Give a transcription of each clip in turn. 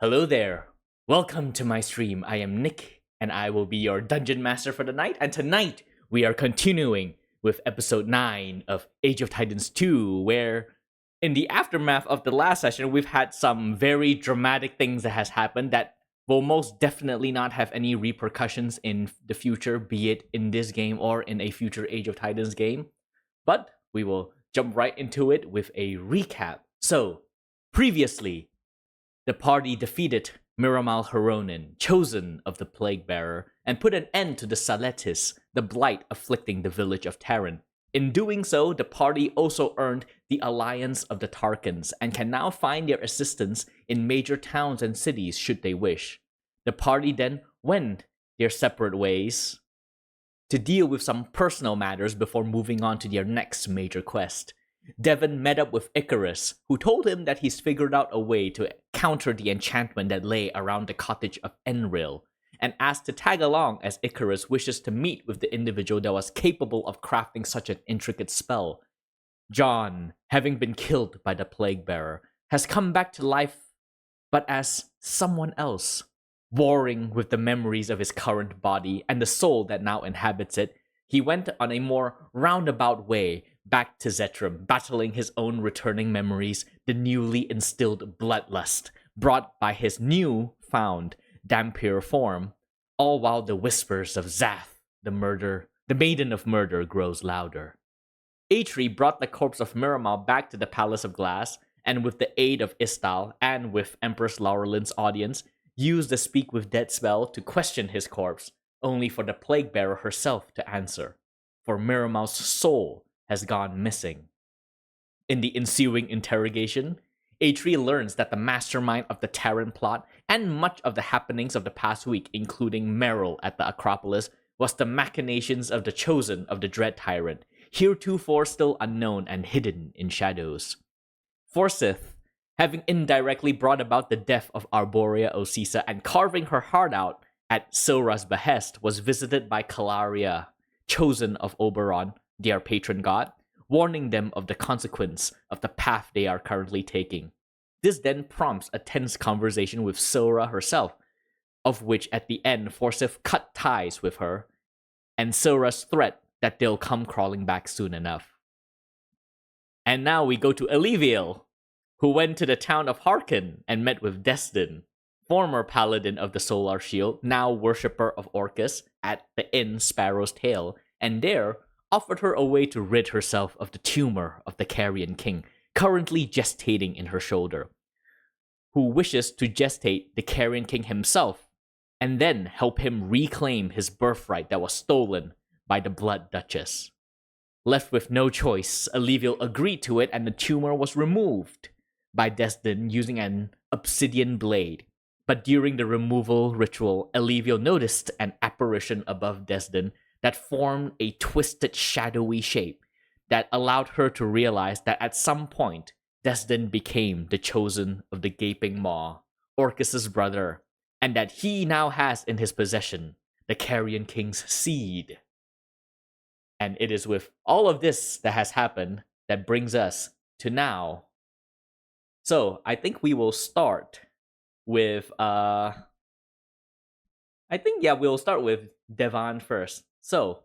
Hello there. Welcome to my stream. I am Nick, and I will be your dungeon master for the night. And tonight, we are continuing with episode 9 of Age of Titans 2, where in the aftermath of the last session, we've had some very dramatic things that has happened that will most definitely not have any repercussions in the future, be it in this game or in a future Age of Titans game. But we will jump right into it with a recap. So, previously, the party defeated Miramal Haronin, chosen of the Plague Bearer, and put an end to the Saletis, the blight afflicting the village of Terran. In doing so, the party also earned the alliance of the Tarkans and can now find their assistance in major towns and cities should they wish. The party then went their separate ways to deal with some personal matters before moving on to their next major quest. Devon met up with Icarus, who told him that he's figured out a way to counter the enchantment that lay around the cottage of Enril, and asked to tag along as Icarus wishes to meet with the individual that was capable of crafting such an intricate spell. John, having been killed by the Plague Bearer, has come back to life, but as someone else, warring with the memories of his current body and the soul that now inhabits it. He went on a more roundabout way back to Zetram, battling his own returning memories, the newly instilled bloodlust brought by his new found Dhampir form, all while the whispers of Zath, the maiden of murder, grows louder. Atri brought the corpse of Miramal back to the Palace of Glass, and with the aid of Istal and with Empress Laurelyn's audience, used the Speak with Dead spell to question his corpse, only for the Plague Bearer herself to answer. For Miramal's soul has gone missing. In the ensuing interrogation, Atri learns that the mastermind of the Terran plot and much of the happenings of the past week, including Meryl at the Acropolis, was the machinations of the Chosen of the Dread Tyrant, heretofore still unknown and hidden in shadows. Forsyth, having indirectly brought about the death of Arborea Osisa and carving her heart out at Silra's behest, was visited by Kalaria, chosen of Oberon, their patron god, warning them of the consequence of the path they are currently taking. This then prompts a tense conversation with Silra herself, of which at the end Forsyth cut ties with her, and Silra's threat that they'll come crawling back soon enough. And now we go to Eliviel, who went to the town of Harkin and met with Destin, former paladin of the Solar Shield, now worshipper of Orcus, at the inn Sparrow's Tail, and there offered her a way to rid herself of the tumor of the Carrion King, currently gestating in her shoulder, who wishes to gestate the Carrion King himself, and then help him reclaim his birthright that was stolen by the Blood Duchess. Left with no choice, Alivial agreed to it and the tumor was removed by Destin using an obsidian blade. But during the removal ritual, Alivial noticed an apparition above Destin that formed a twisted, shadowy shape that allowed her to realize that at some point, Destin became the chosen of the Gaping Maw, Orcus's brother, and that he now has in his possession the Carrion King's seed. And it is with all of this that has happened that brings us to now. So I think we will start with we'll start with Devon first. So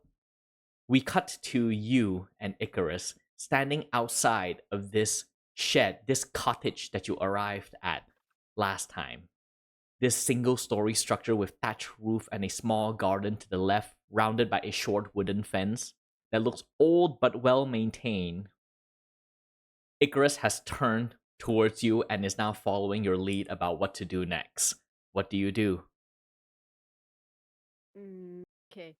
we cut to you and Icarus standing outside of this shed, this cottage that you arrived at last time. This single story structure with thatched roof and a small garden to the left, rounded by a short wooden fence that looks old but well maintained. Icarus has turned towards you and is now following your lead about what to do next. What do you do? Okay.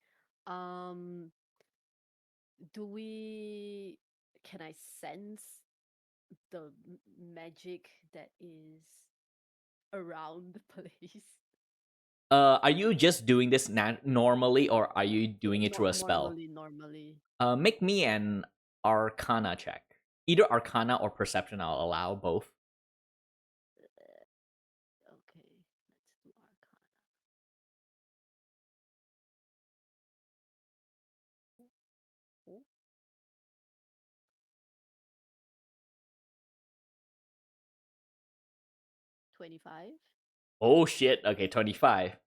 Um, do we? Can I sense the magic that is around the place? Are you just doing this normally, or are you doing it through a spell? Normally. Make me an Arcana check. Either Arcana or Perception. I'll allow both. Okay, let's do Arcana. Oh, 25. Oh shit. Okay, 25.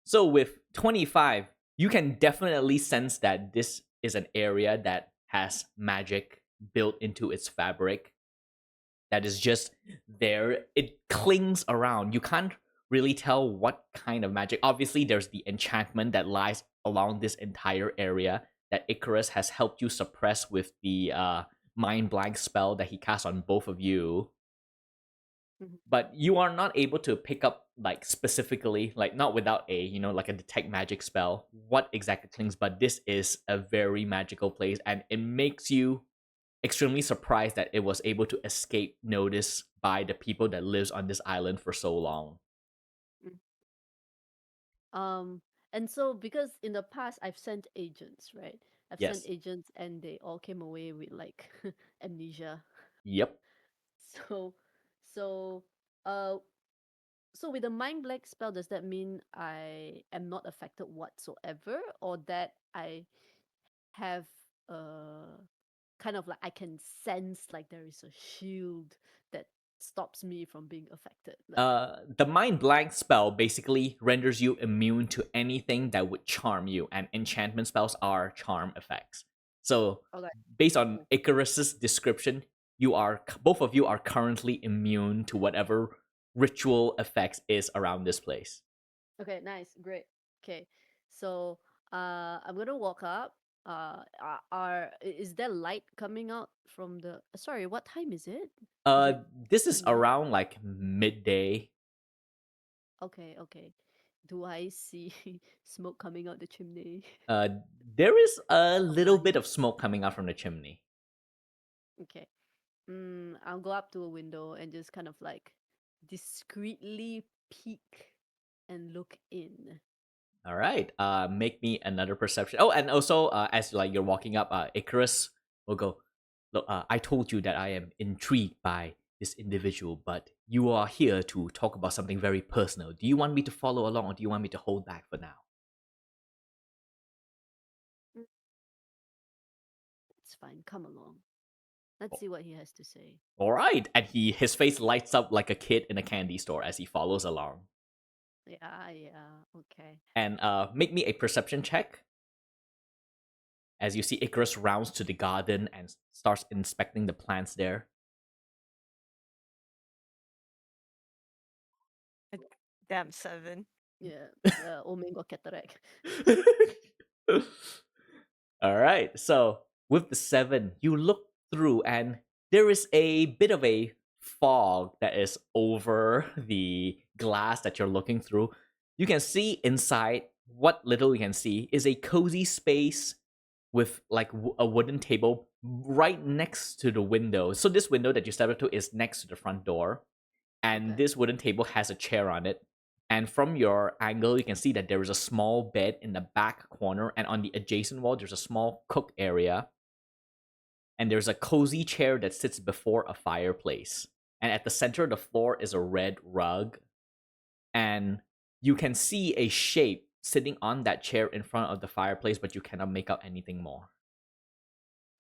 So with 25, you can definitely sense that this is an area that has magic built into its fabric that is just there. It clings around. You can't really tell what kind of magic. Obviously, there's the enchantment that lies along this entire area that Icarus has helped you suppress with the mind blank spell that he cast on both of you. Mhm. But you are not able to pick up like specifically, like not without a like a detect magic spell, what exactly clings. But this is a very magical place, and it makes you extremely surprised that it was able to escape notice by the people that lives on this island for so long. Mm. Um, and so because in the past I've sent agents, right? I've sent Yes. agents and they all came away with like amnesia. Yep. So, so, uh, so with the mind black spell, does that mean I am not affected whatsoever, or that I have kind of like I can sense like there is a shield that stops me from being affected? Like, The mind blank spell basically renders you immune to anything that would charm you, and enchantment spells are charm effects. So, okay, based on cool. Icarus's description, both of you are currently immune to whatever ritual effects is around this place. Okay, nice, great. Okay, so I'm gonna walk up. Is there light coming out from the? Sorry, what time is it? Is Uh, it this is now? around like midday. Okay, okay. Do I see smoke coming out the chimney? Uh, there is a little Fine. bit of smoke coming out from the chimney. Okay. I'll go up to a window and just kind of like discreetly peek and look in. All right. Make me another perception. Oh, and also, as like you're walking up, Icarus will go. Look, I told you that I am intrigued by this individual, but you are here to talk about something very personal. Do you want me to follow along, or do you want me to hold back for now? Mm, It's fine. Come along. Let's see what he has to say. All right. And his face lights up like a kid in a candy store as he follows along. Yeah, yeah. Okay. And make me a perception check as you see Icarus rounds to the garden and starts inspecting the plants there. A damn 7. Yeah. Omen got cataract. All right. So with the 7, you look through, and there is a bit of a fog that is over the glass that you're looking through. You can see inside. What little you can see is a cozy space with like a wooden table right next to the window. So this window that you step up to is next to the front door, and Okay. this wooden table has a chair on it. And from your angle, you can see that there is a small bed in the back corner, and on the adjacent wall, there's a small cook area, and there's a cozy chair that sits before a fireplace. And at the center of the floor is a red rug, and you can see a shape sitting on that chair in front of the fireplace, but you cannot make out anything more.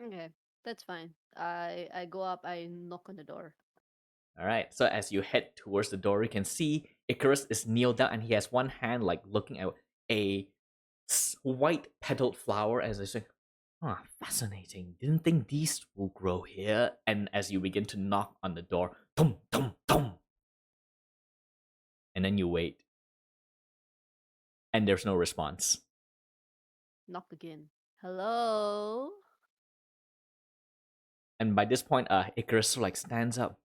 Okay. That's fine. I go up. I knock on the door. All right. So as you head towards the door, you can see Icarus is kneeled down, and he has one hand like looking at a white petaled flower as I say, "Ah, fascinating. Didn't think these will grow here." And as you begin to knock on the door, tum tum tum, and then you wait, and there's no response. Knock again. Hello. And by this point, Icarus like stands up.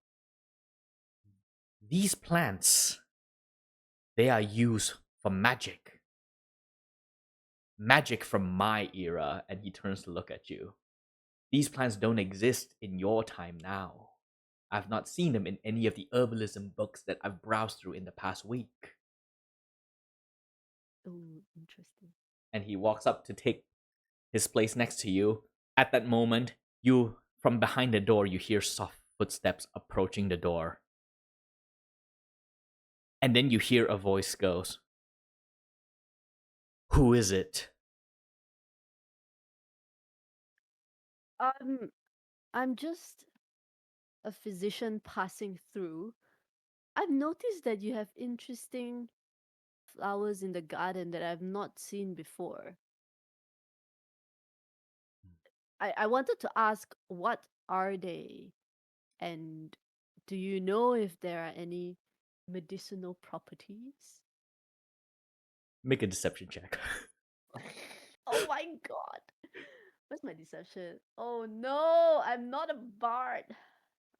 These plants, they are used for magic. Magic from my era. And he turns to look at you. These plants don't exist in your time now. I've not seen them in any of the herbalism books that I've browsed through in the past week. Oh, interesting. And he walks up to take his place next to you. At that moment, you, from behind the door, you hear soft footsteps approaching the door. And then you hear a voice goes, "Who is it?" Um, I'm just a physician passing through. I've noticed that you have interesting flowers in the garden that I've not seen before. I wanted to ask, what are they? And do you know if there are any medicinal properties? Make a deception check. Oh my god. Where's my deception? Oh no, I'm not a bard.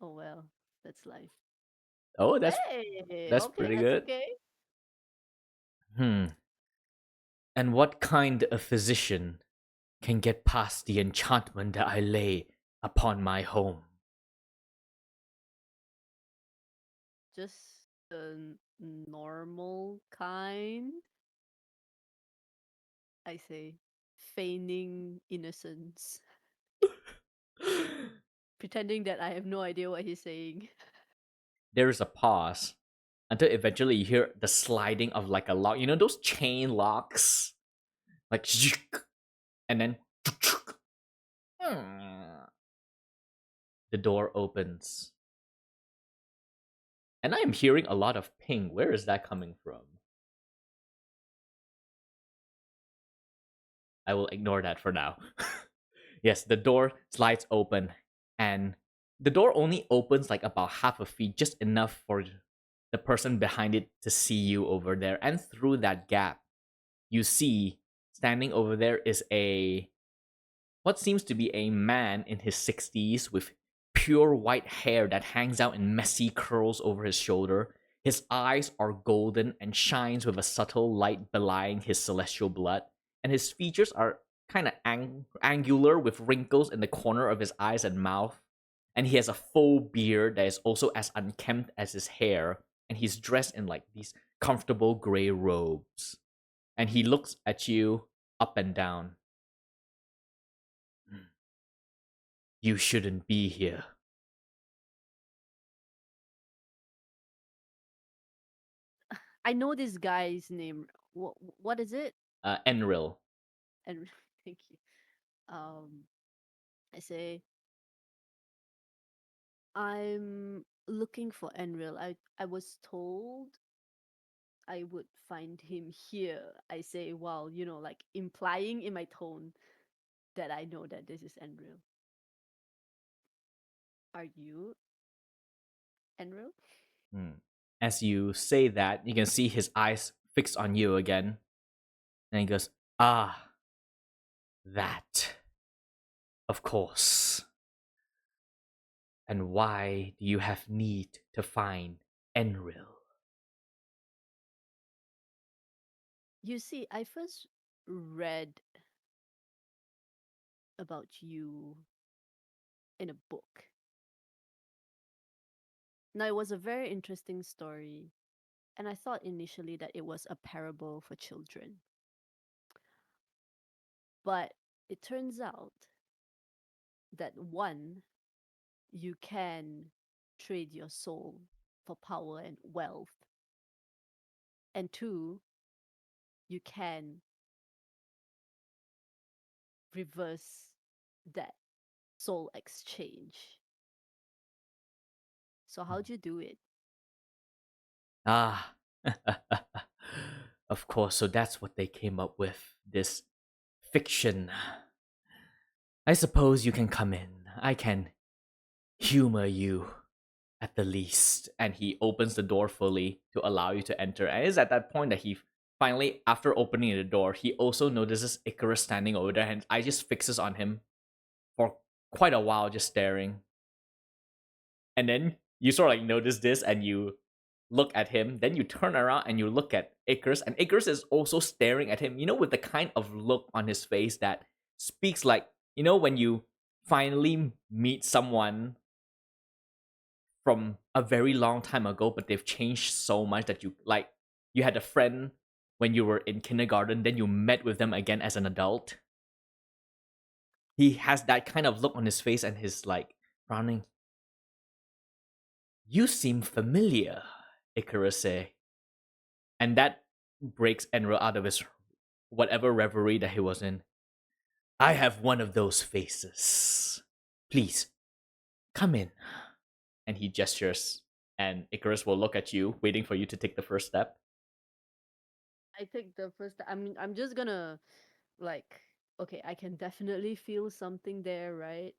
Oh well, that's life. Oh, Hey, that's okay, pretty that's good. okay. Hmm. And what kind of physician can get past the enchantment that I lay upon my home? Just the normal kind, I say, feigning innocence, pretending that I have no idea what he's saying. There is a pause until eventually you hear the sliding of like a lock. You know those chain locks? Like, and then the door opens. And I am hearing a lot of ping. Where is that coming from? I will ignore that for now. Yes, the door slides open, and the door only opens like about half a feet, just enough for the person behind it to see you over there. And through that gap, you see standing over there is a what seems to be a man in his 60s with pure white hair that hangs out in messy curls over his shoulder. His eyes are golden and shines with a subtle light belying his celestial blood, and his features are kind of angular with wrinkles in the corner of his eyes and mouth. And he has a full beard that is also as unkempt as his hair, and he's dressed in like these comfortable gray robes. And he looks at you up and down. You shouldn't be here. I know this guy's name. What is it? Enril. And thank you. I say I'm looking for Enril. I was told I would find him here. I say, well, like implying in my tone that I know that this is Enril. Are you Enril? Hmm. As you say that, you can see his eyes fixed on you again. And he goes, "Ah, that. Of course. And why do you have need to find Enril?" You see, I first read about you in a book. Now, it was a very interesting story, and I thought initially that it was a parable for children. But it turns out that one, you can trade your soul for power and wealth, and two, you can reverse that soul exchange. So, how'd you do it? Ah, of course. So that's what they came up with. This fiction. I suppose you can come in. I can humor you at the least. And he opens the door fully to allow you to enter. And it's at that point that he finally, after opening the door, he also notices Icarus standing over there, and eye just fixes on him for quite a while, just staring. And then you sort of like notice this and you look at him, then you turn around and you look at Icarus, and Icarus is also staring at him, with the kind of look on his face that speaks like, when you finally meet someone from a very long time ago, but they've changed so much that you had a friend when you were in kindergarten, then you met with them again as an adult. He has that kind of look on his face and his like frowning. You seem familiar, Icarus say. And that breaks Enro out of his whatever reverie that he was in. I have one of those faces. Please, come in. And he gestures And Icarus will look at you, waiting for you to take the first step. I think the first. I mean, I'm just gonna like. Okay, I can definitely feel something there, right?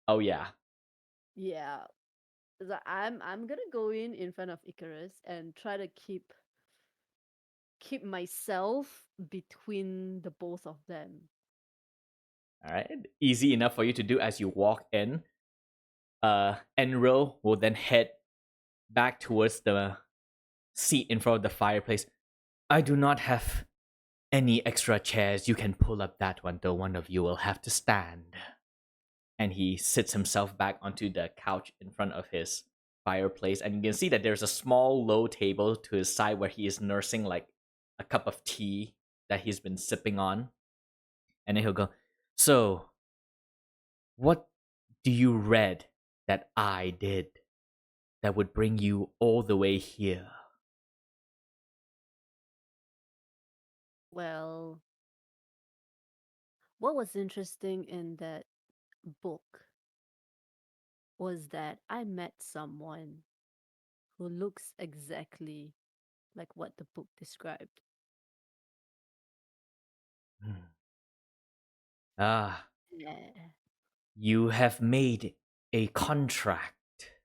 Oh yeah. Yeah. So I'm gonna go in front of Icarus and try to keep myself between the both of them. All right. Easy enough for you to do as you walk in. Enro will then head back towards the seat in front of the fireplace. I do not have any extra chairs. You can pull up that one, though one of you will have to stand. And he sits himself back onto the couch in front of his fireplace. And you can see that there's a small, low table to his side where he is nursing like a cup of tea that he's been sipping on. And then he'll go, so, what do you read that I did that would bring you all the way here? Well, what was interesting in that book was that I met someone who looks exactly like what the book described. Hmm. Ah, Yeah. you have made a contract,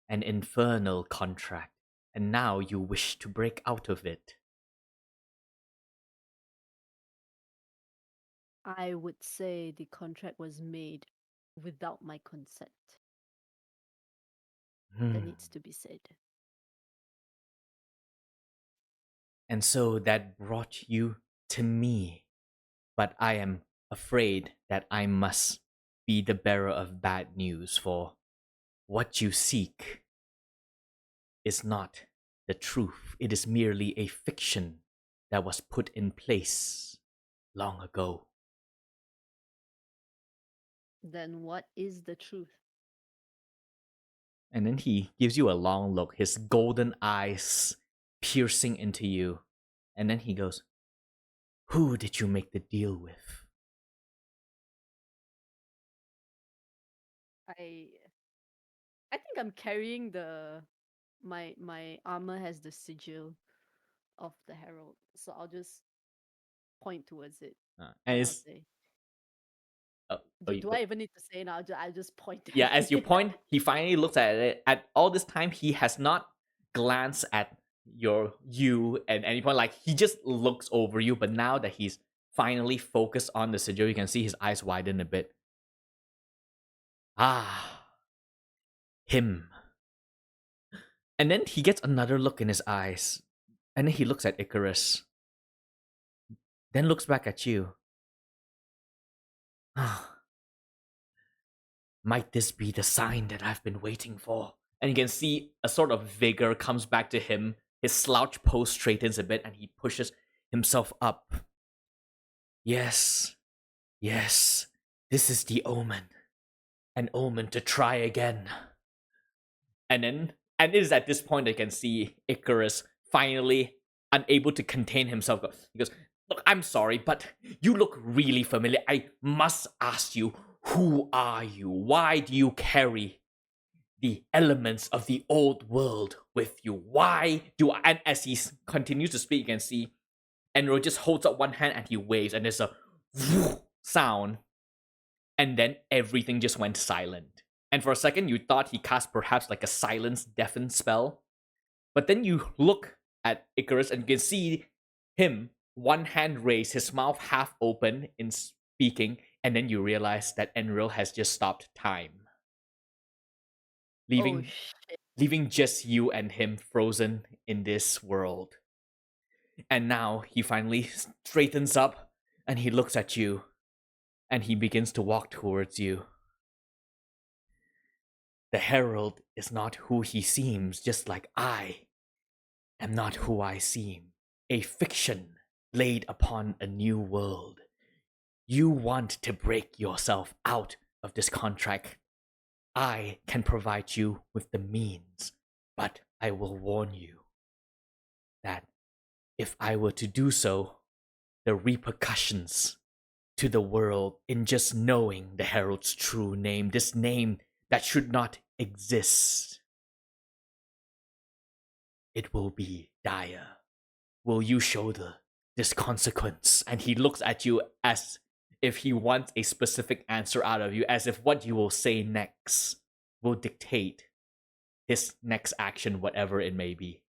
an infernal contract, and now you wish to break out of it. I would say the contract was made without my consent. That Hmm. needs to be said. And so that brought you to me. But I am afraid that I must be the bearer of bad news, for what you seek is not the truth. It is merely a fiction that was put in place long ago. Then what is the truth? And then he gives you a long look, his golden eyes piercing into you. And then he goes, who did you make the deal with? I I think I'm carrying the my armor has the sigil of the herald, so I'll just point towards it And and I'll it's, say, oh, oh, do I even need to say it? I'll just point yeah, at as you it. point, he finally looks at it. At all this time, he has not glanced at you at any point. Like he just looks over you, but now that he's finally focused on the sigil, you can see his eyes widen a bit. Ah, him. And then he gets another look in his eyes. And then he looks at Icarus. Then looks back at you. Ah, might this be the sign that I've been waiting for? And you can see a sort of vigor comes back to him. His slouch pose straightens a bit and he pushes himself up. Yes, yes, this is the omen. An omen to try again. And it is at this point I can see Icarus finally unable to contain himself. He goes, look, I'm sorry, but you look really familiar. I must ask you, who are you? Why do you carry the elements of the old world with you? Why do I? And as he continues to speak, you can see Enro just holds up one hand and he waves, and there's a sound, and then everything just went silent. And for a second, you thought he cast perhaps like a silence deafen spell. But then you look at Icarus and you can see him, one hand raised, his mouth half open in speaking, and then you realize that Enril has just stopped time, Oh leaving shit. leaving just you and him frozen in this world. And now he finally straightens up and he looks at you and he begins to walk towards you. The Herald is not who he seems, just like I am not who I seem. A fiction laid upon a new world. You want to break yourself out of this contract. I can provide you with the means, but I will warn you that if I were to do so, the repercussions to the world in just knowing the Herald's true name, this name that should not exist, it will be dire. Will you shoulder this consequence? And he looks at you as if he wants a specific answer out of you, as if what you will say next will dictate his next action, whatever it may be.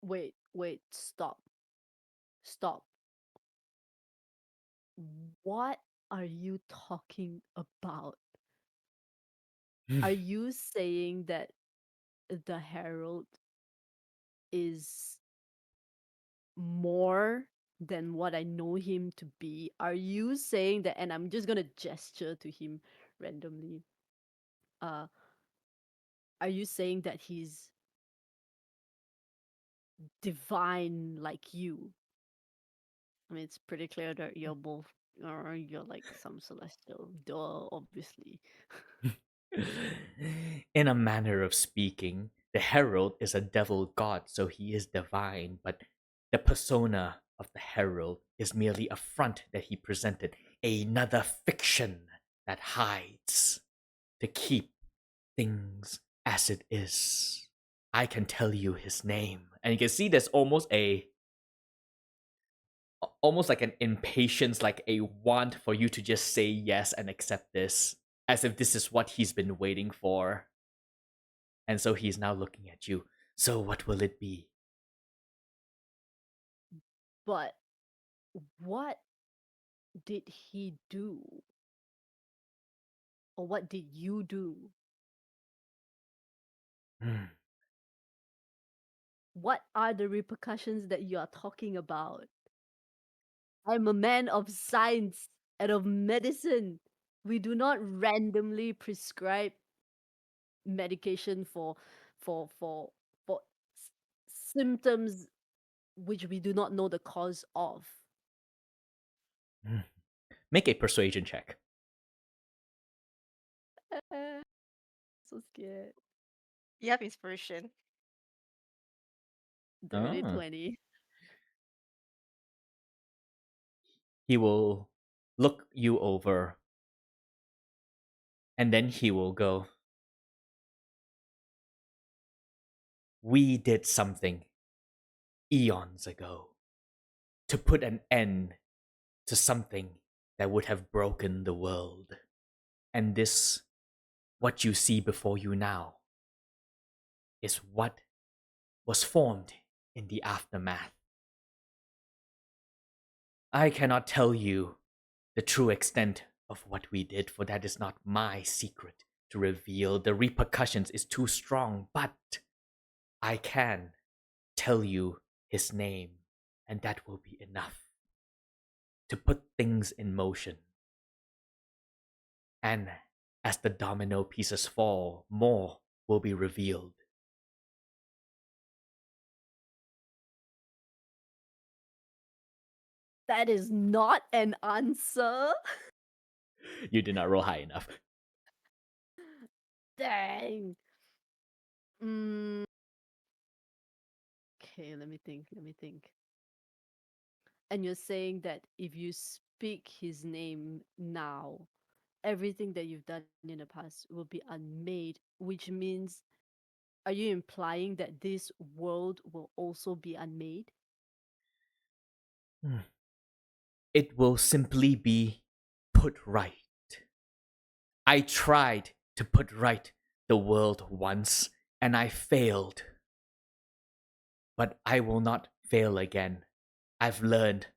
Wait, stop. Stop. What are you talking about? Are you saying that the Herald is more than what I know him to be? Are you saying that, and I'm just gonna gesture to him randomly, uh, are you saying that he's divine like you? I mean, it's pretty clear that you're both, or you're like some celestial, duh, obviously. In a manner of speaking, the herald is a devil god, so he is divine, but the persona of the herald is merely a front that he presented, another fiction that hides to keep things as it is. I can tell you his name, and you can see there's almost like an impatience, like a want for you to just say yes and accept this, as if this is what he's been waiting for. And so he's now looking at you. So what will it be? But what did he do? Or what did you do? Hmm. What are the repercussions that you are talking about? I'm a man of science and of medicine. We do not randomly prescribe medication for for for symptoms which we do not know the cause of. Hmm. Make a persuasion check. So scared. You have inspiration. Dirty Oh. 20. He will look you over, and then he will go, we did something eons ago to put an end to something that would have broken the world. And this, what you see before you now, is what was formed in the aftermath. I cannot tell you the true extent of what we did, for that is not my secret to reveal. The repercussions is too strong, but I can tell you his name, and that will be enough to put things in motion. And as the domino pieces fall, more will be revealed. That is not an answer. You did not roll high enough. Dang. Mm, okay, let me think. And you're saying that if you speak his name now, everything that you've done in the past will be unmade, which means, are you implying that this world will also be unmade? Hmm. It will simply be put right. I tried to put right the world once, and I failed. But I will not fail again. I've learned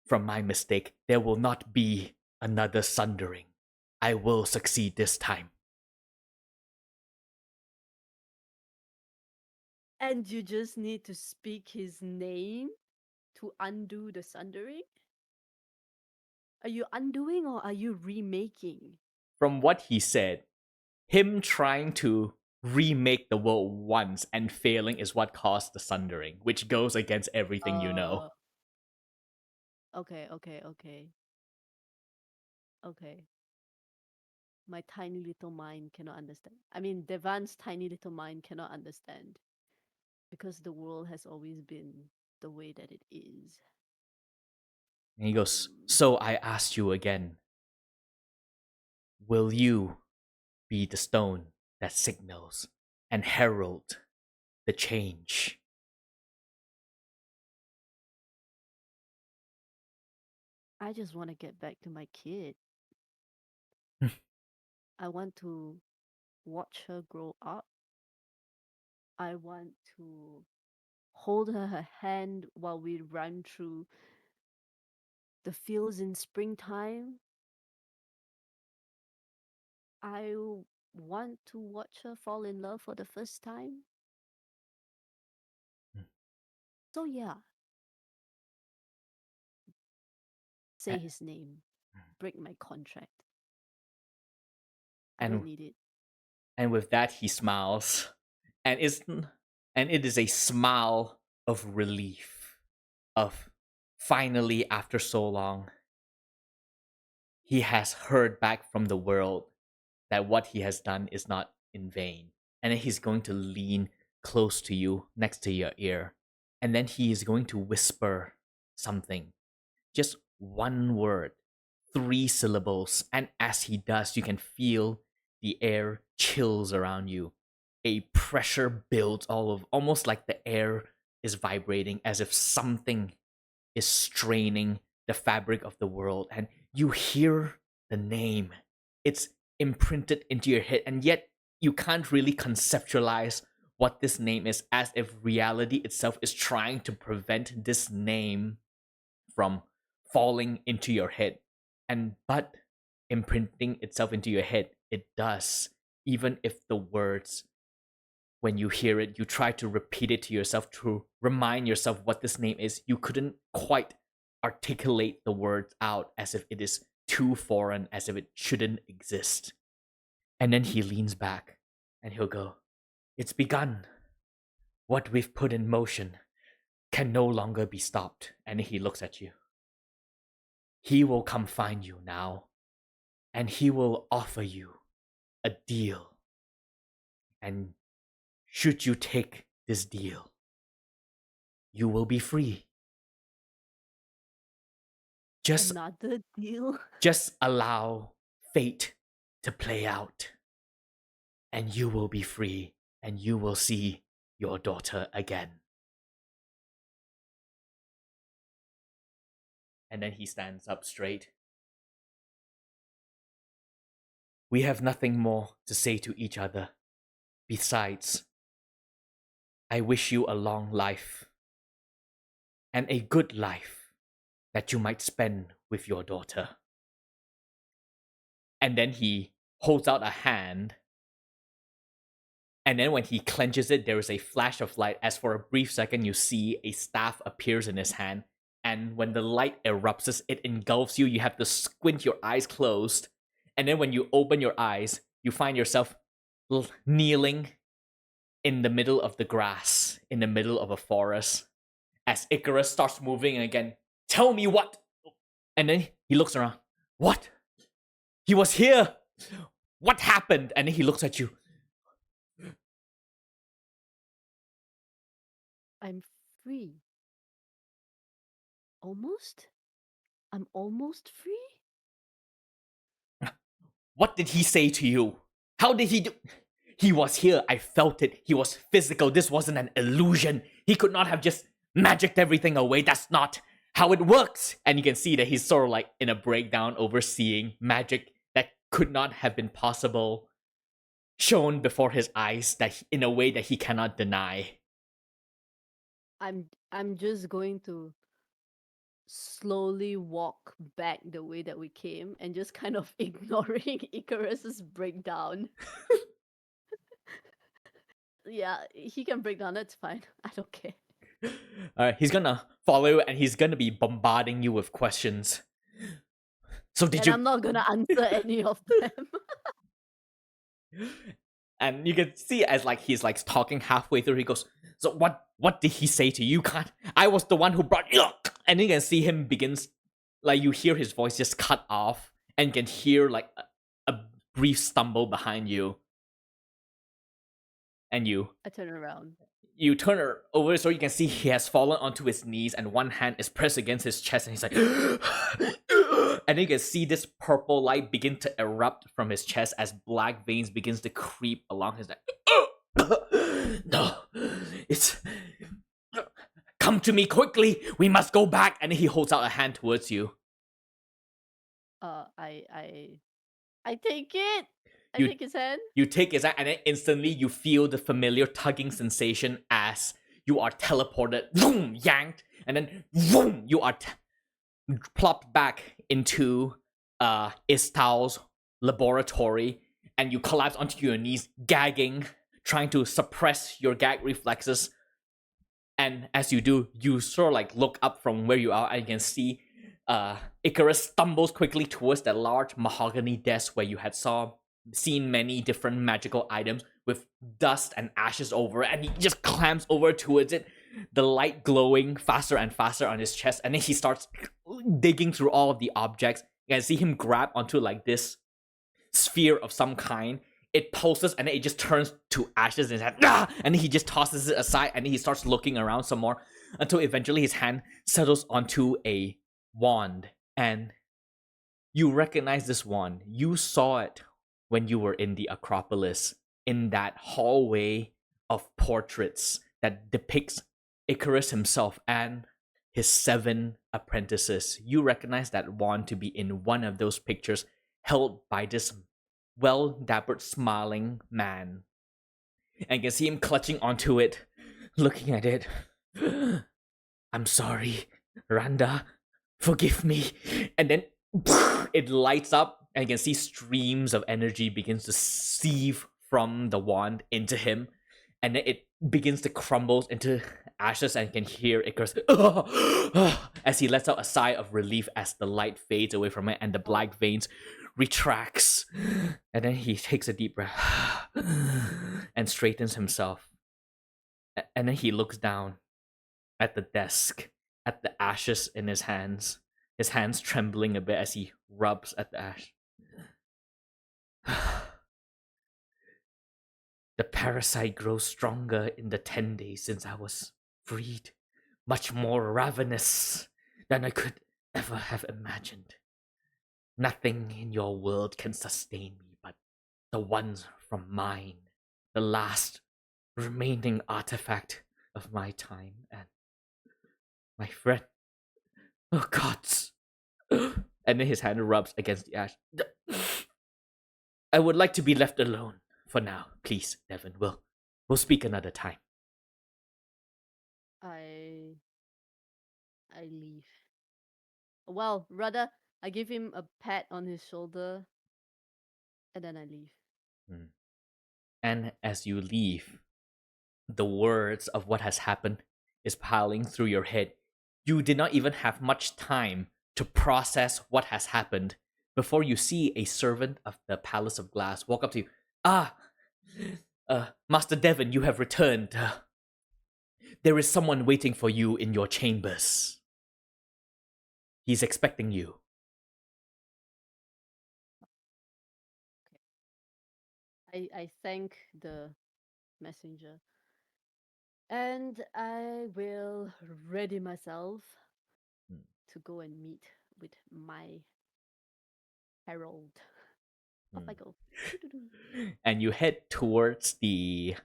from my mistake. There will not be another sundering. I will succeed this time. And you just need to speak his name to undo the sundering? Are you undoing or are you remaking? From what he said, him trying to remake the world once and failing is what caused the sundering, which goes against everything you know. Okay. Okay. My tiny little mind cannot understand. I mean, Devan's tiny little mind cannot understand because the world has always been the way that it is. And he goes, so I asked you again, will you be the stone that signals and herald the change. I just want to get back to my kid. I want to watch her grow up. I want to hold her hand while we run through the fields in springtime. I want to watch her fall in love for the first time. So yeah, say his name. Break my contract. I don't And need it. and with that he smiles, and it is a smile of relief, of finally after so long he has heard back from the world that what he has done is not in vain. And then he's going to lean close to you, next to your ear, and then he is going to whisper something, just one word, 3 syllables, and as he does, you can feel the air chills around you. A pressure builds all of, almost like the air is vibrating, as if something is straining the fabric of the world, and you hear the name. It's imprinted into your head, and yet you can't really conceptualize what this name is, as if reality itself is trying to prevent this name from falling into your head. And but imprinting itself into your head, it does. Even if the words, when you hear it, you try to repeat it to yourself to remind yourself what this name is, you couldn't quite articulate the words out, as if it is too foreign, as if it shouldn't exist. And then he leans back and he'll go, "It's begun. What we've put in motion can no longer be stopped." And he looks at you. "He will come find you now, and he will offer you a deal. And should you take this deal, you will be free. Just Another deal. Just allow fate to play out, and you will be free, and you will see your daughter again." And then he stands up straight. "We have nothing more to say to each other. Besides, I wish you a long life, and a good life that you might spend with your daughter." And then he holds out a hand. And then when he clenches it, there is a flash of light, as for a brief second you see a staff appears in his hand. And when the light erupts, it engulfs you. You have to squint your eyes closed. And then when you open your eyes, you find yourself kneeling in the middle of the grass, in the middle of a forest, as Icarus starts moving again. "Tell me what?" And then he looks around. "What? He was here. What happened?" And then he looks at you. I'm free. Almost? I'm almost free? "What did he say to you? How did he do?" "He was here. I felt it. He was physical. This wasn't an illusion. He could not have just magicked everything away. That's not how it works." And you can see that he's sort of like in a breakdown, overseeing magic that could not have been possible, shown before his eyes, that in a way that he cannot deny. I'm just going to slowly walk back the way that we came and just kind of ignoring Icarus's breakdown. Yeah, he can break down, that's fine. I don't care. He's gonna follow you, and he's gonna be bombarding you with questions. "So did And you?" I'm not gonna answer any of them. And you can see as like he's like talking halfway through, he goes, "So what did he say to you? Can't I was the one who brought you." And you can see him begins, like you hear his voice just cut off, and you can hear like a brief stumble behind you. And I turn around. you turn her over, so you can see he has fallen onto his knees, and one hand is pressed against his chest, and he's like and then you can see this purple light begin to erupt from his chest as black veins begins to creep along his neck. No, it's. Come to me quickly. We must go back. And he holds out a hand towards you. I take it. I You- take his hand. You take his hand, and then instantly you feel the familiar tugging sensation as you are teleported, boom, yanked, and then boom, you are plopped back into Istal's laboratory, and you collapse onto your knees, gagging, trying to suppress your gag reflexes. And as you do, you sort of like look up from where you are, and you can see Icarus stumbles quickly towards that large mahogany desk where you had seen many different magical items with dust and ashes over it, and he just clamps over towards it, the light glowing faster and faster on his chest, and then he starts digging through all of the objects. You can see him grab onto like this sphere of some kind. It pulses and then it just turns to ashes in his hand, and then he just tosses it aside, and then he starts looking around some more until eventually his hand settles onto a wand, and you recognize this wand. You saw it when you were in the Acropolis, in that hallway of portraits that depicts Icarus himself and his 7 apprentices. You recognize that wand to be in one of those pictures held by this well-dappered, smiling man. And you can see him clutching onto it, looking at it. I'm sorry, Randa. Forgive me. And then it lights up, and you can see streams of energy begins to sieve from the wand into him, and then it begins to crumble into ashes, and you can hear Icarus as he lets out a sigh of relief as the light fades away from it and the black veins retracts, and then he takes a deep breath and straightens himself, and then he looks down at the desk, at the ashes in his hands trembling a bit as he rubs at the ash. The parasite grows stronger in the 10 days since I was freed, much more ravenous than I could ever have imagined. Nothing in your world can sustain me but the ones from mine, the last remaining artifact of my time and my friend. Oh gods. And then his hand rubs against the ash. I would like to be left alone for now, please, Devon. We'll speak another time. I leave. Well, rather, I give him a pat on his shoulder, and then I leave. And as you leave, the words of what has happened is piling through your head. You did not even have much time to process what has happened before you see a servant of the Palace of Glass walk up to you. Master Devon, you have returned. There is someone waiting for you in your chambers. He's expecting you. I thank the messenger, and I will ready myself to go and meet with my herald. Off I go. And you head towards the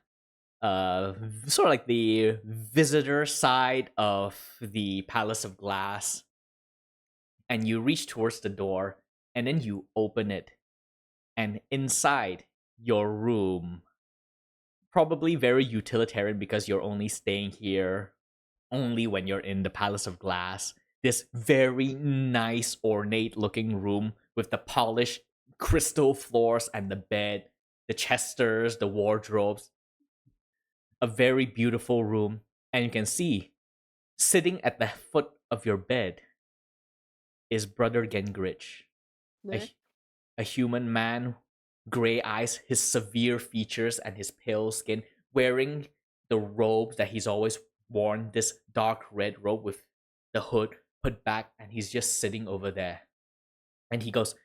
sort of like the visitor side of the Palace of Glass, and you reach towards the door, and then you open it, and inside your room, probably very utilitarian because you're only staying here only when you're in the Palace of Glass, this very nice ornate looking room with the polished crystal floors and the bed, the chesters, the wardrobes, a very beautiful room. And you can see sitting at the foot of your bed is Brother Gengrich, a human man, gray eyes, his severe features and his pale skin, wearing the robe that he's always worn, this dark red robe with the hood put back, and he's just sitting over there. And he goes,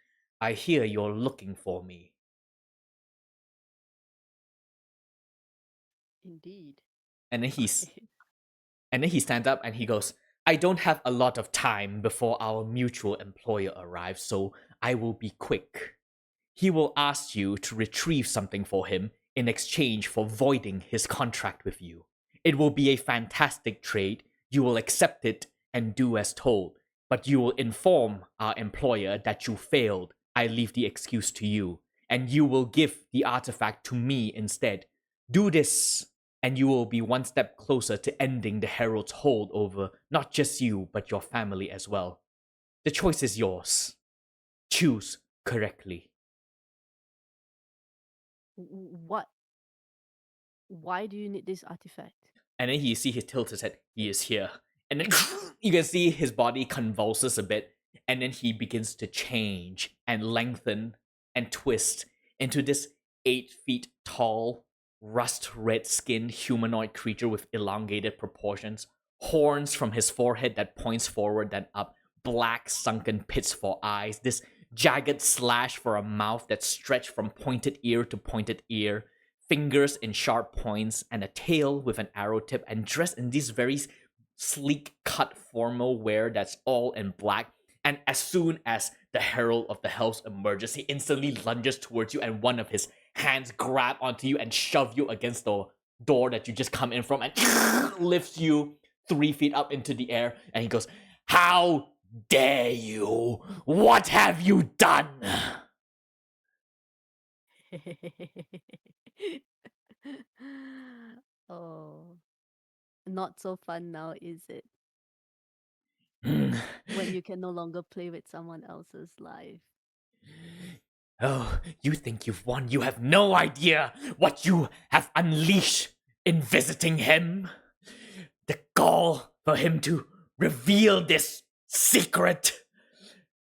I hear you're looking for me. Indeed. And then he stands up and he goes, I don't have a lot of time before our mutual employer arrives, so I will be quick. He will ask you to retrieve something for him in exchange for voiding his contract with you. It will be a fantastic trade. You will accept it and do as told, but you will inform our employer that you failed. I leave the excuse to you, and you will give the artifact to me instead. Do this, and you will be one step closer to ending the Herald's hold over not just you, but your family as well. The choice is yours. Choose correctly. What? Why do you need this artifact? And then you see his tilted head. He is here. And then you can see his body convulses a bit. And then he begins to change and lengthen and twist into this 8 feet tall, rust red skinned humanoid creature with elongated proportions. Horns from his forehead that points forward then up. Black sunken pits for eyes. This jagged slash for a mouth that stretched from pointed ear to pointed ear. Fingers in sharp points, and a tail with an arrow tip, and dressed in this very sleek cut formal wear that's all in black. And as soon as the Herald of the Hells emerges, he instantly lunges towards you, and one of his hands grab onto you and shove you against the door that you just come in from, and lifts you 3 feet up into the air. And he goes, "How dare you? What have you done?" Oh, not so fun now, is it? When you can no longer play with someone else's life. Oh, you think you've won? You have no idea what you have unleashed in visiting him. The gall for him to reveal this secret.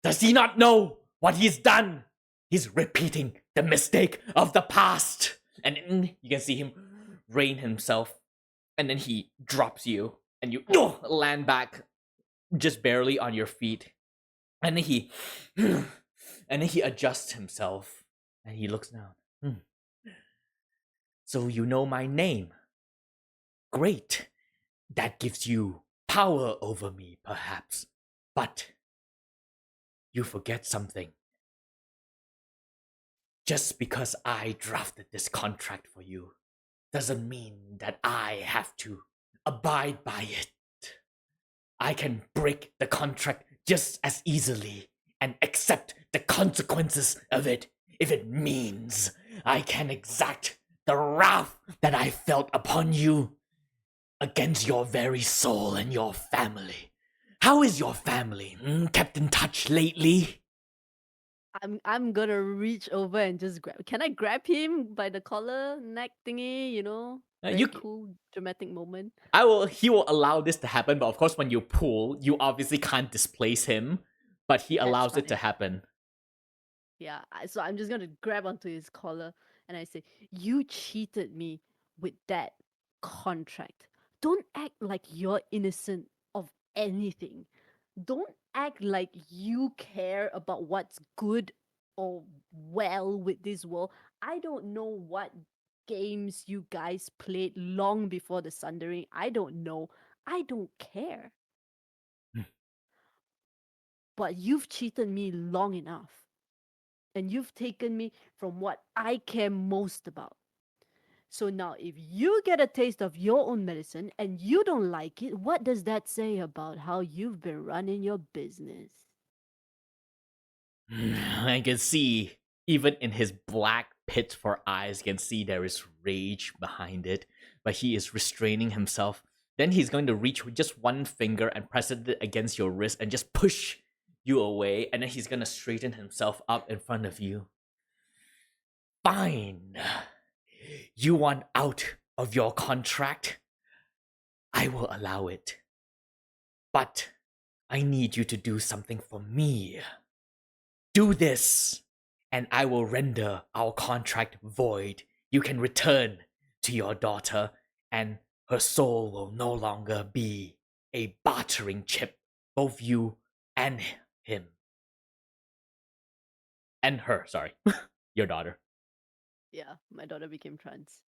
Does he not know what he's done? He's repeating the mistake of the past. And then you can see him rein himself. And then he drops you. And you land back just barely on your feet. And then he adjusts himself. And he looks down. So you know my name. Great. That gives you power over me, perhaps. But you forget something. Just because I drafted this contract for you doesn't mean that I have to abide by it. I can break the contract just as easily and accept the consequences of it if it means I can exact the wrath that I felt upon you against your very soul and your family. How is your family? Kept in touch lately? I'm gonna reach over and just grab. Can I grab him by the collar, neck thingy? Very You cool, dramatic moment. He will allow this to happen, but of course when you pull, you obviously can't displace him, but he That's allows it to fine. happen. Yeah, so I'm just gonna grab onto his collar and I say, "You cheated me with that contract. Don't act like you're innocent of anything. Don't act like you care about what's good or well with this world. I don't know what games you guys played long before the Sundering. I don't know. I don't care. Hmm. But you've cheated me long enough. And you've taken me from what I care most about. So now, if you get a taste of your own medicine and you don't like it, what does that say about how you've been running your business?" I can see, even in his black pit for eyes, you can see there is rage behind it, but he is restraining himself. Then he's going to reach with just one finger and press it against your wrist and just push you away, and then he's going to straighten himself up in front of you. Fine. You want out of your contract? I will allow it. But I need you to do something for me. Do this, and I will render our contract void. You can return to your daughter, and her soul will no longer be a bartering chip, both you and him. And her, sorry. Your daughter. Yeah, my daughter became trans.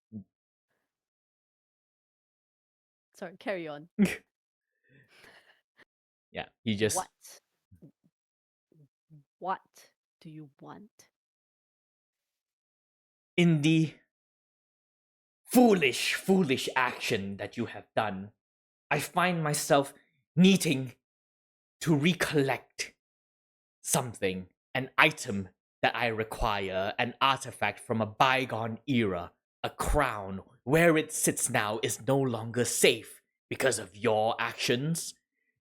Sorry, carry on. Yeah, he just... What? What do you want? In the foolish action that you have done, I find myself needing to recollect something, an item that I require, an artifact from a bygone era, a crown. Where it sits now is no longer safe because of your actions.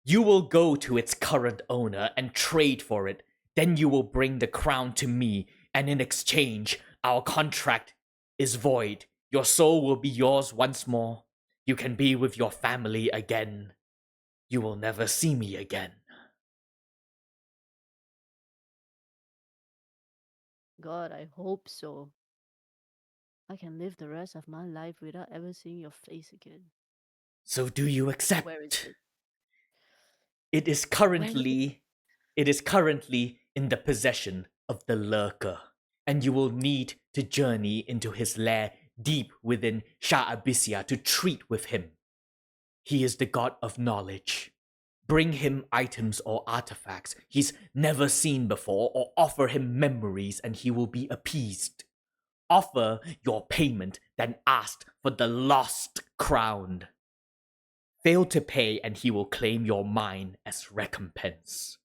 You will go to its current owner and trade for it. Then you will bring the crown to me, and in exchange, our contract is void. Your soul will be yours once more. You can be with your family again. You will never see me again. God, I hope so. I can live the rest of my life without ever seeing your face again. So do you accept? Where is it? It is currently in the possession of the Lurker, and you will need to journey into his lair deep within Shah Abysia to treat with him. He is the god of knowledge. Bring him items or artifacts he's never seen before, or offer him memories and he will be appeased. Offer your payment, then ask for the lost crown. Fail to pay and he will claim your mine as recompense.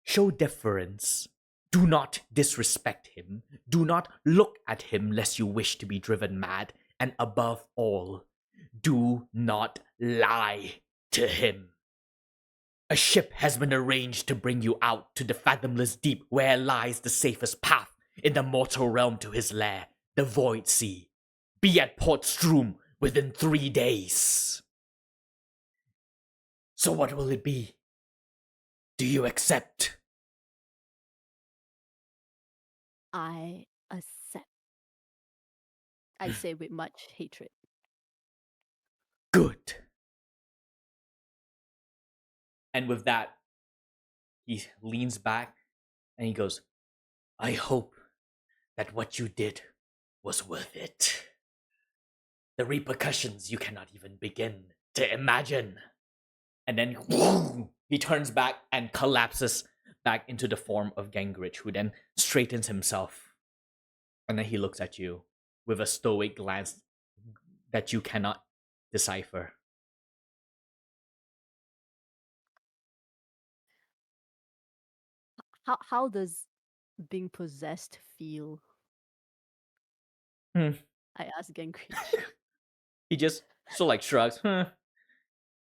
Show deference. Do not disrespect him. Do not look at him lest you wish to be driven mad. And above all, do not lie to him. A ship has been arranged to bring you out to the fathomless deep where lies the safest path in the mortal realm to his lair, the Void Sea. Be at Port Stroom within 3 days. So what will it be? Do you accept? I accept. I say with much hatred. Good. And with that, he leans back and he goes, I hope that what you did was worth it. The repercussions you cannot even begin to imagine. And then he turns back and collapses back into the form of Gangrich, who then straightens himself. And then he looks at you with a stoic glance that you cannot decipher. How does being possessed feel? Hmm. I asked Gangrich. He just shrugs.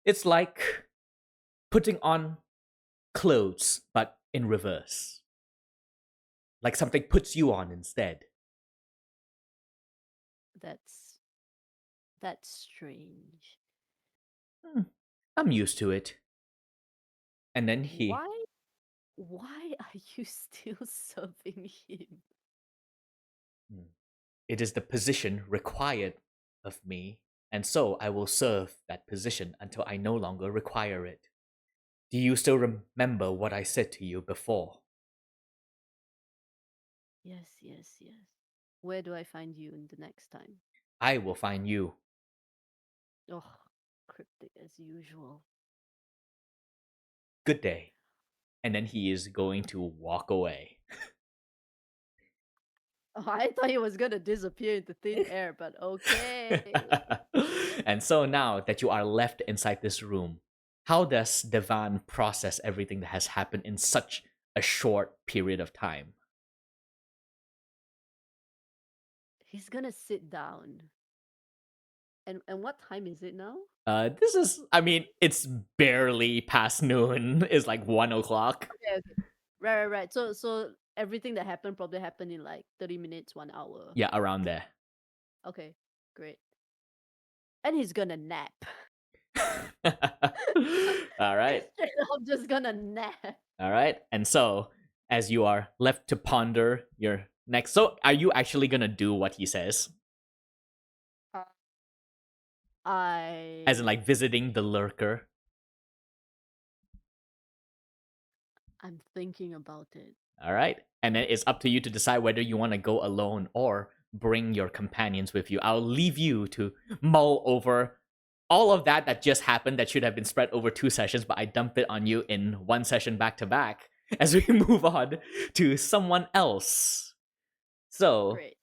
It's like putting on clothes, but in reverse. Like something puts you on instead. That's strange. I'm used to it. And then he... Why are you still serving him? It is the position required of me, and so I will serve that position until I no longer require it. Do you still remember what I said to you before? Yes. Where do I find you in the next time? I will find you. Oh, cryptic as usual. Good day. And then he is going to walk away. Oh, I thought he was gonna disappear into thin air, but okay. And so now that you are left inside this room, how does Devan process everything that has happened in such a short period of time? He's gonna sit down. And what time is it now? This is, I mean, it's barely past noon. It's like 1 o'clock. Okay. Right. So everything that happened probably happened in like 30 minutes, 1 hour. Yeah, around there. Okay, great. And he's gonna nap. All right. I'm just gonna nap. All right. And so, as you are left to ponder your next, so are you actually gonna do what he says? As in, like, visiting the Lurker? I'm thinking about it. All right. And then it's up to you to decide whether you want to go alone or bring your companions with you. I'll leave you to mull over all of that just happened that should have been spread over 2 sessions, but I dumped it on you in 1 session back to back as we move on to someone else. So, Great.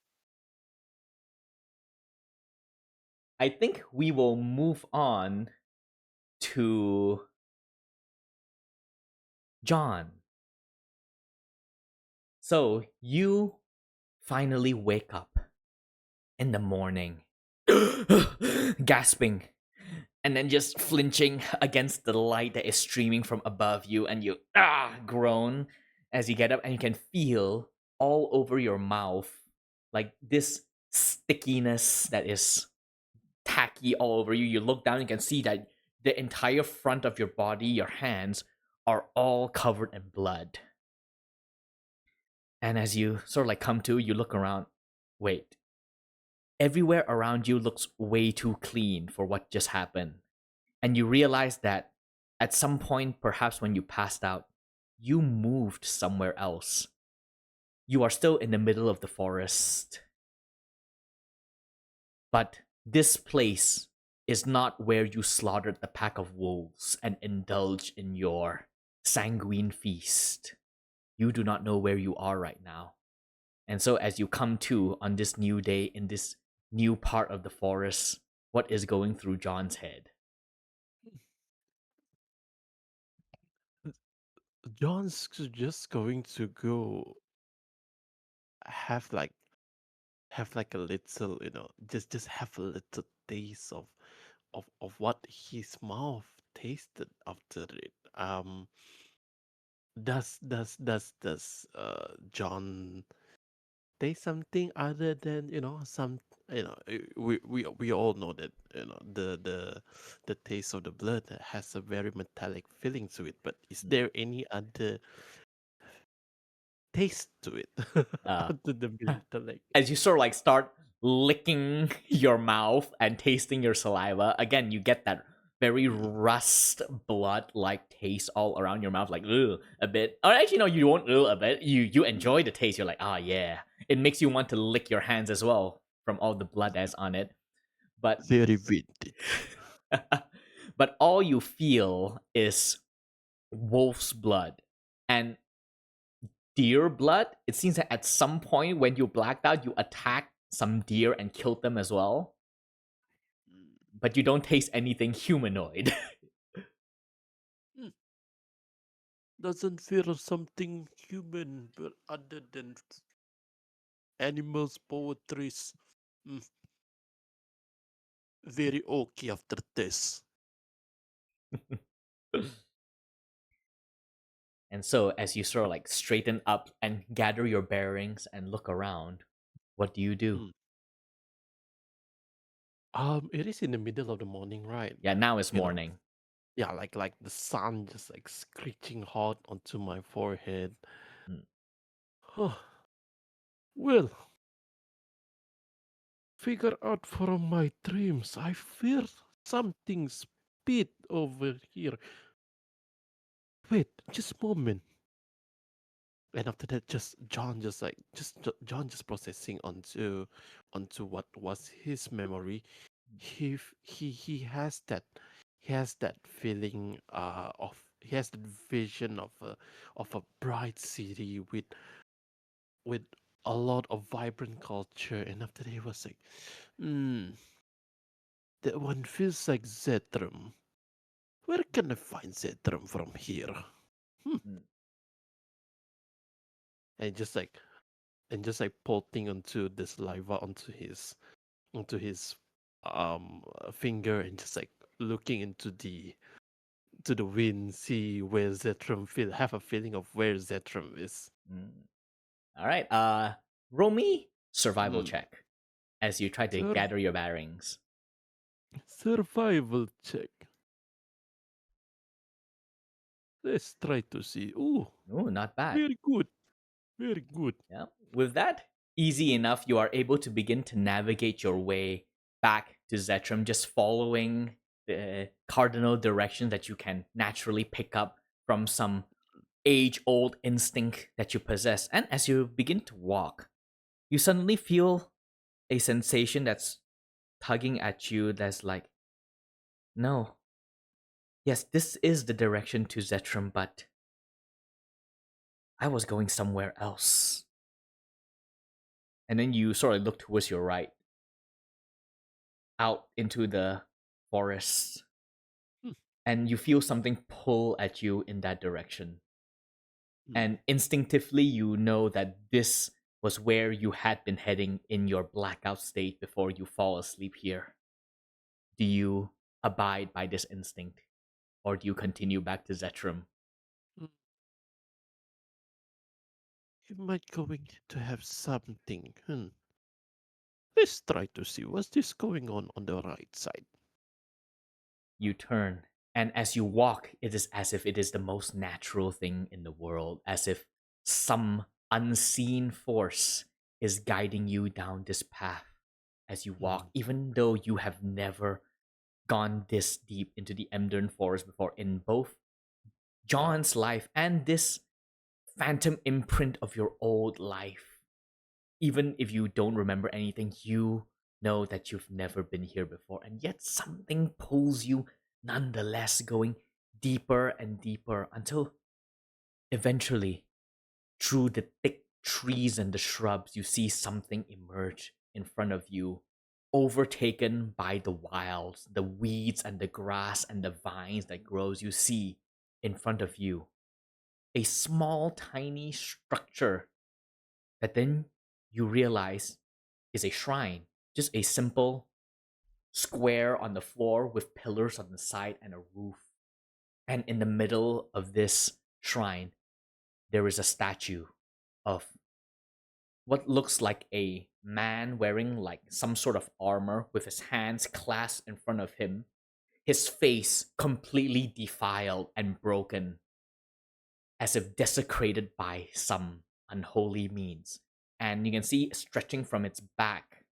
I think we will move on to John. So you finally wake up in the morning, gasping, and then just flinching against the light that is streaming from above you, and you groan as you get up, and you can feel all over your mouth like this stickiness that is tacky all over you. You look down, you can see that the entire front of your body, your hands, are all covered in blood. And as you sort of like come to, you look around. Wait, everywhere around you looks way too clean for what just happened. And you realize that at some point, perhaps when you passed out, you moved somewhere else. You are still in the middle of the forest. But this place is not where you slaughtered the pack of wolves and indulged in your sanguine feast. You do not know where you are right now. And so, as you come to on this new day in this new part of the forest, what is going through John's head? John's just going to go have like a little, just have a little taste of what his mouth tasted after it. Does John taste something other than some we all know that the taste of the blood has a very metallic feeling to it, but is there any other taste to it Uh, other than metallic? as you sort of like start licking your mouth and tasting your saliva, again, you get that very rust blood like taste all around your mouth, like ugh, a bit. Or actually, no, you won't a bit. You enjoy the taste. You're like, ah, yeah. It makes you want to lick your hands as well from all the blood that's on it. But Very vintage. but all you feel is wolf's blood and deer blood. It seems that at some point when you blacked out, you attacked some deer and killed them as well. But you don't taste anything humanoid. Doesn't feel something human, but other than animals, poetries. Mm, very okay after this. And so, as you sort of like straighten up and gather your bearings and look around, what do you do? Mm. It is in the middle of the morning, right? Yeah, now it's You know, morning. yeah, like the sun just like screeching hot onto my forehead. Mm. Huh. Well, figure out from my dreams. I fear something spit over here. Wait, just a moment. And after that, just John, John, just processing onto what was his memory. He has that feeling of he has that vision of a bright city with a lot of vibrant culture. And after that, he was like, hmm, that one feels like Zetram. Where can I find Zetram from here? Hmm. Mm. And just like pulling onto the saliva onto his finger, and just like looking into the wind, see where Zetram feel have a feeling of where Zetram is. Mm. All right. Roll me survival Hmm. check as you try to Sur- gather your bearings. survival check. Let's try to see. Oh, Ooh, not bad. very good. Very good. Yeah. With that, easy enough, you are able to begin to navigate your way back to Zetram, just following the cardinal direction that you can naturally pick up from some age old instinct that you possess. And as you begin to walk, you suddenly feel a sensation that's tugging at you that's like, no, yes, this is the direction to Zetram, but I was going somewhere else. And then you sort of look towards your right. out into the forest, Hmm. and you feel something pull at you in that direction. Hmm. And instinctively, you know that this was where you had been heading in your blackout state before you fall asleep here. Do you abide by this instinct, or do you continue back to Zetrum? You might going to have something. Let's try to see what's this going on the right side. You turn, and as you walk, it is as if it is the most natural thing in the world, as if some unseen force is guiding you down this path as you walk, even though you have never gone this deep into the Emdern Forest before in both John's life and this phantom imprint of your old life. Even if you don't remember anything, you know that you've never been here before, and yet something pulls you nonetheless, going deeper and deeper until eventually, through the thick trees and the shrubs, you see something emerge in front of you, overtaken by the wilds, the weeds and the grass and the vines that grows. You see in front of you a small, tiny structure that then you realize is a shrine. Just a simple square on the floor with pillars on the side and a roof. And in the middle of this shrine, there is a statue of what looks like a man wearing like some sort of armor with his hands clasped in front of him, his face completely defiled and broken, as if desecrated by some unholy means. And you can see stretching from its back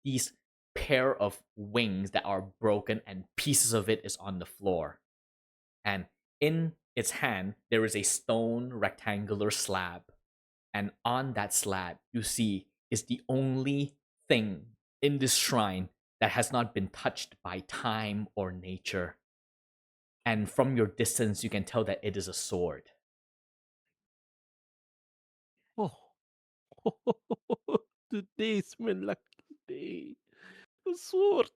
these pair of wings that are broken, and pieces of it is on the floor. And in its hand, there is a stone rectangular slab. And on that slab, you see, is the only thing in this shrine that has not been touched by time or nature. And from your distance, you can tell that it is a sword. Oh, today's my lucky day. A sword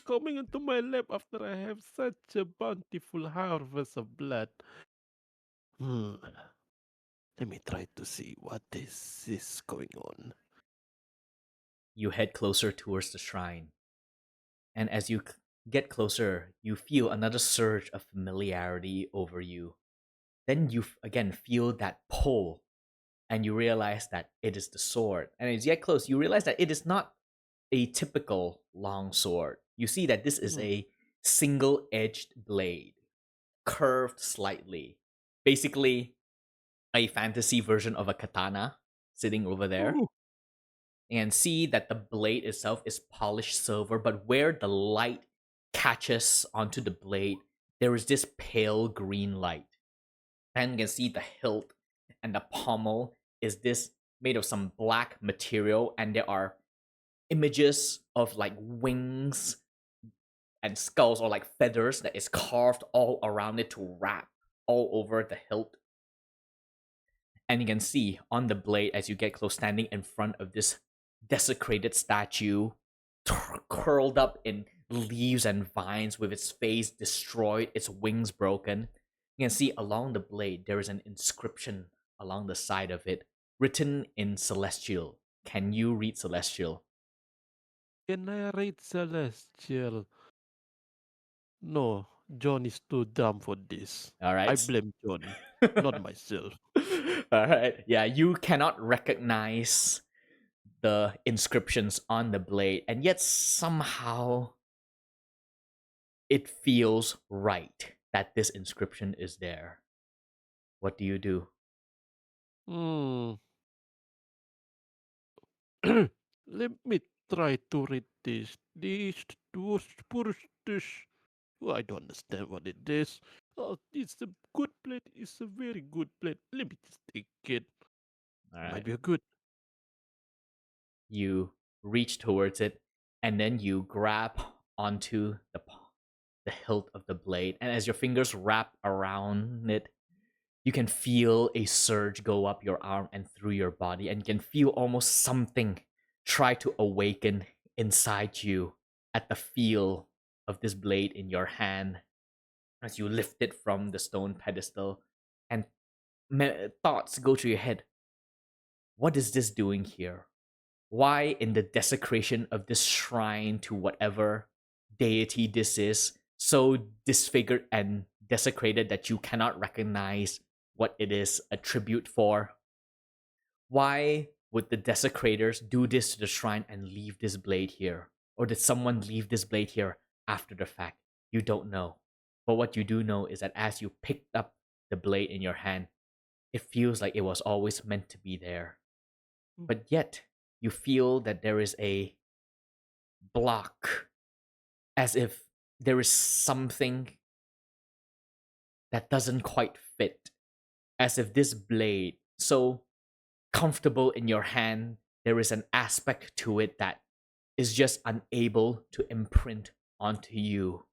coming into my lap after I have such a bountiful harvest of blood. Let me try to see what is going on. You head closer towards the shrine. And as you get closer, you feel another surge of familiarity over you. Then you again feel that pull, and you realize that it is the sword. And as you get close, you realize that it is not a typical long sword. You see that this is a single edged blade, curved slightly. Basically, a fantasy version of a katana sitting over there. Ooh. And see that the blade itself is polished silver, but where the light catches onto the blade, there is this pale green light. And you can see the hilt and the pommel is this made of some black material, and there are images of like wings and skulls or like feathers that is carved all around it to wrap all over the hilt. And you can see on the blade, as you get close, standing in front of this desecrated statue, curled up in leaves and vines with its face destroyed, its wings broken. You can see along the blade there is an inscription along the side of it, written in Celestial. Can you read Celestial? Can I read Celestial? No, John is too dumb for this. All right. I blame John, not myself. All right. Yeah, you cannot recognize the inscriptions on the blade, and yet somehow it feels right that this inscription is there. What do you do? Let me try to read this. This. Oh, I don't understand what it is. Oh, it's a good plate. It's a very good plate. Let me just take it. All Might right. be a good. You reach towards it, and then you grab onto the hilt of the blade, and as your fingers wrap around it, you can feel a surge go up your arm and through your body, and you can feel almost something try to awaken inside you. at the feel of this blade in your hand as you lift it from the stone pedestal, and thoughts go through your head. What is this doing here? Why, in the desecration of this shrine to whatever deity this is, so disfigured and desecrated that you cannot recognize what it is a tribute for? Why would the desecrators do this to the shrine and leave this blade here? Or did someone leave this blade here after the fact? You don't know. But what you do know is that as you picked up the blade in your hand, it feels like it was always meant to be there. But yet, you feel that there is a block, as if there is something that doesn't quite fit, as if this blade, so comfortable in your hand, there is an aspect to it that is just unable to imprint onto you,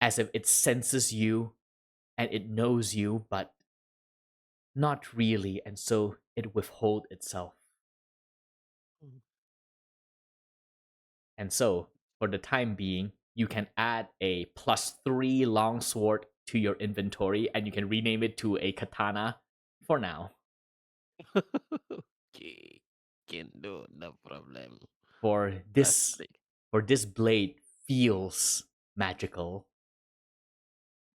as if it senses you and it knows you, but not really, and so it withholds itself. And so, for the time being, you can add a +3 longsword to your inventory, and you can rename it to a katana for now. Okay, can do, no problem. For this blade feels magical,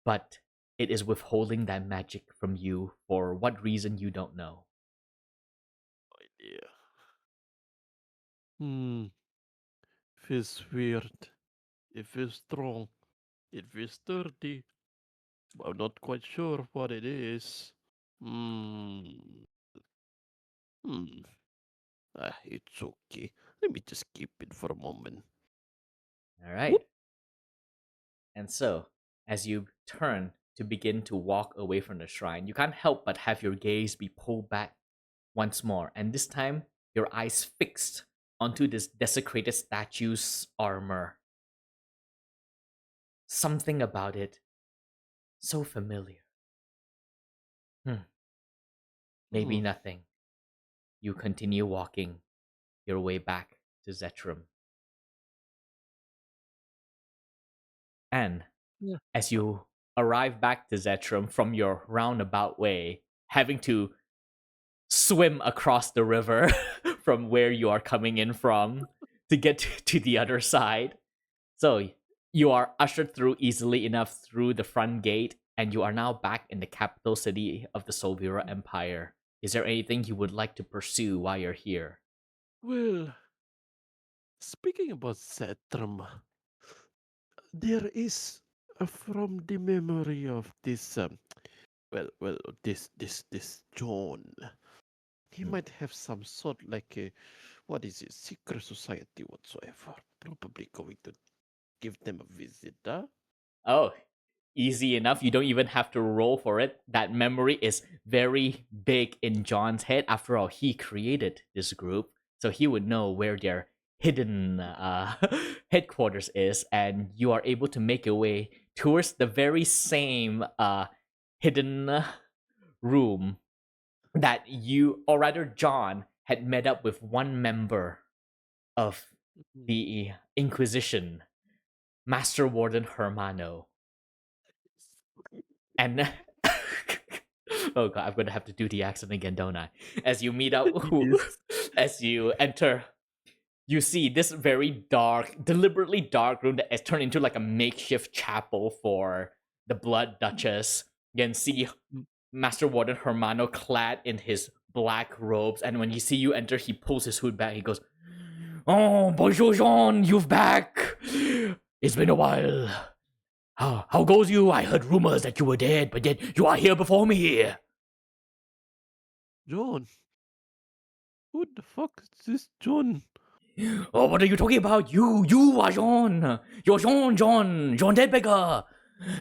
but it is withholding that magic from you for what reason you don't know. Idea. Feels weird. It feels strong. It feels sturdy. But I'm not quite sure what it is. It's okay. Let me just keep it for a moment. All right. And so, as you turn to begin to walk away from the shrine, you can't help but have your gaze be pulled back once more, and this time your eyes fixed onto this desecrated statue's armor. Something about it so familiar. Maybe nothing. You continue walking your way back to Zetrum. And as you arrive back to Zetrum from your roundabout way, having to swim across the river from where you are coming in from to get to the other side. So you are ushered through easily enough through the front gate, and you are now back in the capital city of the Solvira Empire. Is there anything you would like to pursue while you're here? Well, speaking about Zetrum, there is from the memory of this this John. He might have some sort like a secret society whatsoever. Probably going to give them a visit, huh? Oh, easy enough. You don't even have to roll for it. That memory is very big in John's head. After all, he created this group, so he would know where their hidden headquarters is, and you are able to make your way towards the very same hidden room that you, or rather John, had met up with one member of the Inquisition, Master Warden Hermano. And oh god, I'm gonna have to do the accent again, don't I? As you meet up, as you enter, you see this very dark, deliberately dark room that has turned into like a makeshift chapel for the Blood Duchess. You can see Master Warden Hermano clad in his black robes, and when he see you enter, he pulls his hood back. He goes, "Oh, bonjour, Jean, you've back. It's been a while. How goes you? I heard rumors that you were dead, but yet you are here before me." John? Who the fuck is this John? Oh, what are you talking about? You are Jean. You're Jean Deadbeggar,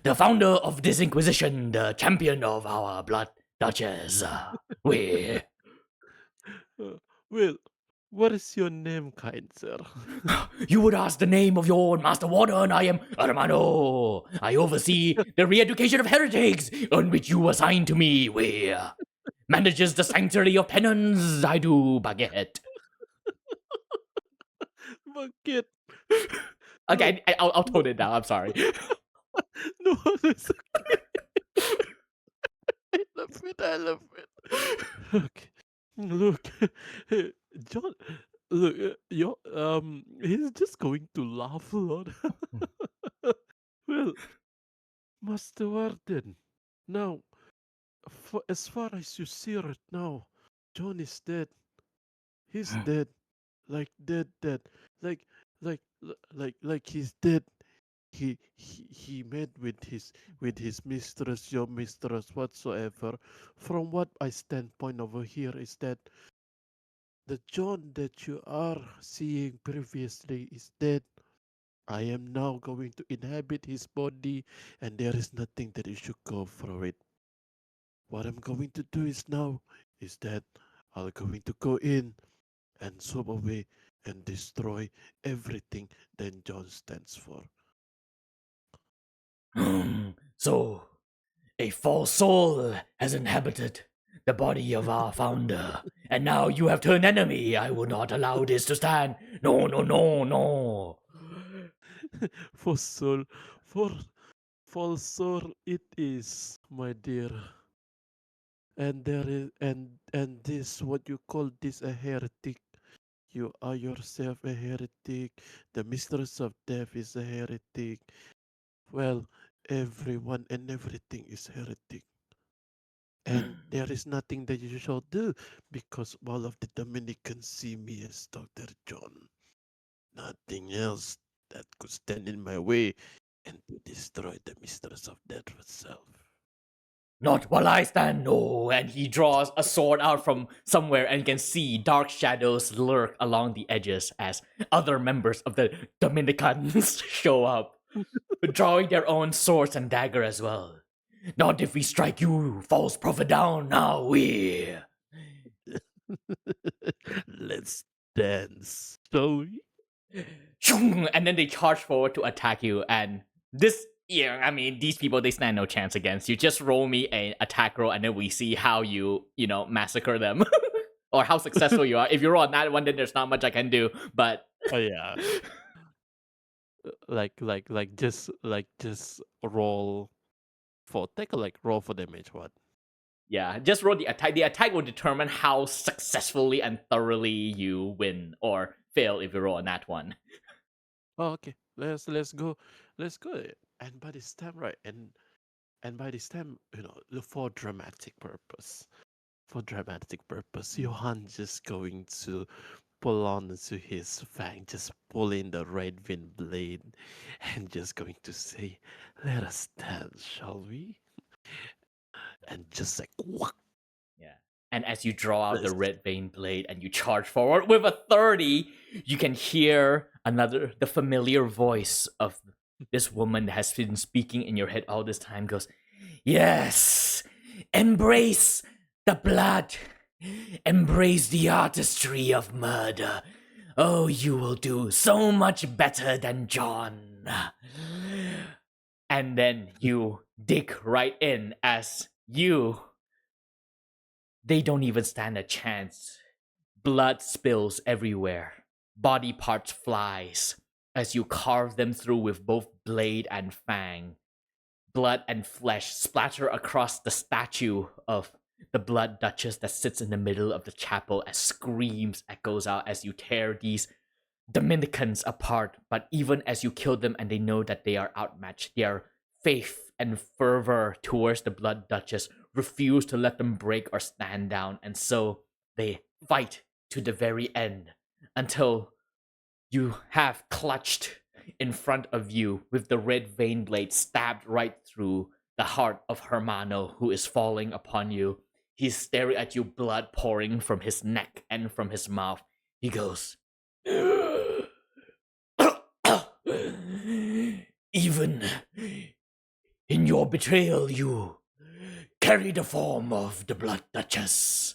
the founder of this Inquisition, the champion of our Blood Duchess. We. Well, what is your name, kind sir? You would ask the name of your Master Warden. I am Hermano. I oversee the re-education of heretics, on which you assigned to me. We manages the sanctuary of penance. I do, Baguette. Baguette. Okay, I'll tone it down. I'm sorry. No, it's okay. I love it. I love it. Okay. Look, John. Look, he's just going to laugh a lot. Well, Master Warden. Now, as far as you see right now, John is dead. He's dead. Like dead, dead. Like, like he's dead. He met with his mistress, your mistress, whatsoever. From what I standpoint over here is that the John that you are seeing previously is dead. I am now going to inhabit his body, and there is nothing that you should go for it. What I'm going to do is that I'm going to go in and swoop away and destroy everything that John stands for. So, a false soul has inhabited the body of our founder, and now you have turned enemy. I will not allow this to stand. No, no, no, no. For soul, for false soul it is, my dear. And there is and this what you call this a heretic. You are yourself a heretic. The mistress of death is a heretic. Well, everyone and everything is heretic. And there is nothing that you shall do because all of the Dominicans see me as Dr. John. Nothing else that could stand in my way and to destroy the mistress of death herself. Not while I stand, no. And he draws a sword out from somewhere, and you can see dark shadows lurk along the edges as other members of the Dominicans show up, drawing their own swords and dagger as well. Not if we strike you, false prophet, down now, we. Let's dance, shall we? And then they charge forward to attack you, and I mean, these people, they stand no chance against you. Just roll me an attack roll, and then we see how you massacre them. Or how successful you are. If you roll on that one, then there's not much I can do, but... Oh yeah. Just roll for roll for damage. What? Yeah, just roll the attack. The attack will determine how successfully and thoroughly you win or fail if you roll on that one. Oh, okay. Let's go. Let's go. And by this time, right? And by this time, for dramatic purpose, Johan just going to pull on to his fang, just pull in the red vein blade, and just going to say, "Let us dance, shall we?" And just like, whack. Yeah. And as you draw out the Let's- red vein blade and you charge forward with a 30, you can hear the familiar voice of this woman that has been speaking in your head all this time goes, "Yes, embrace the blood. Embrace the artistry of murder. Oh, you will do so much better than John." And then you dig right in as they don't even stand a chance. Blood spills everywhere. Body parts flies as you carve them through with both blade and fang. Blood and flesh splatter across the statue of the Blood Duchess that sits in the middle of the chapel as screams echoes out as you tear these Dominicans apart. But even as you kill them and they know that they are outmatched, their faith and fervor towards the Blood Duchess refuse to let them break or stand down, and so they fight to the very end until you have clutched in front of you with the red vein blade stabbed right through the heart of Hermano, who is falling upon you. He's staring at you, blood pouring from his neck and from his mouth. He goes, "Even in your betrayal, you carry the form of the Blood Duchess.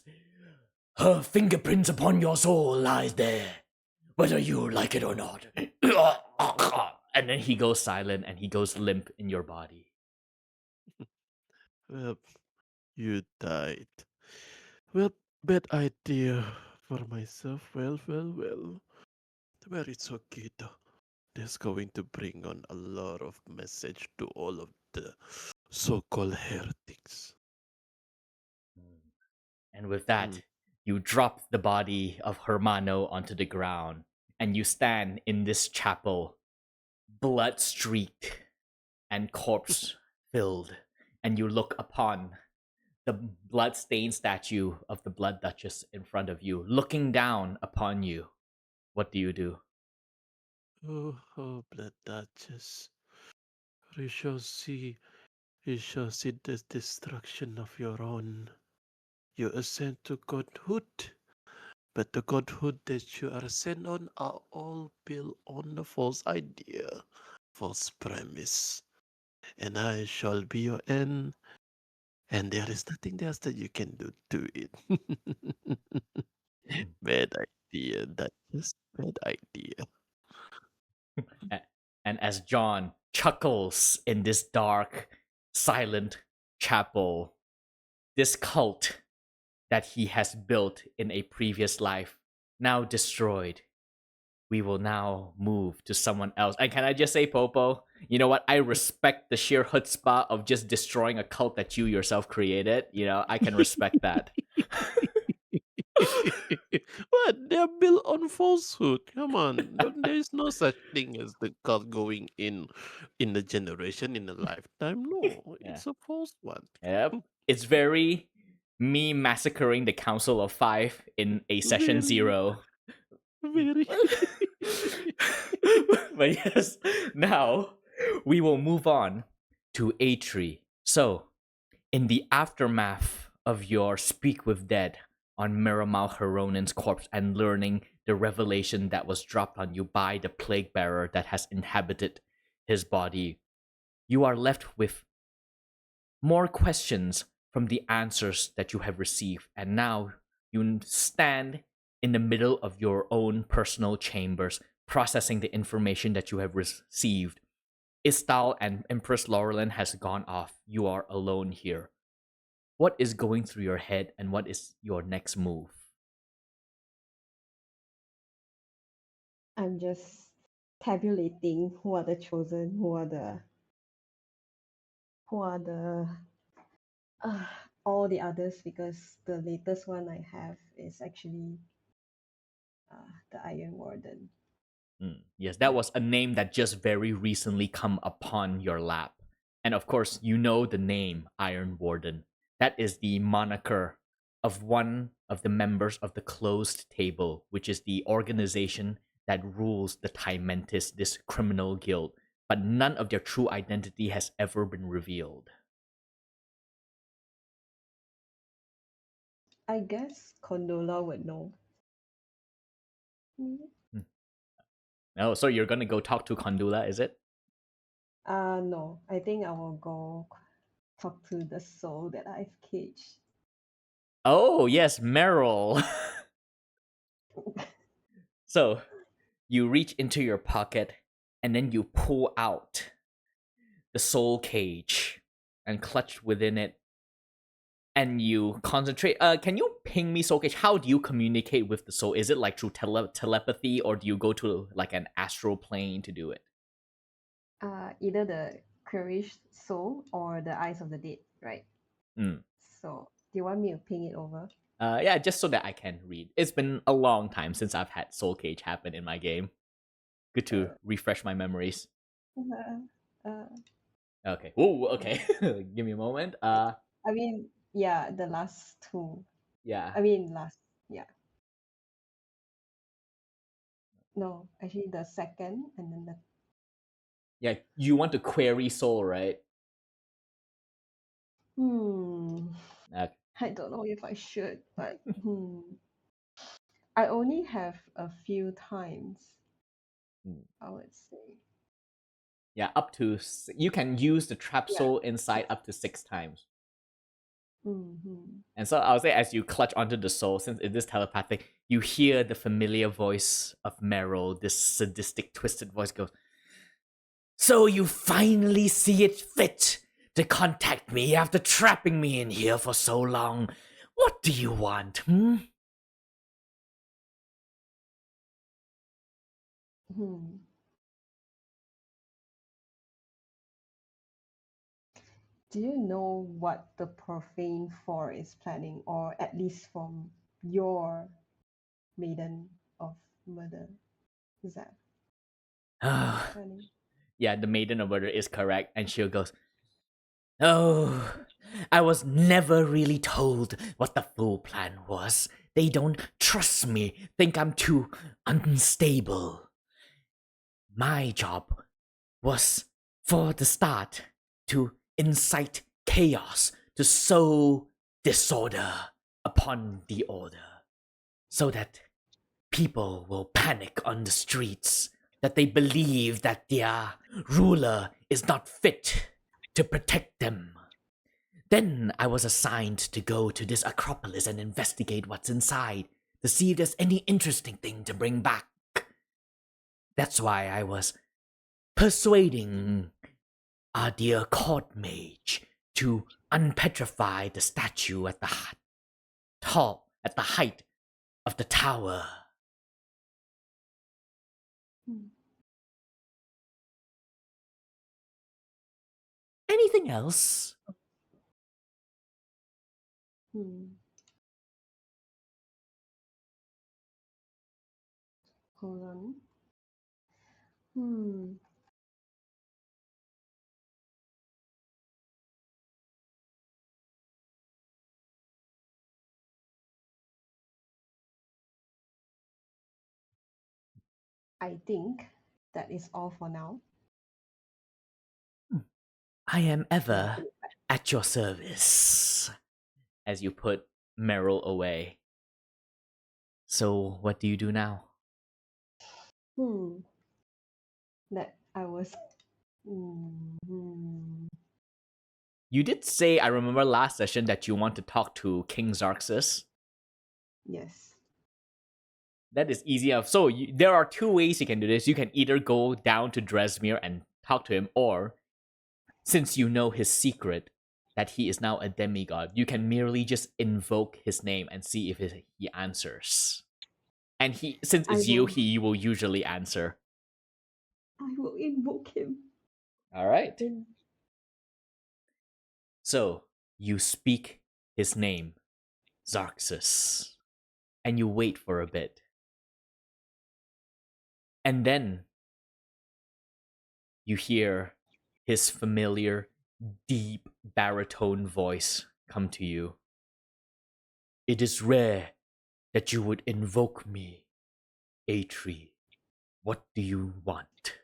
Her fingerprints upon your soul lies there, whether you like it or not." And then he goes silent and he goes limp in your body. Well, you died. Well, bad idea for myself. Well. But it's okay though. That's going to bring on a lot of message to all of the so-called heretics. And with that, you drop the body of Hermano onto the ground, and you stand in this chapel, blood streaked and corpse filled, and you look upon the blood-stained statue of the Blood Duchess in front of you, looking down upon you. What do you do? Oh, Blood Duchess. You shall see the destruction of your own. You ascend to godhood, but the godhood that you are sent on are all built on the false idea, false premise. And I shall be your end, and there is nothing else that you can do to it. Bad idea, Duchess. Bad idea. And as John chuckles in this dark, silent chapel, this cult that he has built in a previous life, now destroyed, we will now move to someone else. And can I just say, Popo, you know what? I respect the sheer chutzpah of just destroying a cult that you yourself created. You know, I can respect that. What? They're built on falsehood. Come on. There is no such thing as the cult going in the generation, in a lifetime. No, Yeah. it's a false one. Yep. It's very me massacring the Council of Five in a session Very. 0. Very. But yes, now we will move on to Atri. So, in the aftermath of your speak with dead on Miramal Haronen's corpse and learning the revelation that was dropped on you by the plague bearer that has inhabited his body, you are left with more questions from the answers that you have received, and now you stand in the middle of your own personal chambers, processing the information that you have received. Istal and Empress Laurelin has gone off. You are alone here. What is going through your head, and what is your next move? I'm just tabulating who are the chosen, who are the all the others, because the latest one I have is actually the Iron Warden. Yes, that was a name that just very recently come upon your lap. And of course, you know the name Iron Warden. That is the moniker of one of the members of the Closed Table, which is the organization that rules the Timentis, this criminal guild. But none of their true identity has ever been revealed. I guess Condola would know. Oh, so you're gonna go talk to Kondula, is it? No, I think I will go talk to the soul that I've caged. Oh, yes, Meryl. So, you reach into your pocket and then you pull out the soul cage and clutch within it. And you concentrate. Can you ping me, soul cage? How do you communicate with the soul? Is it like through telepathy, or do you go to like an astral plane to do it? Either the Querish soul or the Eyes of the Dead, right? So, do you want me to ping it over? Yeah, just so that I can read. It's been a long time since I've had Soul Cage happen in my game. Good to refresh my memories. Okay. Oh, okay. Give me a moment. I mean, yeah, the last two. Yeah. Yeah. No, actually the second and then the Yeah, you want to query soul, right? Okay. I don't know if I should, but I only have a few times, I would say. Yeah, up to you can use the trap Yeah. soul inside up to 6 times. Mm-hmm. And so I would say, as you clutch onto the soul, since it is telepathic, you hear the familiar voice of Meryl, this sadistic, twisted voice goes, "So you finally see it fit to contact me after trapping me in here for so long. What do you want, Do you know what the Profane Four is planning, or at least from your Maiden of Murder? Is that what they're planning? Yeah, the Maiden of Murder is correct. And she goes, "Oh, I was never really told what the full plan was. They don't trust me, think I'm too unstable. My job was, for the start, to incite chaos, to sow disorder upon the order, so that people will panic on the streets, that they believe that their ruler is not fit to protect them. Then I was assigned to go to this Acropolis and investigate what's inside, to see if there's any interesting thing to bring back. That's why I was persuading our dear court mage to unpetrify the statue at the at the height of the tower." Hmm. Anything else? Hmm. Hold on. Hmm. I think that is all for now. I am Yeah, ever at your service. As you put Meryl away. So, what do you do now? that I was. Hmm. You did say, I remember last session, that you want to talk to King Xarxus. Yes. That is easy enough. So, there are two ways you can do this. You can either go down to Dresmere and talk to him, or, since you know his secret, that he is now a demigod, you can merely just invoke his name and see if he answers. And since I it's you, will. he will usually answer. I will invoke him. All right. Then So, you speak his name, Xarxus, and you wait for a bit. And then you hear his familiar, deep baritone voice come to you. "It is rare that you would invoke me, Atri. What do you want?"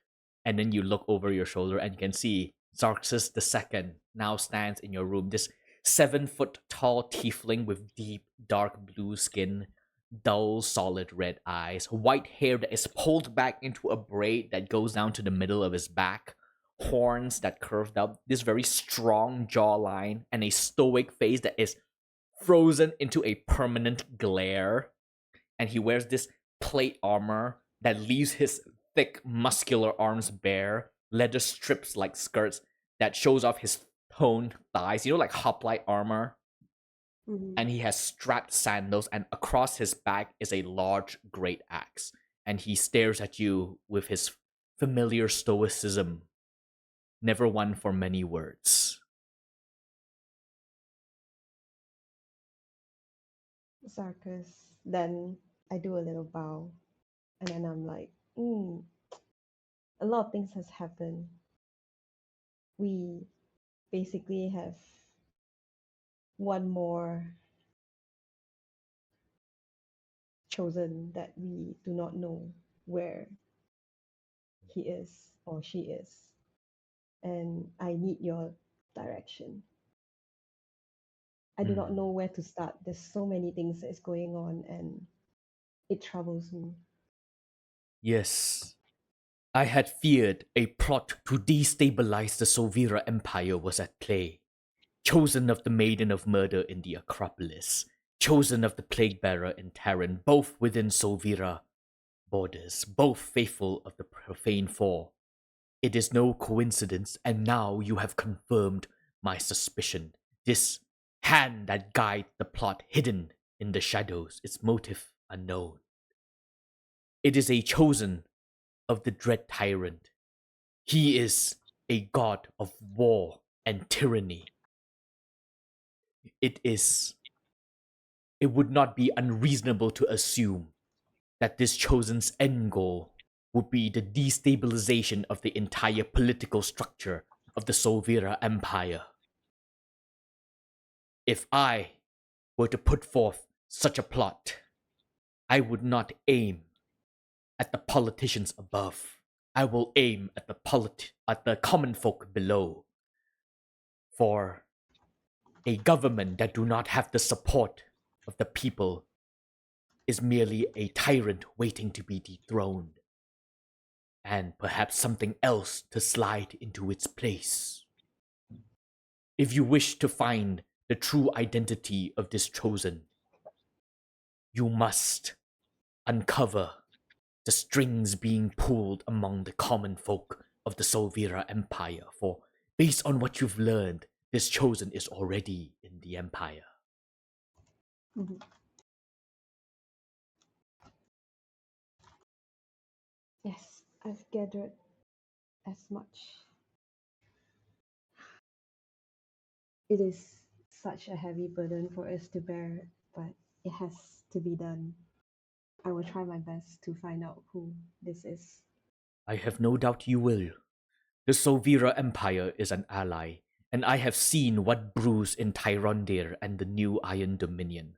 And then you look over your shoulder and you can see Xarxus II now stands in your room. This 7-foot tall tiefling with deep, dark blue skin, dull, solid red eyes, white hair that is pulled back into a braid that goes down to the middle of his back, horns that curved up, this very strong jawline, and a stoic face that is frozen into a permanent glare. And he wears this plate armor that leaves his thick, muscular arms bare, leather strips like skirts that shows off his toned thighs, like hoplite armor. And he has strapped sandals, and across his back is a large great axe. And he stares at you with his familiar stoicism, never one for many words. Xarxus. Then I do a little bow, and then I'm like, a lot of things has happened. We basically have one more chosen that we do not know where he is or she is. And I need your direction. I do not know where to start. There's so many things that is going on, and it troubles me. Yes. I had feared a plot to destabilize the Sovira Empire was at play. Chosen of the Maiden of Murder in the Acropolis, chosen of the Plague Bearer in Terran, both within Sovira borders, both faithful of the Profane Four. It is no coincidence, and now you have confirmed my suspicion. This hand that guides the plot hidden in the shadows, its motive unknown. It is a chosen of the dread tyrant. He is a god of war and tyranny, it would not be unreasonable to assume that this chosen's end goal would be the destabilization of the entire political structure of the Solvira Empire. If I were to put forth such a plot, I would not aim at the politicians above. I will aim at the common folk below. For a government that do not have the support of the people is merely a tyrant waiting to be dethroned, and perhaps something else to slide into its place. If you wish to find the true identity of this chosen, you must uncover the strings being pulled among the common folk of the Solvira Empire, for based on what you've learned, this chosen is already in the Empire. Mhm. Yes, I've gathered as much. It is such a heavy burden for us to bear, but it has to be done. I will try my best to find out who this is. I have no doubt you will. The Solvira Empire is an ally, and I have seen what brews in Tyrondir and the new Iron Dominion.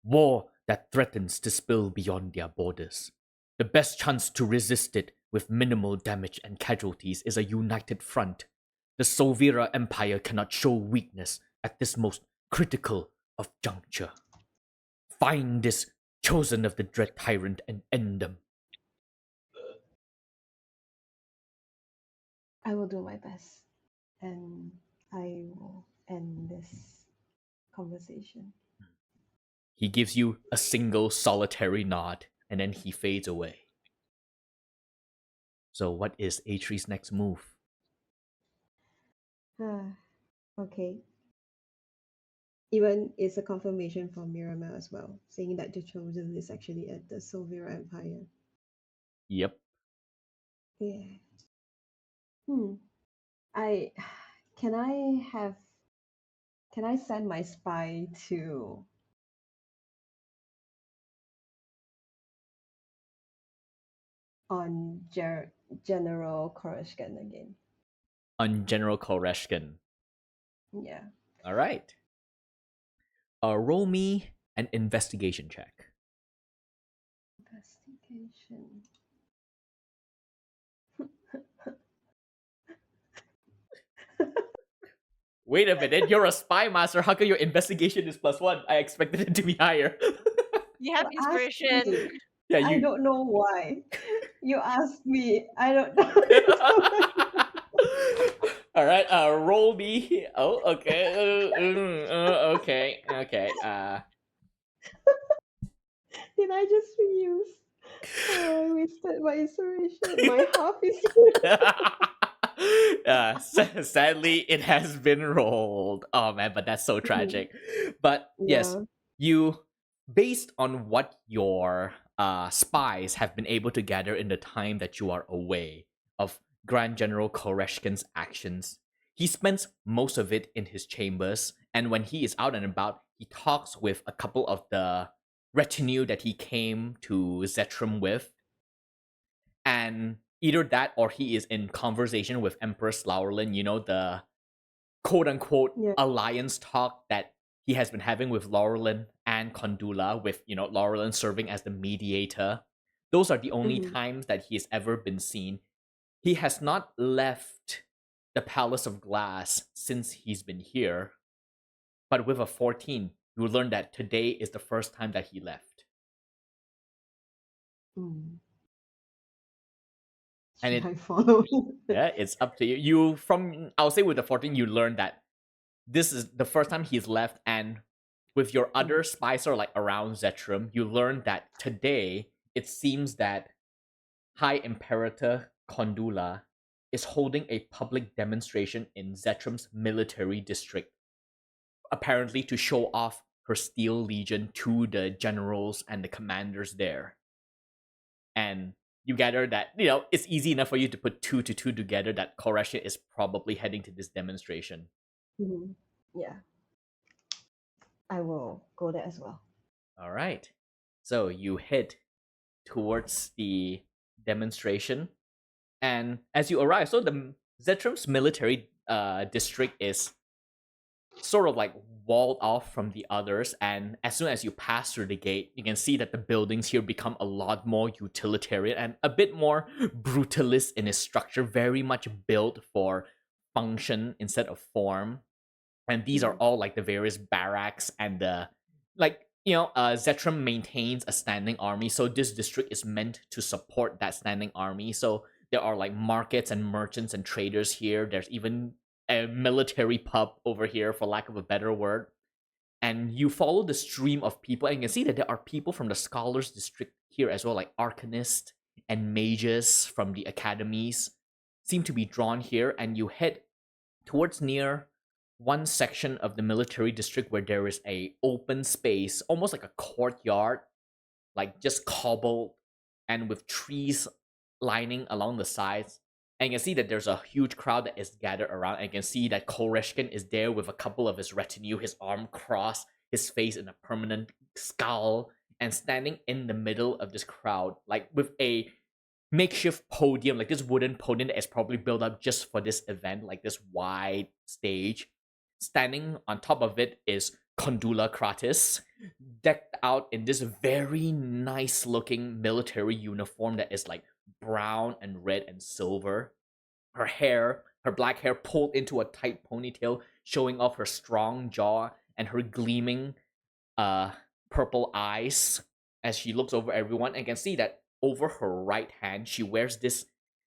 War that threatens to spill beyond their borders. The best chance to resist it with minimal damage and casualties is a united front. The Solvira Empire cannot show weakness at this most critical of juncture. Find this chosen of the dread tyrant and end them. I will do my best, and I will end this conversation. He gives you a single solitary nod, and then he fades away. So what is Atri's next move? Okay. Even it's a confirmation from Miramel as well, saying that the chosen is actually at the Solvira Empire. Yep. Yeah. I can I send my spy to on General Koreshkan again? On General Koreshkan. Yeah. Alright. Roll me an investigation check. Investigation. Wait a minute, you're a spy master. How come your investigation is +1? I expected it to be higher. You have You asked inspiration. me. Yeah, I you. don't know why. You asked me. I don't know. All right. Roll me. Oh, okay. Okay. Okay. Did I just reuse? Oh, I wasted my inspiration. My half is. Sadly, it has been rolled. Oh man, but that's so tragic. But yes, Yeah. you, based on what your spies have been able to gather in the time that you are away of Grand General Koreshkin's actions, he spends most of it in his chambers, and when he is out and about, he talks with a couple of the retinue that he came to Zetrum with, and either that or he is in conversation with Empress Laurelin, you know, the quote-unquote Yeah. alliance talk that he has been having with Laurelin and Condula, with, you know, Laurelin serving as the mediator. Those are the only Mhm. times that he has ever been seen. He has not left the Palace of Glass since he's been here, but with a 14, you learn that today is the first time that he left. Mm. And Should I follow him? Yeah, it's up to you. I'll say with the 14, you learn that this is the first time he's left, and with your other spies are like around Zetrum, you learn that today it seems that High Imperator Condula is holding a public demonstration in Zetrum's military district, apparently to show off her Steel Legion to the generals and the commanders there. And you gather that, you know, it's easy enough for you to put 2 to 2 together that Koreshkin is probably heading to this demonstration. Mhm. Yeah. I will go there as well. All right. So you head towards the demonstration, and as you arrive, so the Zetram's military district is sort of like walled off from the others, and as soon as you pass through the gate, you can see that the buildings here become a lot more utilitarian and a bit more brutalist in its structure, very much built for function instead of form. And these are all like the various barracks and the Zetram maintains a standing army, so this district is meant to support that standing army. So there are like markets and merchants and traders here. There's even a military pub over here, for lack of a better word. And you follow the stream of people, and you can see that there are people from the scholars district here as well, like arcanists and mages from the academies seem to be drawn here. And you head towards near one section of the military district where there is a open space, almost like a courtyard, like just cobbled and with trees lining along the sides. And you can see that there's a huge crowd that is gathered around. And you can see that Kolreshkin is there with a couple of his retinue, his arm crossed, his face in a permanent scowl, and standing in the middle of this crowd, like with a makeshift podium, like this wooden podium that is probably built up just for this event, like this wide stage. Standing on top of it is Kondula Kratis, decked out in this very nice looking military uniform that is like brown and red and silver. Her black hair pulled into a tight ponytail, showing off her strong jaw and her gleaming purple eyes as she looks over everyone. And you can see that over her right hand, she wears this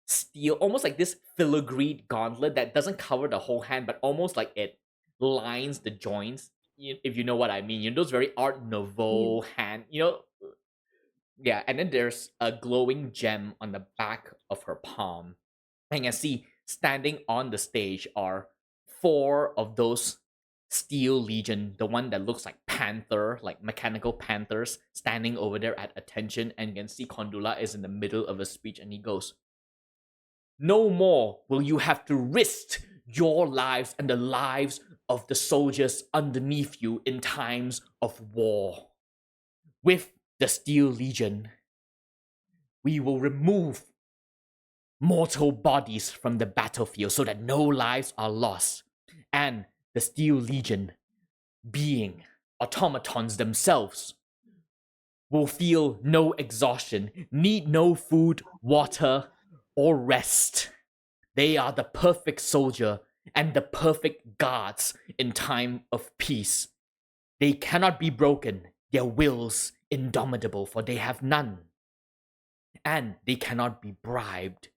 steel, almost like this filigreed gauntlet that doesn't cover the whole hand, but almost like it lines the joints, if you know what I mean. You know, those very Art Nouveau hand, yeah. And then there's a glowing gem on the back of her palm. And you can see standing on the stage are 4 of those Steel Legion, the one that looks like panther, like mechanical panthers, standing over there at attention. And you can see Kondula is in the middle of a speech, and he goes, "No more will you have to risk your lives and the lives of the soldiers underneath you in times of war. With the Steel Legion, we will remove mortal bodies from the battlefield so that no lives are lost. And the Steel Legion, being automatons themselves, will feel no exhaustion, need no food, water, or rest. They are the perfect soldier and the perfect guards in time of peace. They cannot be broken, their wills indomitable, for they have none. And they cannot be bribed,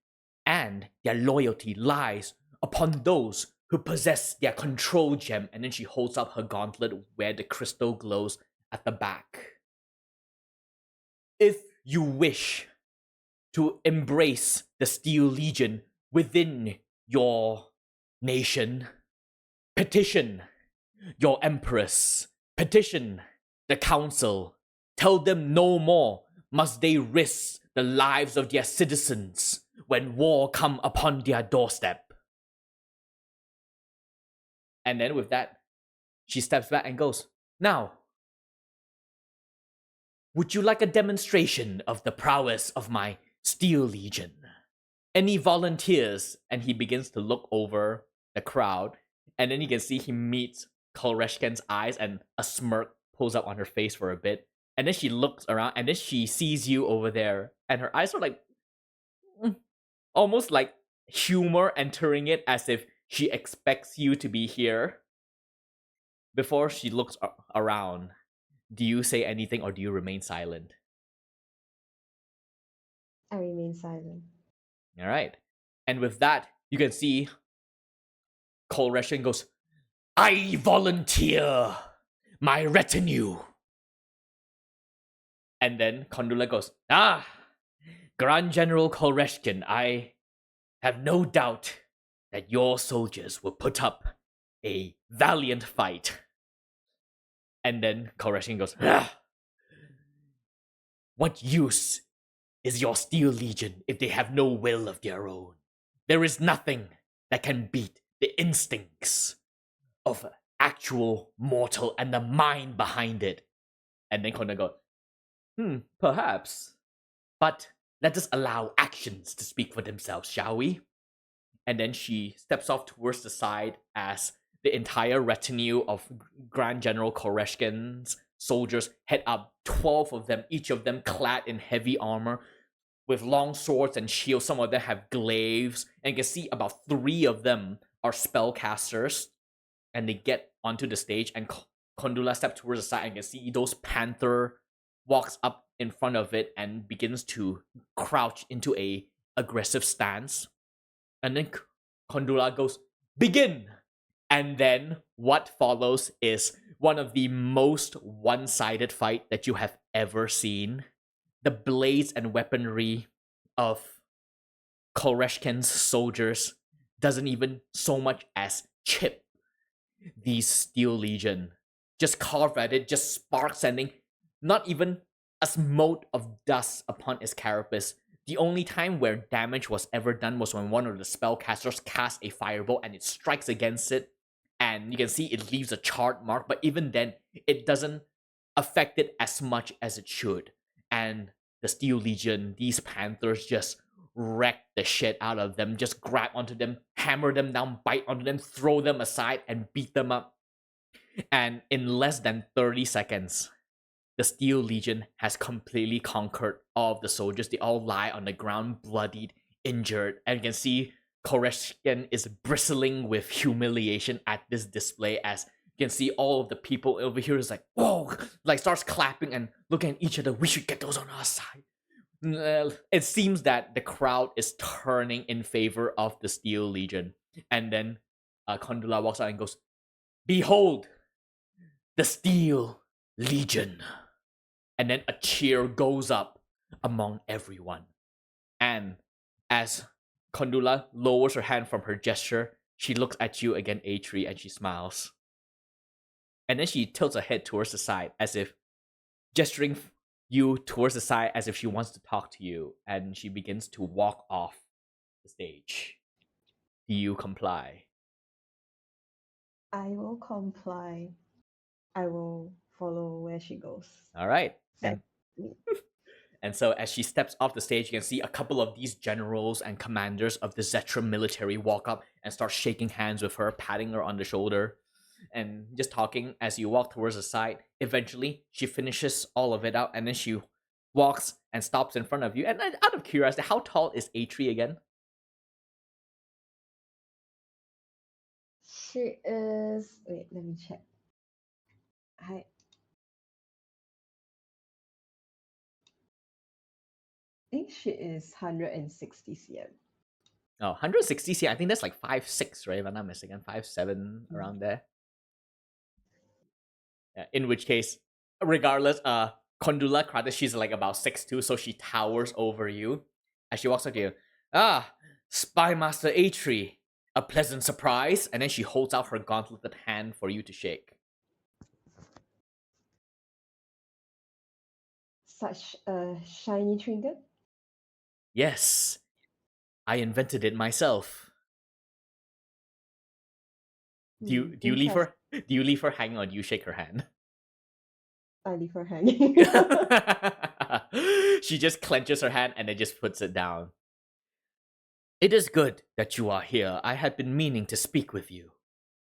and their loyalty lies upon those who possess their control gem." And then she holds up her gauntlet where the crystal glows at the back. "If you wish to embrace the Steel Legion within your nation, petition your empress, petition the council. Tell them no more must they risk the lives of their citizens when war come upon their doorstep." And then with that, she steps back and goes, "Now, would you like a demonstration of the prowess of my Steel Legion? Any volunteers?" And he begins to look over the crowd, and then you can see he meets Kolreshken's eyes, and a smirk pulls up on her face for a bit. And then she looks around, and then she sees you over there, and her eyes are like almost like humor entering it, as if she expects you to be here. Before she looks around, do you say anything or do you remain silent? I remain silent. All right. And with that, you can see Kolreshen goes, "I volunteer my retinue." And then Kondula goes, "Grand General Kolreshkin, I have no doubt that your soldiers will put up a valiant fight." And then Kolreshkin goes, "What use is your Steel Legion if they have no will of their own? There is nothing that can beat the instincts of actual mortal and the mind behind it. And then Kondula goes, perhaps. But let us allow actions to speak for themselves, shall we? And then she steps off towards the side as the entire retinue of Grand General Koreshkin's soldiers head up, 12 of them, each of them clad in heavy armor, with long swords and shields. Some of them have glaives, and you can see about 3 of them are spellcasters, and they get onto the stage, and Kondula steps towards the side, and you can see those panther walks up in front of it and begins to crouch into a aggressive stance. And then Kondula goes, begin! And then what follows is one of the most one-sided fight that you have ever seen. The blades and weaponry of Koreshkin's soldiers doesn't even so much as chip the Steel Legion. Just carve at it, just spark sending, not even a mote of dust upon its carapace. The only time where damage was ever done was when one of the spellcasters casts a fireball and it strikes against it, and you can see it leaves a charred mark, but even then, it doesn't affect it as much as it should. And the Steel Legion, these panthers just wreck the shit out of them, just grab onto them, hammer them down, bite onto them, throw them aside, and beat them up. And in less than 30 seconds, the Steel Legion has completely conquered all of the soldiers. They all lie on the ground, bloodied, injured, and you can see Koreshkin is bristling with humiliation at this display, as you can see all of the people over here is like, whoa, like starts clapping and looking at each other. We should get those on our side. It seems that the crowd is turning in favor of the Steel Legion. And then Kondula walks out and goes, behold, the Steel Legion. And then a cheer goes up among everyone. And as Kondula lowers her hand from her gesture, she looks at you again, Atri, and she smiles. And then she tilts her head towards the side, as if gesturing you towards the side, as if she wants to talk to you. And she begins to walk off the stage. Do you comply? I will comply. I will follow where she goes. All right. Except And me. And so as she steps off the stage, you can see a couple of these generals and commanders of the Zetra military walk up and start shaking hands with her, patting her on the shoulder, and just talking as you walk towards the side. Eventually, she finishes all of it out, and then she walks and stops in front of you. And out of curiosity, how tall is Atri again? She is. Wait, let me check. I think she is 160 cm. Oh, 160 cm. I think that's like 5'6", right? If I'm not mistaken, 5'7", around there. Yeah, in which case, regardless, Kondula Kratos, she's like about 6'2", so she towers over you. As she walks up to you, Spy Master Atri, a pleasant surprise. And then she holds out her gauntleted hand for you to shake. Such a shiny trinket. Yes, I invented it myself. Do you leave her? Do you leave her hanging, or do you shake her hand? I leave her hanging. She just clenches her hand and then just puts it down. It is good that you are here. I had been meaning to speak with you.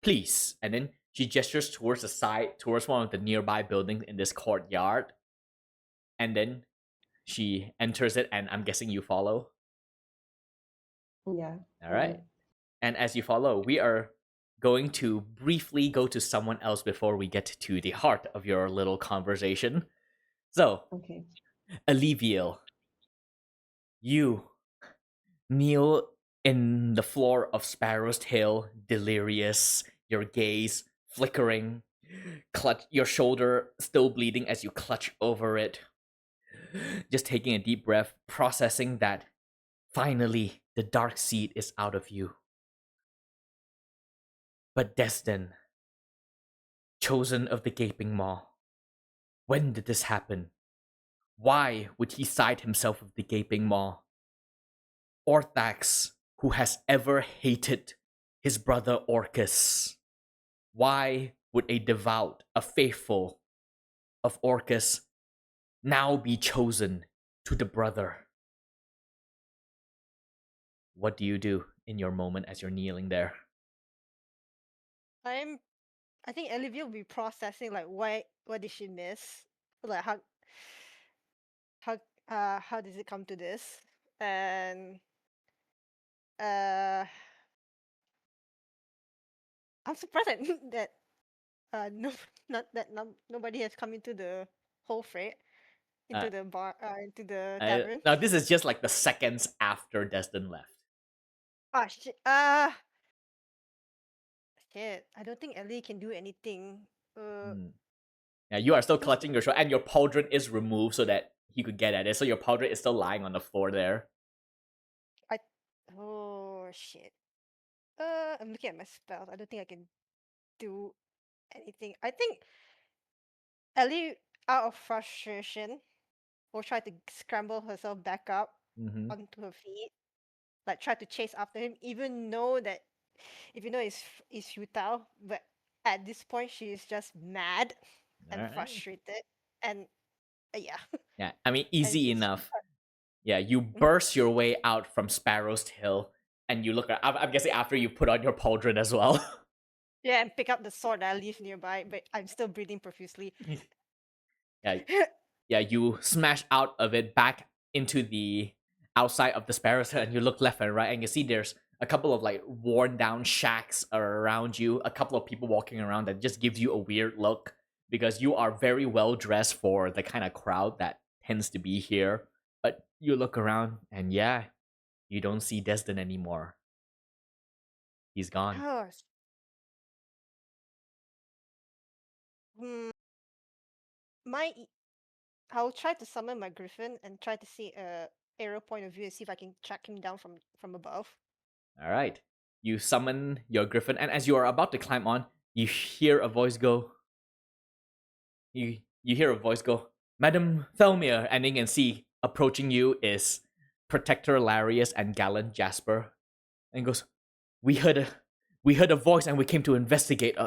Please. And then she gestures towards the side, towards one of the nearby buildings in this courtyard. And then she enters it, and I'm guessing you follow. Yeah. All right. And as you follow, we are going to briefly go to someone else before we get to the heart of your little conversation. So, Okay. Aliviel, you kneel in the floor of Sparrow's Tail, delirious, your gaze flickering, clutch your shoulder still bleeding as you clutch over it. Just taking a deep breath, processing that finally the dark seed is out of you. But Destin, chosen of the Gaping Maw, when did this happen? Why would he side himself with the Gaping Maw? Orthax, who has ever hated his brother Orcus. Why would a devout, a faithful of Orcus now be chosen to the brother? What do you do in your moment as you're kneeling there? I think Olivia will be processing like what did she miss? Like how does it come to this? And uh I'm surprised that no not that nobody has come into the whole fray Uh, into the bar into the tavern. Now, this is just like the seconds after Destin left. Ah shit. Shit. I don't think Ellie can do anything. Hmm. Yeah, you are still Those clutching your sword, and your pauldron is removed so that he could get at it. So your pauldron is still lying on the floor there. Oh shit. I'm looking at my spells. I don't think I can do anything. I think Ellie, out of frustration, will try to scramble herself back up Mm-hmm. onto her feet, like try to chase after him, even know that if you know it's futile. But at this point, she is just mad and Alright. frustrated, and yeah, Yeah, I mean, and easy she's enough. Yeah, you Mhm. burst your way out from Sparrow's Hill, and you look at. I'm guessing after you put on your pauldron as well. yeah, and pick up the sword that I leave nearby, but I'm still breathing profusely. yeah, yeah, you smash out of it back into the outside of the Sparrow's Hill, and you look left and right, and you see there's a couple of like worn down shacks around you, a couple of people walking around that just gives you a weird look because you are very well dressed for the kind of crowd that tends to be here. But you look around, and yeah, you don't see Destin anymore. He's gone. Oh, hmm. My I'll try to summon my griffin and try to see a aerial point of view and see if I can track him down from above. All right. You summon your griffin, and as you are about to climb on, you hear a voice go. You hear a voice go, Madam Thelmir, and you can see approaching you is Protector Larius and Gallant Jasper, and goes, "We heard a voice, and we came to investigate.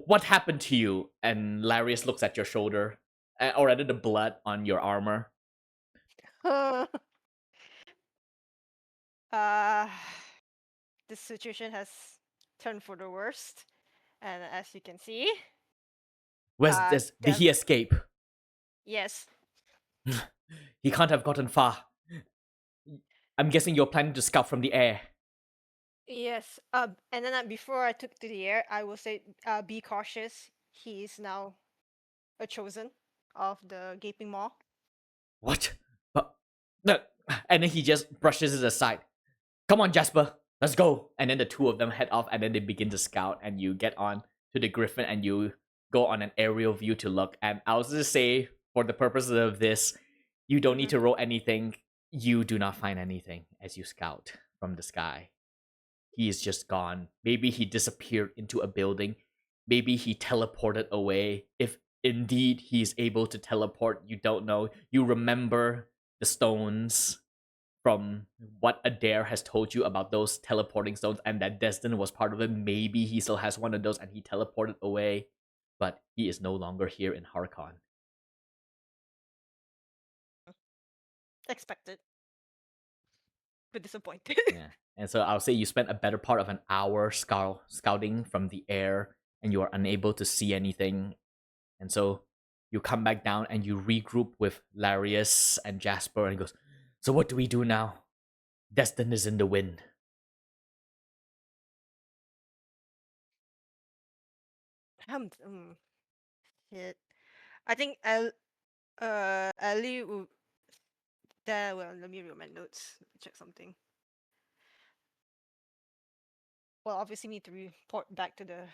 What happened to you?" And Larius looks at your shoulder, or rather, the blood on your armor. uh, this situation has turned for the worst, and as you can see, Where's this? Did he escape? yes, He can't have gotten far. I'm guessing you're planning to scout from the air. yes. And then before I took to the air, I will say, be cautious. He is now a chosen of the gaping maw. What? But no. And then he just brushes it aside. Come on, Jasper, let's go. And then the two of them head off, and then they begin to scout. And you get on to the griffin, and you go on an aerial view to look. And I'll just say, for the purposes of this, you don't need to roll anything. You do not find anything as you scout from the sky. He is just gone. Maybe he disappeared into a building. Maybe he teleported away. If indeed he is able to teleport, you don't know. You remember the stones from what Adair has told you about those teleporting stones, and that Destin was part of it. Maybe he still has one of those and he teleported away, but he is no longer here in Harkon. Expected, but disappointed. Yeah. And so I'll say you spent a better part of an hour scouting from the air, and you are unable to see anything. And so you come back down and you regroup with Larius and Jasper, and he goes, "So what do we do now? Destin is in the wind." Shit. I think Ali will. Well, let me read my notes. Check something. Well, obviously, need to report back to the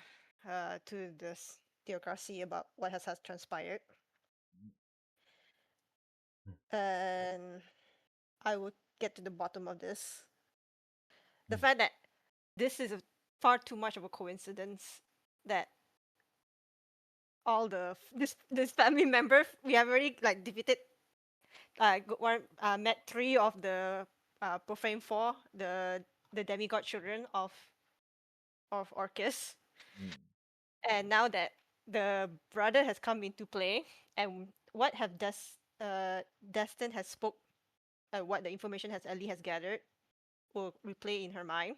theocracy about what has transpired, and I will get to the bottom of this. The Mm. fact that this is far too much of a coincidence that all this family member we have already like defeated met 3 of the profane 4, the demigod children of Orcus, Mm. And now that the brother has come into play, and what have Destin has spoke, what the information has Ellie has gathered, will replay in her mind.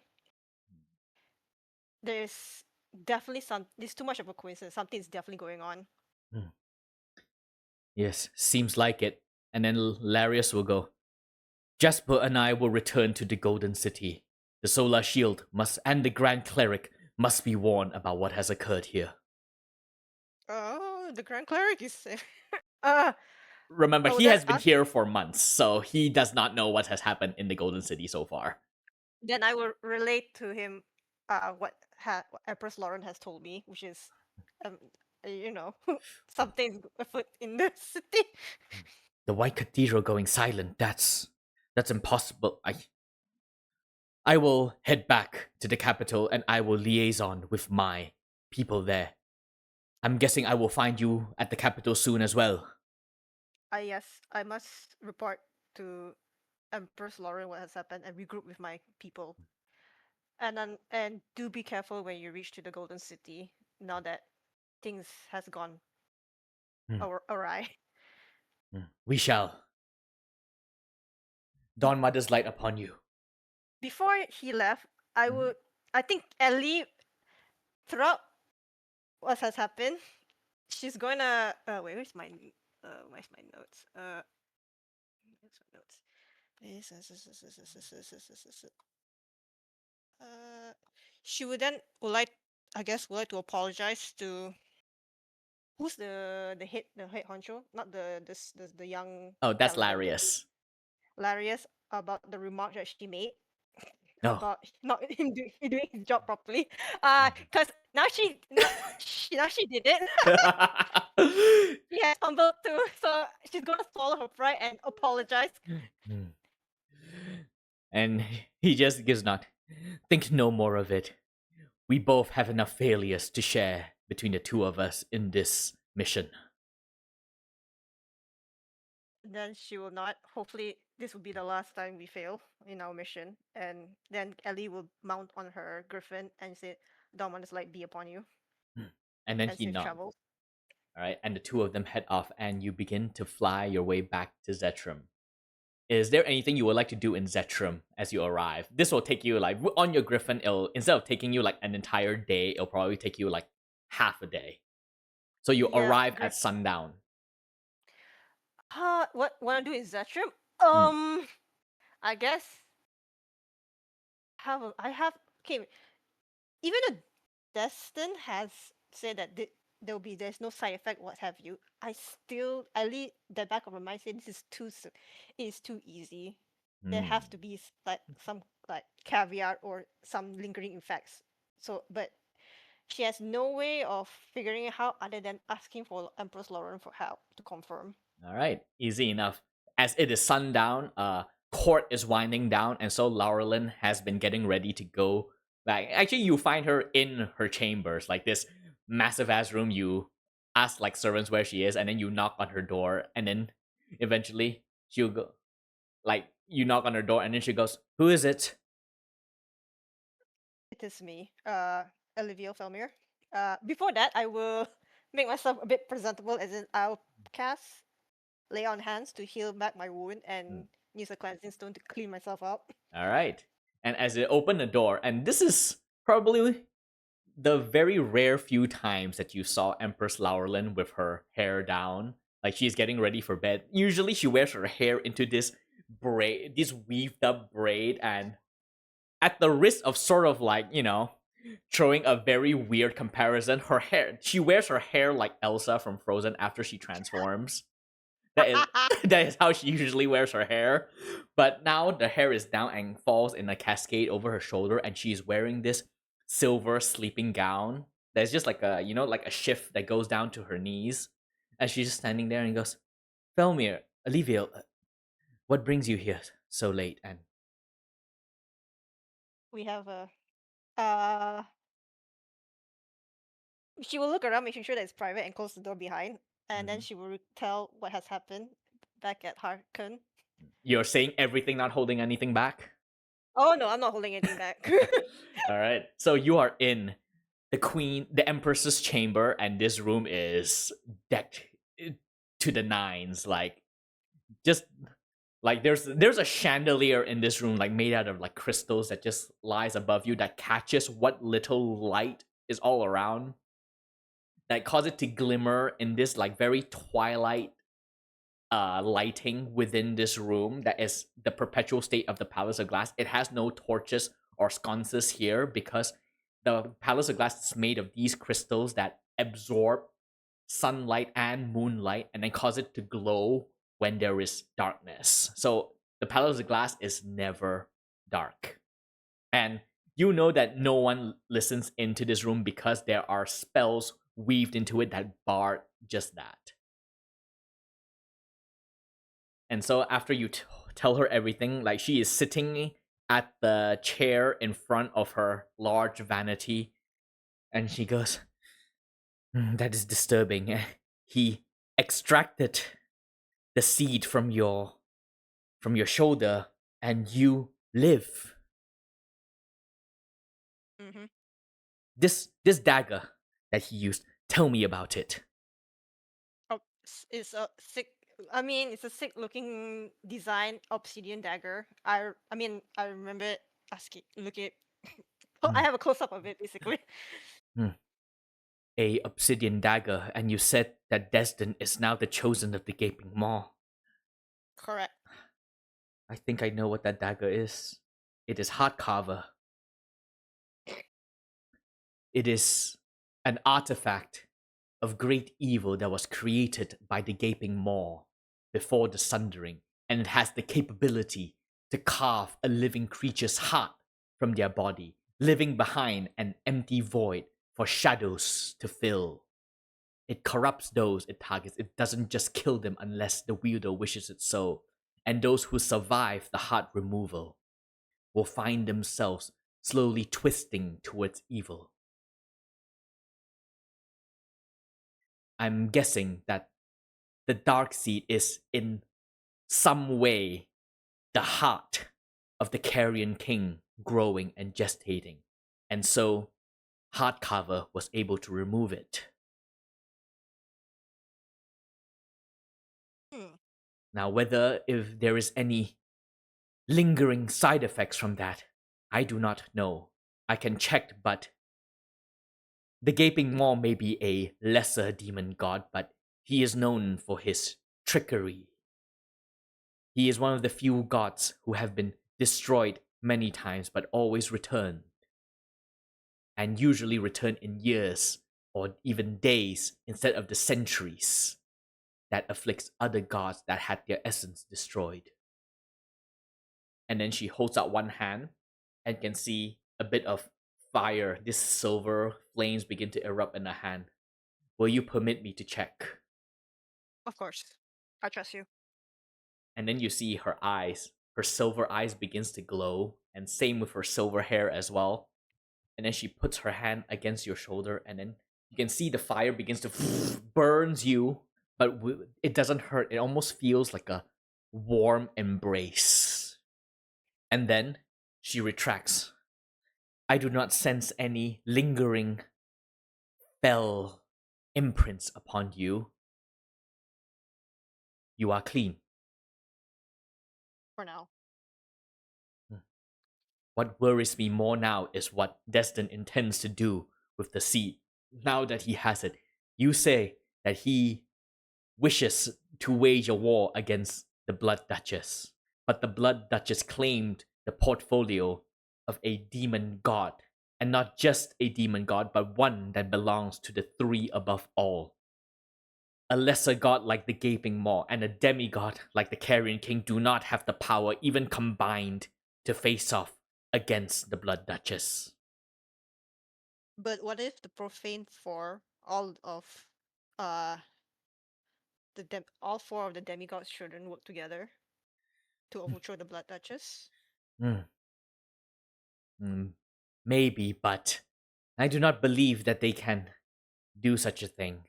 There's definitely There's too much of a coincidence. Something's definitely going on. Yes, seems like it. And then Larius will go, Jasper and I will return to the Golden City. The Solar Shield and the Grand Cleric must be warned about what has occurred here. Oh, the Grand Cleric is. uh, Remember, Oh, he then has been us- here for months, so he does not know what has happened in the Golden City so far. then I will relate to him what Empress Lauren has told me, which is, um, something's afoot in the city. The White Cathedral going silent, that's impossible. I will head back to the capital and I will liaison with my people there. I'm guessing I will find you at the capital soon as well. Yes, I must report to Empress Lauren what has happened and regroup with my people. And do be careful when you reach to the Golden City. Now that things has gone awry. We shall. Dawn Mother's light upon you. Before he left, I think Ellie, throughout what has happened, she's gonna where's my notes? Where's my notes? She would then would like to apologize to who's the head honcho, not the young. Oh, that's talented Larius. Larius, about the remark that she made No. about not him doing his job properly. Because now she did it. She has humbled too, so she's gonna swallow her pride and apologize. And he just gives not. Think no more of it. We both have enough failures to share between the two of us in this mission. Then she will not. Hopefully, this will be the last time we fail in our mission. And then Ellie will mount on her griffin and say, "Dominus light be upon you." And then And he safe nods. travels. All right, and the two of them head off, and you begin to fly your way back to Zetrum. Is there anything you would like to do in Zetrum as you arrive? This will take you like on your griffin. It'll instead of taking you like an entire day, it'll probably take you like half a day. So you Yeah, arrive great. at sundown. What wanna do in Zetrum? I guess okay. Even though Destin has said that there's no side effect, what have you. I leave the back of my mind say this is it is too easy. There has to be some like caveat or some lingering effects. So, but she has no way of figuring it out other than asking for Empress Lauren for help to confirm. All right, easy enough. As it is sundown, court is winding down, and so Laurelyn has been getting ready to go back. Actually, you find her in her chambers, like this massive ass room. You ask like servants where she is, and then you knock on her door, and then eventually she'll go, like you knock on her door, and then she goes, "Who is it?" It is me, Olivia Felmir. Before that, I will make myself a bit presentable, as in I'll cast Lay on Hands to heal back my wound and use a cleansing stone to clean myself up. All right. And as they open the door, and this is probably the very rare few times that you saw Empress Laurelyn with her hair down, like she's getting ready for bed. Usually she wears her hair into this braid, this weaved up braid, and at the risk of sort of like, throwing a very weird comparison, she wears her hair like Elsa from Frozen after she transforms. That is how she usually wears her hair. But now the hair is down and falls in a cascade over her shoulder, and she's wearing this silver sleeping gown. There's just like like a shift that goes down to her knees. And she's just standing there and goes, Felmir, Olivia, what brings you here so late? And We have she will look around, making sure that it's private, and close the door behind. And then she will tell what has happened back at Harken. You're saying everything, not holding anything back? Oh no, I'm not holding anything back. All right. So you are in the Empress's chamber, and this room is decked to the nines. Like, just like there's a chandelier in this room, like made out of like crystals that just lies above you that catches what little light is all around, that cause it to glimmer in this like very twilight lighting within this room that is the perpetual state of the Palace of Glass. It has no torches or sconces here because the Palace of Glass is made of these crystals that absorb sunlight and moonlight and then cause it to glow when there is darkness. So the Palace of Glass is never dark. And you know that no one listens into this room because there are spells weaved into it that bar just that. And so after you tell her everything, like she is sitting at the chair in front of her large vanity, and she goes, that is disturbing. He extracted the seed from your shoulder, and you live. Mm-hmm. This dagger that he used, tell me about it. Oh, it's a sick. I mean, it's a sick-looking design obsidian dagger. I mean, I remember asking, looking. I have a close-up of it, basically. A obsidian dagger, and you said that Destin is now the chosen of the Gaping Maw. Correct. I think I know what that dagger is. It is Heartcarver. It is an artifact of great evil that was created by the Gaping Maw before the Sundering, and it has the capability to carve a living creature's heart from their body, leaving behind an empty void for shadows to fill. It corrupts those it targets. It doesn't just kill them unless the wielder wishes it so. And those who survive the heart removal will find themselves slowly twisting towards evil. I'm guessing that the dark seed is in some way the heart of the Carrion King growing and gestating. And so Heartcarver was able to remove it. Now, whether if there is any lingering side effects from that, I do not know. I can check, but the Gaping Maw may be a lesser demon god, but he is known for his trickery. He is one of the few gods who have been destroyed many times, but always return. And usually return in years or even days instead of the centuries that afflicts other gods that had their essence destroyed. And then she holds out one hand and can see a bit of fire. This silver flames begin to erupt in her hand. Will you permit me to check? Of course. I trust you. And then you see her eyes. Her silver eyes begins to glow, and same with her silver hair as well. And then she puts her hand against your shoulder, and then you can see the fire begins to burns you, but it doesn't hurt. It almost feels like a warm embrace. And then she retracts. I do not sense any lingering fell imprints upon you. You are clean. For now. What worries me more now is what Destin intends to do with the seed. Now that he has it, you say that he wishes to wage a war against the Blood Duchess. But the Blood Duchess claimed the portfolio of a demon god. And not just a demon god, but one that belongs to the three above all. A lesser god like the Gaping Maw and a demigod like the Carrion King do not have the power, even combined, to face off against the Blood Duchess. But what if the profane four, all of all four of the demigods children work together to overthrow the Blood Duchess? Maybe, but I do not believe that they can do such a thing.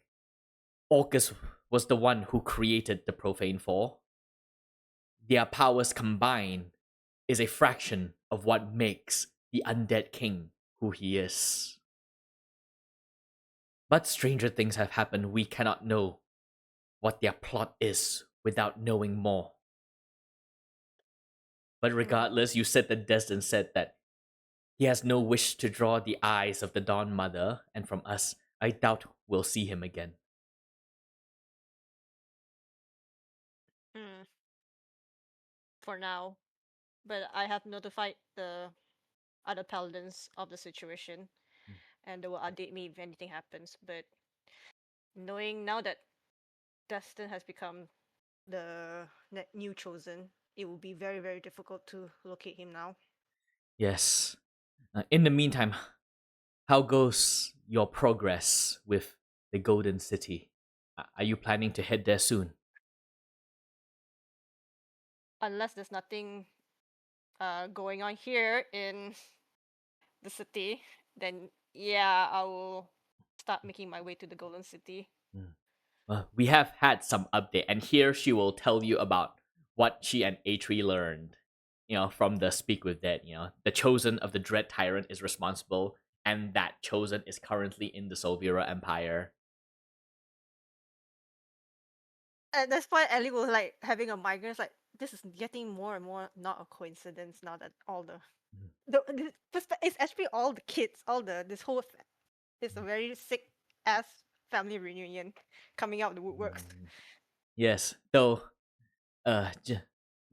Orcus was the one who created the Profane Four. Their powers combined is a fraction of what makes the Undead King who he is. But stranger things have happened. We cannot know what their plot is without knowing more. But regardless, you said that Destin said that he has no wish to draw the eyes of the Dawn Mother, and from us, I doubt we'll see him again. Hmm. For now. But I have notified the other paladins of the situation, Mm. and they will update me if anything happens. But knowing now that Destin has become the new chosen, it will be very, very difficult to locate him now. Yes. In the meantime, how goes your progress with the Golden City? Are you planning to head there soon? Unless there's nothing going on here in the city, then yeah, I will start making my way to the Golden City. We have had some update, and here she will tell you about what she and Atri learned. From the Speak with Dead. The chosen of the Dread Tyrant is responsible, and that chosen is currently in the Solvira Empire. At this point, Ellie was like having a migraine. It's like this is getting more and more not a coincidence now that all it's actually all the kids, all this whole it's a very sick ass family reunion coming out of the woodworks. Yes, though,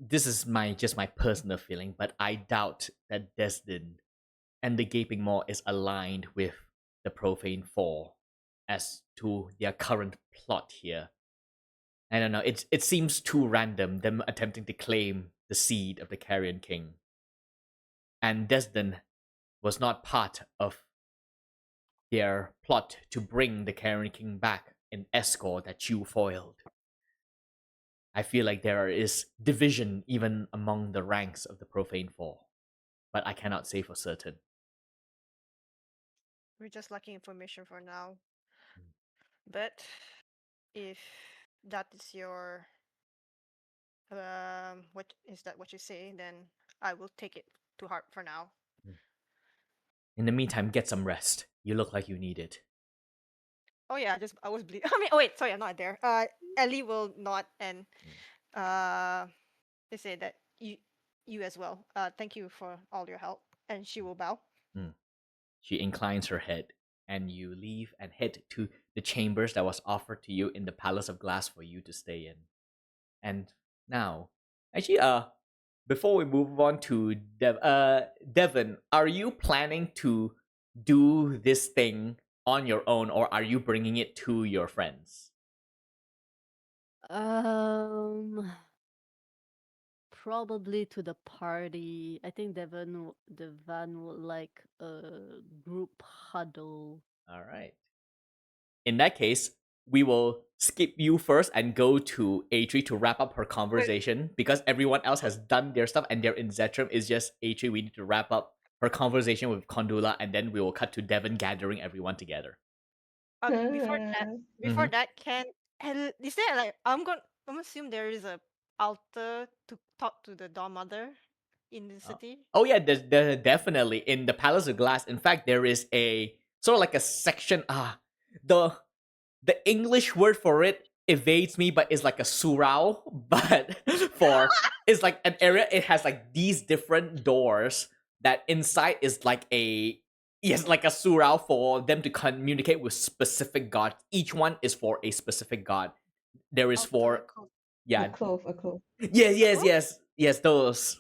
this is just my personal feeling, but I doubt that Destin and the Gaping Maw is aligned with the Profane Four as to their current plot here. I don't know. It seems too random, them attempting to claim the seed of the Carrion King. And Destin was not part of their plot to bring the Carrion King back in Escort that you foiled. I feel like there is division even among the ranks of the Profane Four, but I cannot say for certain. We're just lacking information for now. But if that is your what is that what you say, then I will take it to heart for now. In the meantime, get some rest. You look like you need it. Oh yeah, I was bleeding. I mean, oh wait, sorry, I'm not there. Ellie will nod and they say that you as well. Thank you for all your help, and she will bow. She inclines her head, and you leave and head to the chambers that was offered to you in the Palace of Glass for you to stay in. And now, actually, before we move on to Devon, are you planning to do this thing on your own, or are you bringing it to your friends? Probably to the party. I think Devan would like a group huddle. All right. In that case, we will skip you first and go to Atri to wrap up her conversation because everyone else has done their stuff and they're in Zetrum. It's just Atri. We need to wrap up her conversation with Kondula, and then we will cut to Devon gathering everyone together. Before that, is there like I'm assume there is a altar to talk to the Dawn Mother in the city. Oh yeah, there's definitely in the Palace of Glass. In fact, there is a sort of like a section. The English word for it evades me, but it's like a surau. But for it's like an area. It has like these different doors that inside is like a like a surau for them to communicate with specific gods. Each one is for a specific god. There is for A clove. yes, those.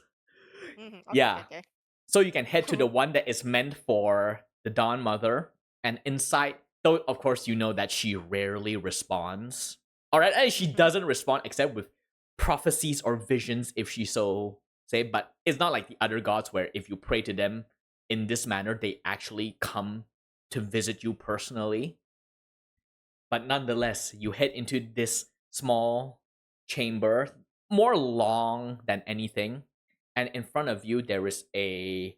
Okay, Yeah. okay. So you can head to the one that is meant for the Dawn Mother, and inside, though of course you know that she rarely responds. Alright, and she doesn't respond except with prophecies or visions if she so say, but it's not like the other gods where if you pray to them in this manner, they actually come to visit you personally. But nonetheless, you head into this small chamber, more long than anything, and in front of you there is a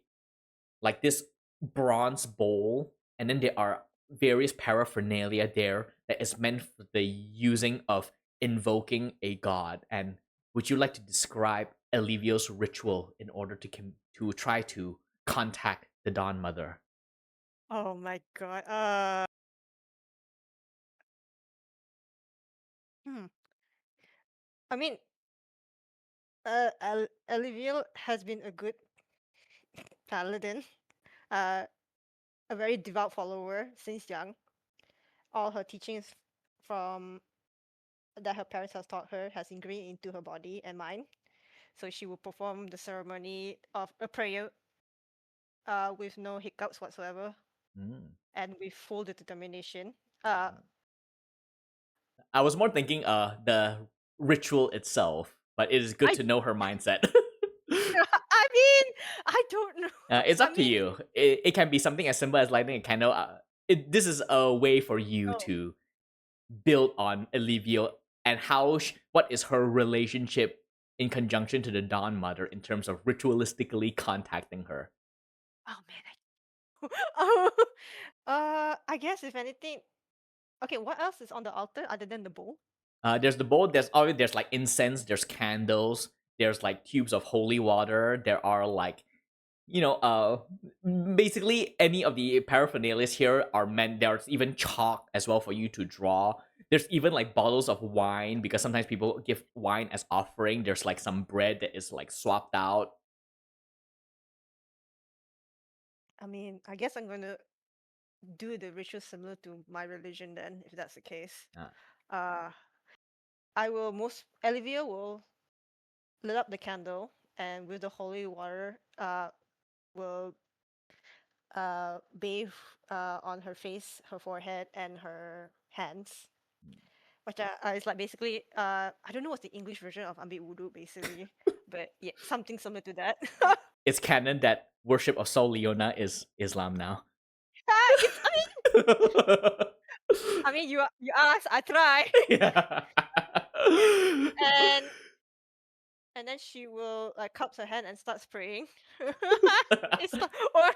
like this bronze bowl, and then there are various paraphernalia there that is meant for the using of invoking a god. And would you like to describe Elivio's ritual in order to try to contact the Dawn Mother? Oh my god. Hmm. I mean, Eliviel has been a good paladin, uh, a very devout follower since young. All her teachings from that her parents has taught her has ingrained into her body and mind. So she will perform the ceremony of a prayer with no hiccups whatsoever Mm. and with full determination. Uh, I was more thinking the ritual itself, but it is good I to know her mindset. I mean, I don't know. It's I up to mean, you. It can be something as simple as lighting a candle. This is a way for you oh, to build on Olivia and what is her relationship in conjunction to the Dawn Mother in terms of ritualistically contacting her. oh man. I guess if anything, okay. What else is on the altar other than the bowl? There's the bowl. There's like incense. There's candles. There's like tubes of holy water. There are like basically any of the paraphernalia here are meant. There's even chalk as well for you to draw. There's even like bottles of wine because sometimes people give wine as offering. There's like some bread that is like swapped out. I mean, I guess I'm gonna do the ritual similar to my religion then, if that's the case. Ah. Uh, I will Olivia will lit up the candle and with the holy water, will bathe on her face, her forehead, and her hands. Which is like basically, I don't know what's the English version of Ambil Wudu basically, but yeah, something similar to that. It's canon that worship of Sol Leona is Islam now. It's, I mean, you ask, I try, Yeah. and then she will like cups her hand and starts praying. It's not, or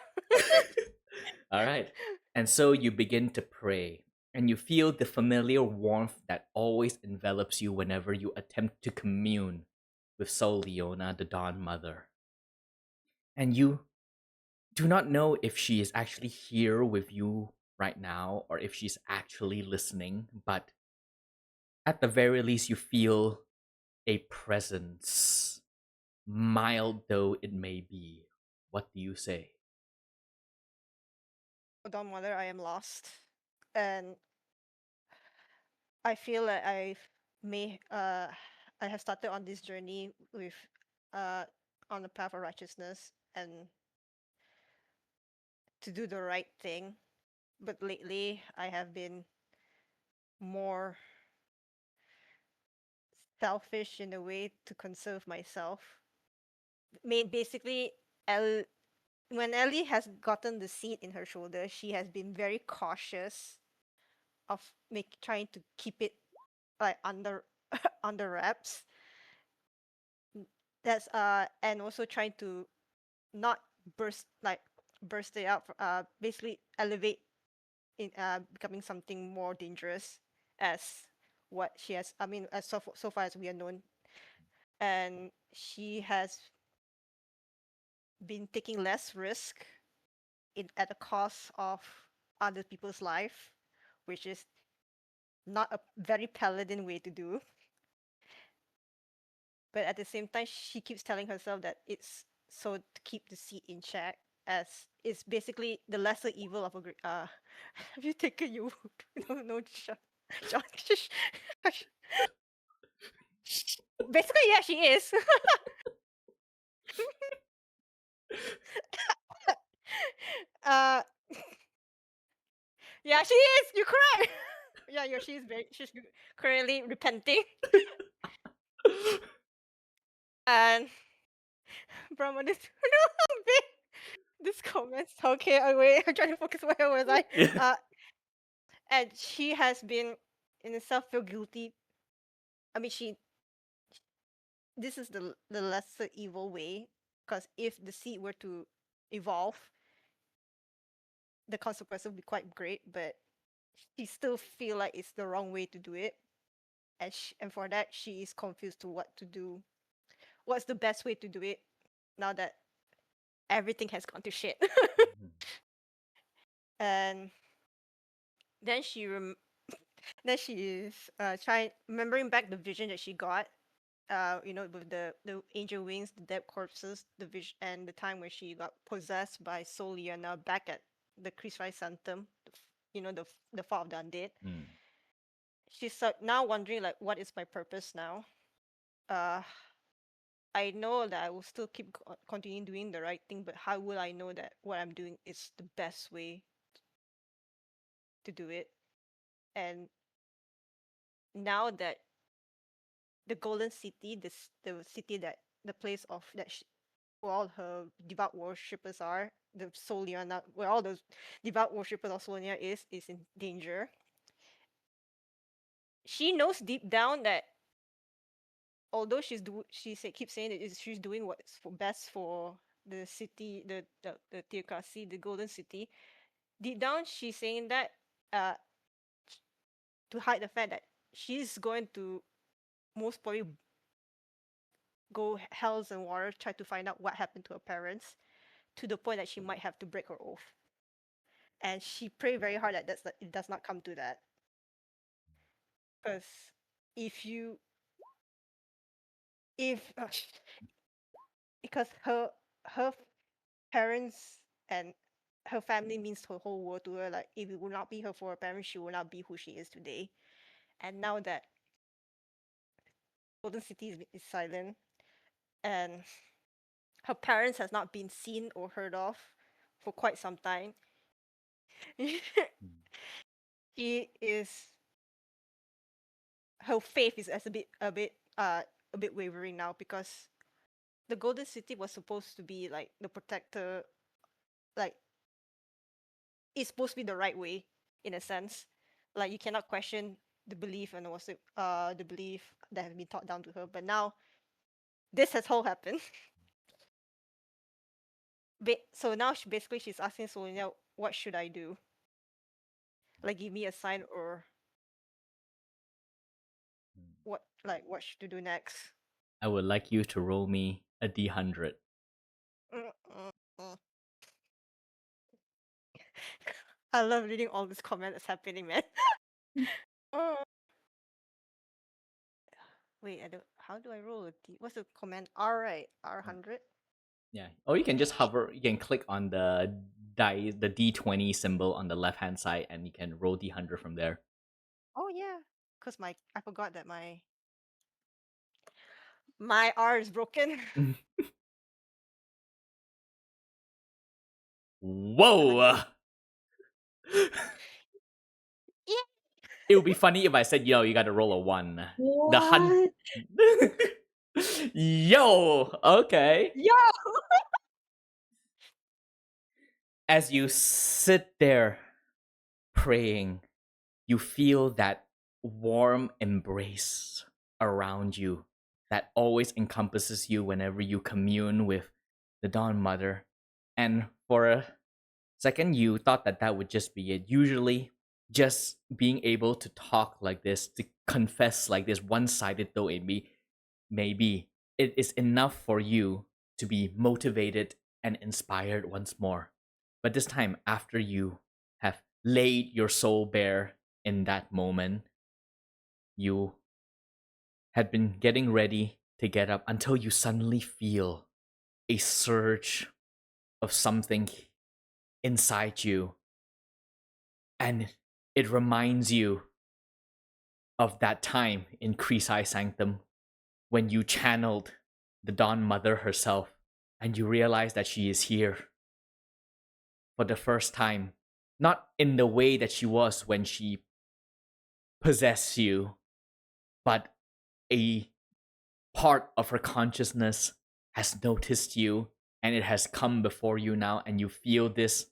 All right. And so you begin to pray, and you feel the familiar warmth that always envelops you whenever you attempt to commune with Sol Leona, the Dawn Mother. And you do not know if she is actually here with you right now or if she's actually listening, but at the very least, you feel a presence, mild though it may be. What do you say? Dawn Mother, I am lost, and I feel like I have started on this journey with uh on the path of righteousness and to do the right thing. But lately I have been more selfish in a way to conserve myself. Basically, when Ellie has gotten the seed in her shoulder, she has been very cautious of trying to keep it like under under wraps. That's and also trying to not burst it out. Basically elevate in becoming something more dangerous as what she has. I mean, as so far as we are known, and she has been taking less risk at the cost of other people's life, which is not a very paladin way to do. But at the same time, she keeps telling herself that it's so to keep the seed in check, as it's basically the lesser evil of a great. Have you taken you? No, John. Basically, yeah, she is. uh, yeah, she is. You're correct. Yeah, she's currently repenting, and Brahman is this comments. Okay, oh, wait, I'm trying to focus. Where was I? Yeah. And she has been in itself feel guilty. I mean, this is the lesser evil way, because if the seed were to evolve, the consequences would be quite great. But she still feel like it's the wrong way to do it, and for that she is confused to what to do. What's the best way to do it now that everything has gone to shit? And then Then she is remembering back the vision that she got. With the angel wings, the dead corpses, the vision, and the time when she got possessed by Soliana back at the Chrysalis Sanctum. The fall of the undead. Mm. She's now wondering like, what is my purpose now? I know that I will still keep continuing doing the right thing, but how will I know that what I'm doing is the best way to do it? And now that the Golden City, the city that the place of that where all her devout worshippers are, the Soliana, where all those devout worshippers of Soliana is in danger. She knows deep down that although keeps saying that she's doing what's best for the city, the theocracy, the Golden City. Deep down, she's saying that uh to hide the fact that she's going to most probably go hells and water, try to find out what happened to her parents, to the point that she might have to break her oath. And she prayed very hard that it does not come to that. Because if you if because her parents and her family means her whole world to her. Like, if it would not be her for her parents, she would not be who she is today. And now that Golden City is silent, and her parents has not been seen or heard of for quite some time, she is her faith is as a bit wavering now, because the Golden City was supposed to be like the protector, like it's supposed to be the right way in a sense. Like, you cannot question the belief and the belief that has been taught down to her. But now this has all happened. So now she's asking Solina, what should I do? Like, give me a sign, or what should I do next? I would like you to roll me a d100. I love reading all this comment that's happening, man. Wait, how do I roll a D? What's the command? R, right? R100? Yeah. Or you can just hover. You can click on the the d20 symbol on the left hand side, and you can roll d100 from there. Oh yeah, because I forgot that my R is broken. Whoa! Yeah. It would be funny if I said, you got to roll a 1. What? Yo! Okay. Yo! As you sit there praying, you feel that warm embrace around you that always encompasses you whenever you commune with the Dawn Mother. And for a second, you thought that would just be it. Usually, just being able to talk like this, to confess like this, one-sided though it may be, it is enough for you to be motivated and inspired once more. But this time, after you have laid your soul bare in that moment, you had been getting ready to get up until you suddenly feel a surge of something inside you. And it reminds you of that time in Chrysalis Sanctum when you channeled the Dawn Mother herself, and you realize that she is here for the first time. Not in the way that she was when she possessed you, but a part of her consciousness has noticed you, and it has come before you now, and you feel this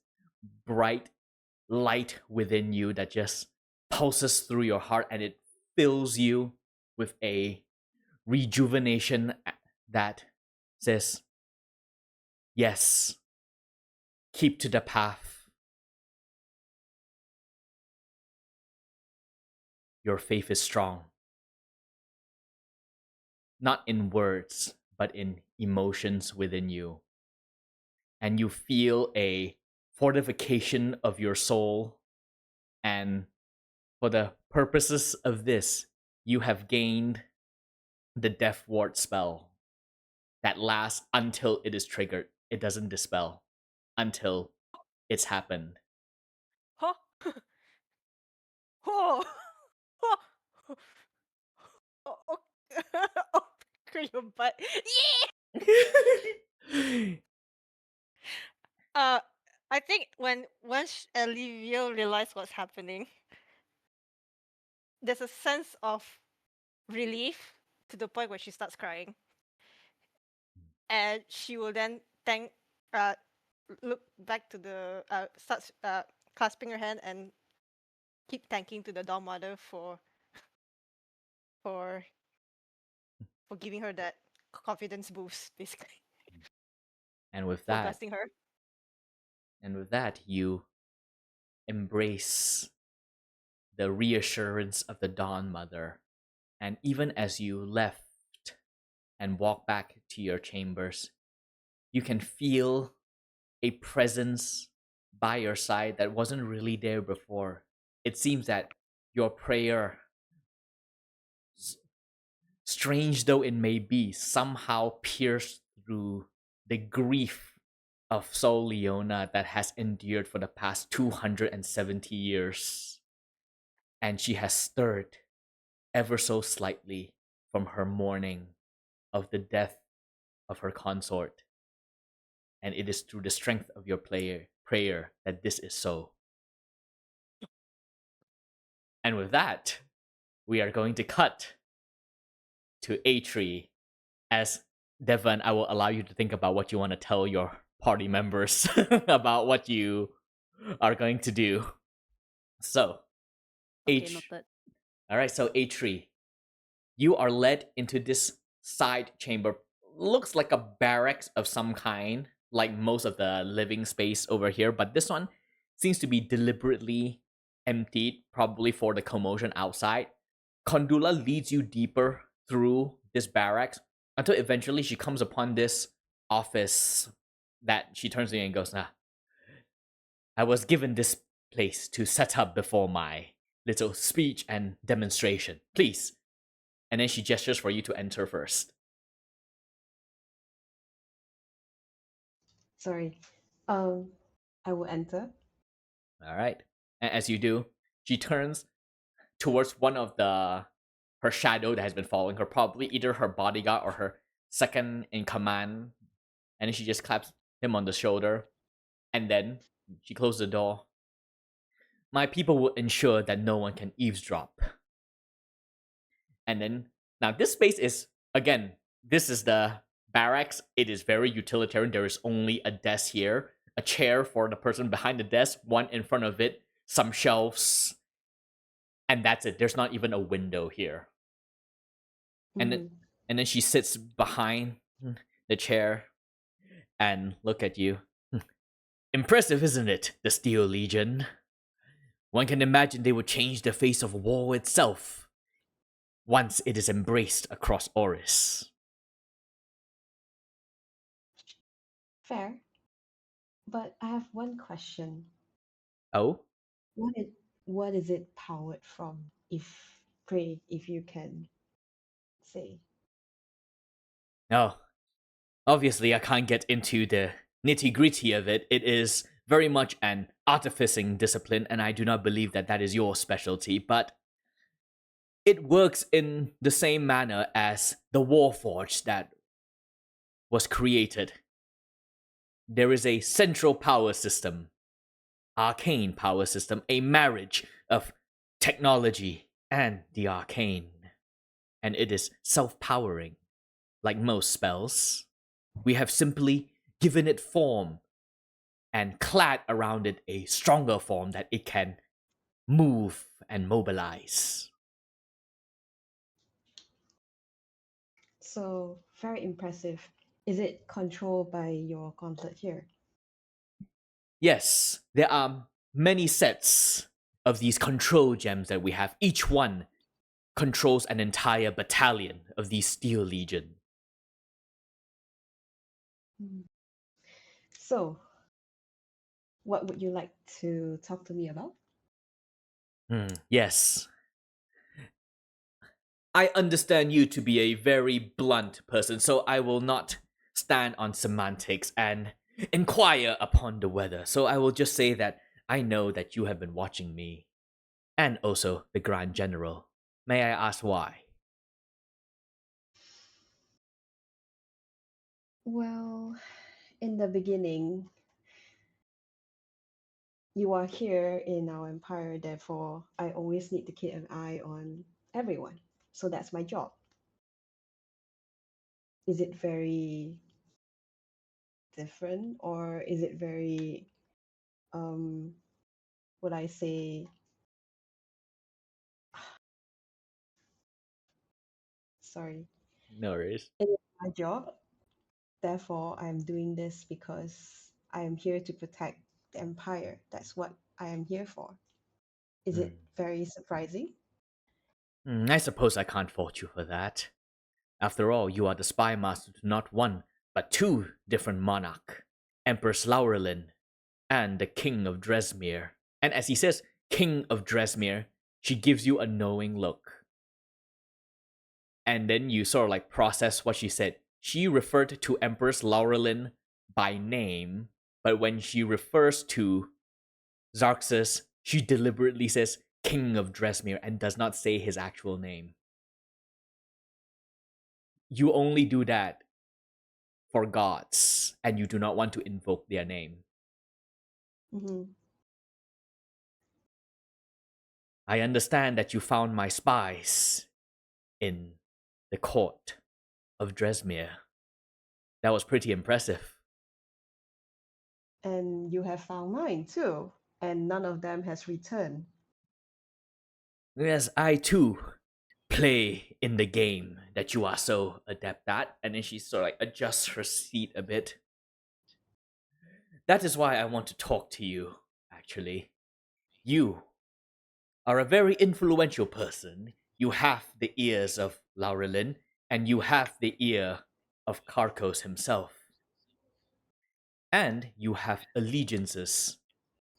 bright light within you that just pulses through your heart, and it fills you with a rejuvenation that says, yes, keep to the path. Your faith is strong. Not in words, but in emotions within you. And you feel a fortification of your soul. And for the purposes of this, you have gained the Death Ward spell that lasts until it is triggered. It doesn't dispel until it's happened. Huh? Oh. Oh, oh, oh, screw your butt. Yeah. I think once Olivia realized what's happening, there's a sense of relief to the point where she starts crying, and she will then look back to the starts clasping her hand and keep thanking to the Dawn Mother for giving her that confidence boost, basically, And with for that, blessing her. you embrace the reassurance of the Dawn Mother. And even as you left and walk back to your chambers, you can feel a presence by your side that wasn't really there before. It seems that your prayer, strange though it may be, somehow pierced through the grief of Sol Leona that has endured for the past 270 years. And she has stirred ever so slightly from her mourning of the death of her consort. And it is through the strength of your prayer that this is so. And with that, we are going to cut to A3. As Devon, I will allow you to think about what you want to tell your party members about what you are going to do. So, Okay, noted. all right, so A3, you are led into this side chamber. Looks like a barracks of some kind, like most of the living space over here, but this one seems to be deliberately emptied, probably for the commotion outside. Kondula leads you deeper through this barracks until eventually she comes upon this office that she turns to you and goes, I was given this place to set up before my little speech and demonstration. Please. And then she gestures for you to enter first. Sorry. I will enter. All right. And as you do, she turns towards one of her shadow that has been following her, probably either her bodyguard or her second in command. And then she just claps him on the shoulder. And then she closes the door. My people will ensure that no one can eavesdrop. And then, now this space is, again, this is the barracks. It is very utilitarian. There is only a desk here, a chair for the person behind the desk, one in front of it, some shelves, and that's it. There's not even a window here. And then she sits behind the chair and look at you. Impressive, isn't it? The Steel Legion. One can imagine they would change the face of war itself once it is embraced across Oris. Fair. But I have one question. Oh? What is it powered from? If you can say. No. Obviously, I can't get into the nitty-gritty of it. It is very much an artificing discipline, and I do not believe that that is your specialty, but it works in the same manner as the Warforged that was created. There is a central power system, arcane power system, a marriage of technology and the arcane. And it is self-powering, like most spells. We have simply given it form and clad around it a stronger form that it can move and mobilize. So, very impressive. Is it controlled by your gauntlet here? Yes, there are many sets of these control gems that we have. Each one controls an entire battalion of these Steel Legion. So, what would you like to talk to me about? Yes. I understand you to be a very blunt person, so I will not stand on semantics and inquire upon the weather. So I will just say that I know that you have been watching me, and also the Grand General. May I ask why? Well, in the beginning, you are here in our empire, therefore, I always need to keep an eye on everyone. So that's my job. Is it very different, or is it very, would I say, sorry, No worries. it is my job. Therefore, I am doing this because I am here to protect the empire. That's what I am here for. Is it very surprising? I suppose I can't fault you for that. After all, you are the spy master to not one, but two different monarch, Empress Laurelin and the King of Dresmere. And as he says, King of Dresmere, she gives you a knowing look. And then you sort of like process what she said. She referred to Empress Laurelin by name, but when she refers to Xarxes, she deliberately says King of Dresmere and does not say his actual name. You only do that for gods, and you do not want to invoke their name. Mm-hmm. I understand that you found my spies in the court of Dresmere. That was pretty impressive. And you have found mine too, and none of them has returned. Yes, I too play in the game that you are so adept at. And then she sort of like adjusts her seat a bit. That is why I want to talk to you, actually. You are a very influential person. You have the ears of Laurelin, and you have the ear of Karkos himself. And you have allegiances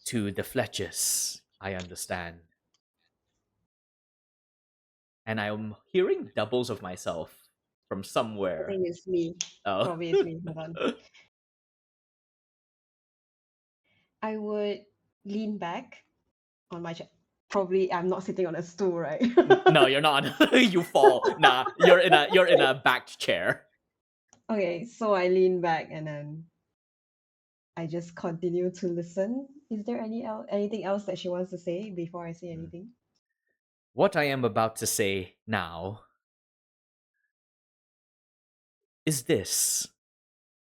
to the Fletchers, I understand. And I'm hearing doubles of myself from I somewhere. think it's me. Oh. Probably it's me. Hold on. I would lean back on my chair. Probably I'm not sitting on a stool, right? No, you're not. You fall. Nah, you're in a backed chair. Okay, so I lean back and then I just continue to listen. Is there anything else that she wants to say before I say anything? What I am about to say now is this.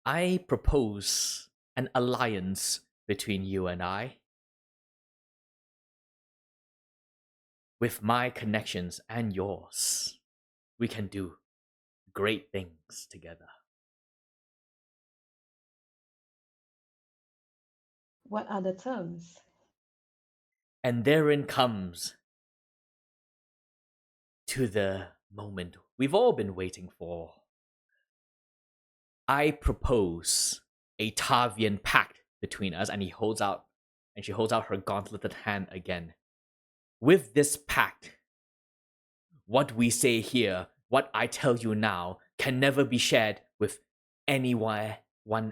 I propose an alliance between you and I. With my connections and yours, we can do great things together. What are the terms? And therein comes to the moment we've all been waiting for. I propose a Tavian pact between us, and she holds out her gauntleted hand again. With this pact, what we say here, what I tell you now, can never be shared with anyone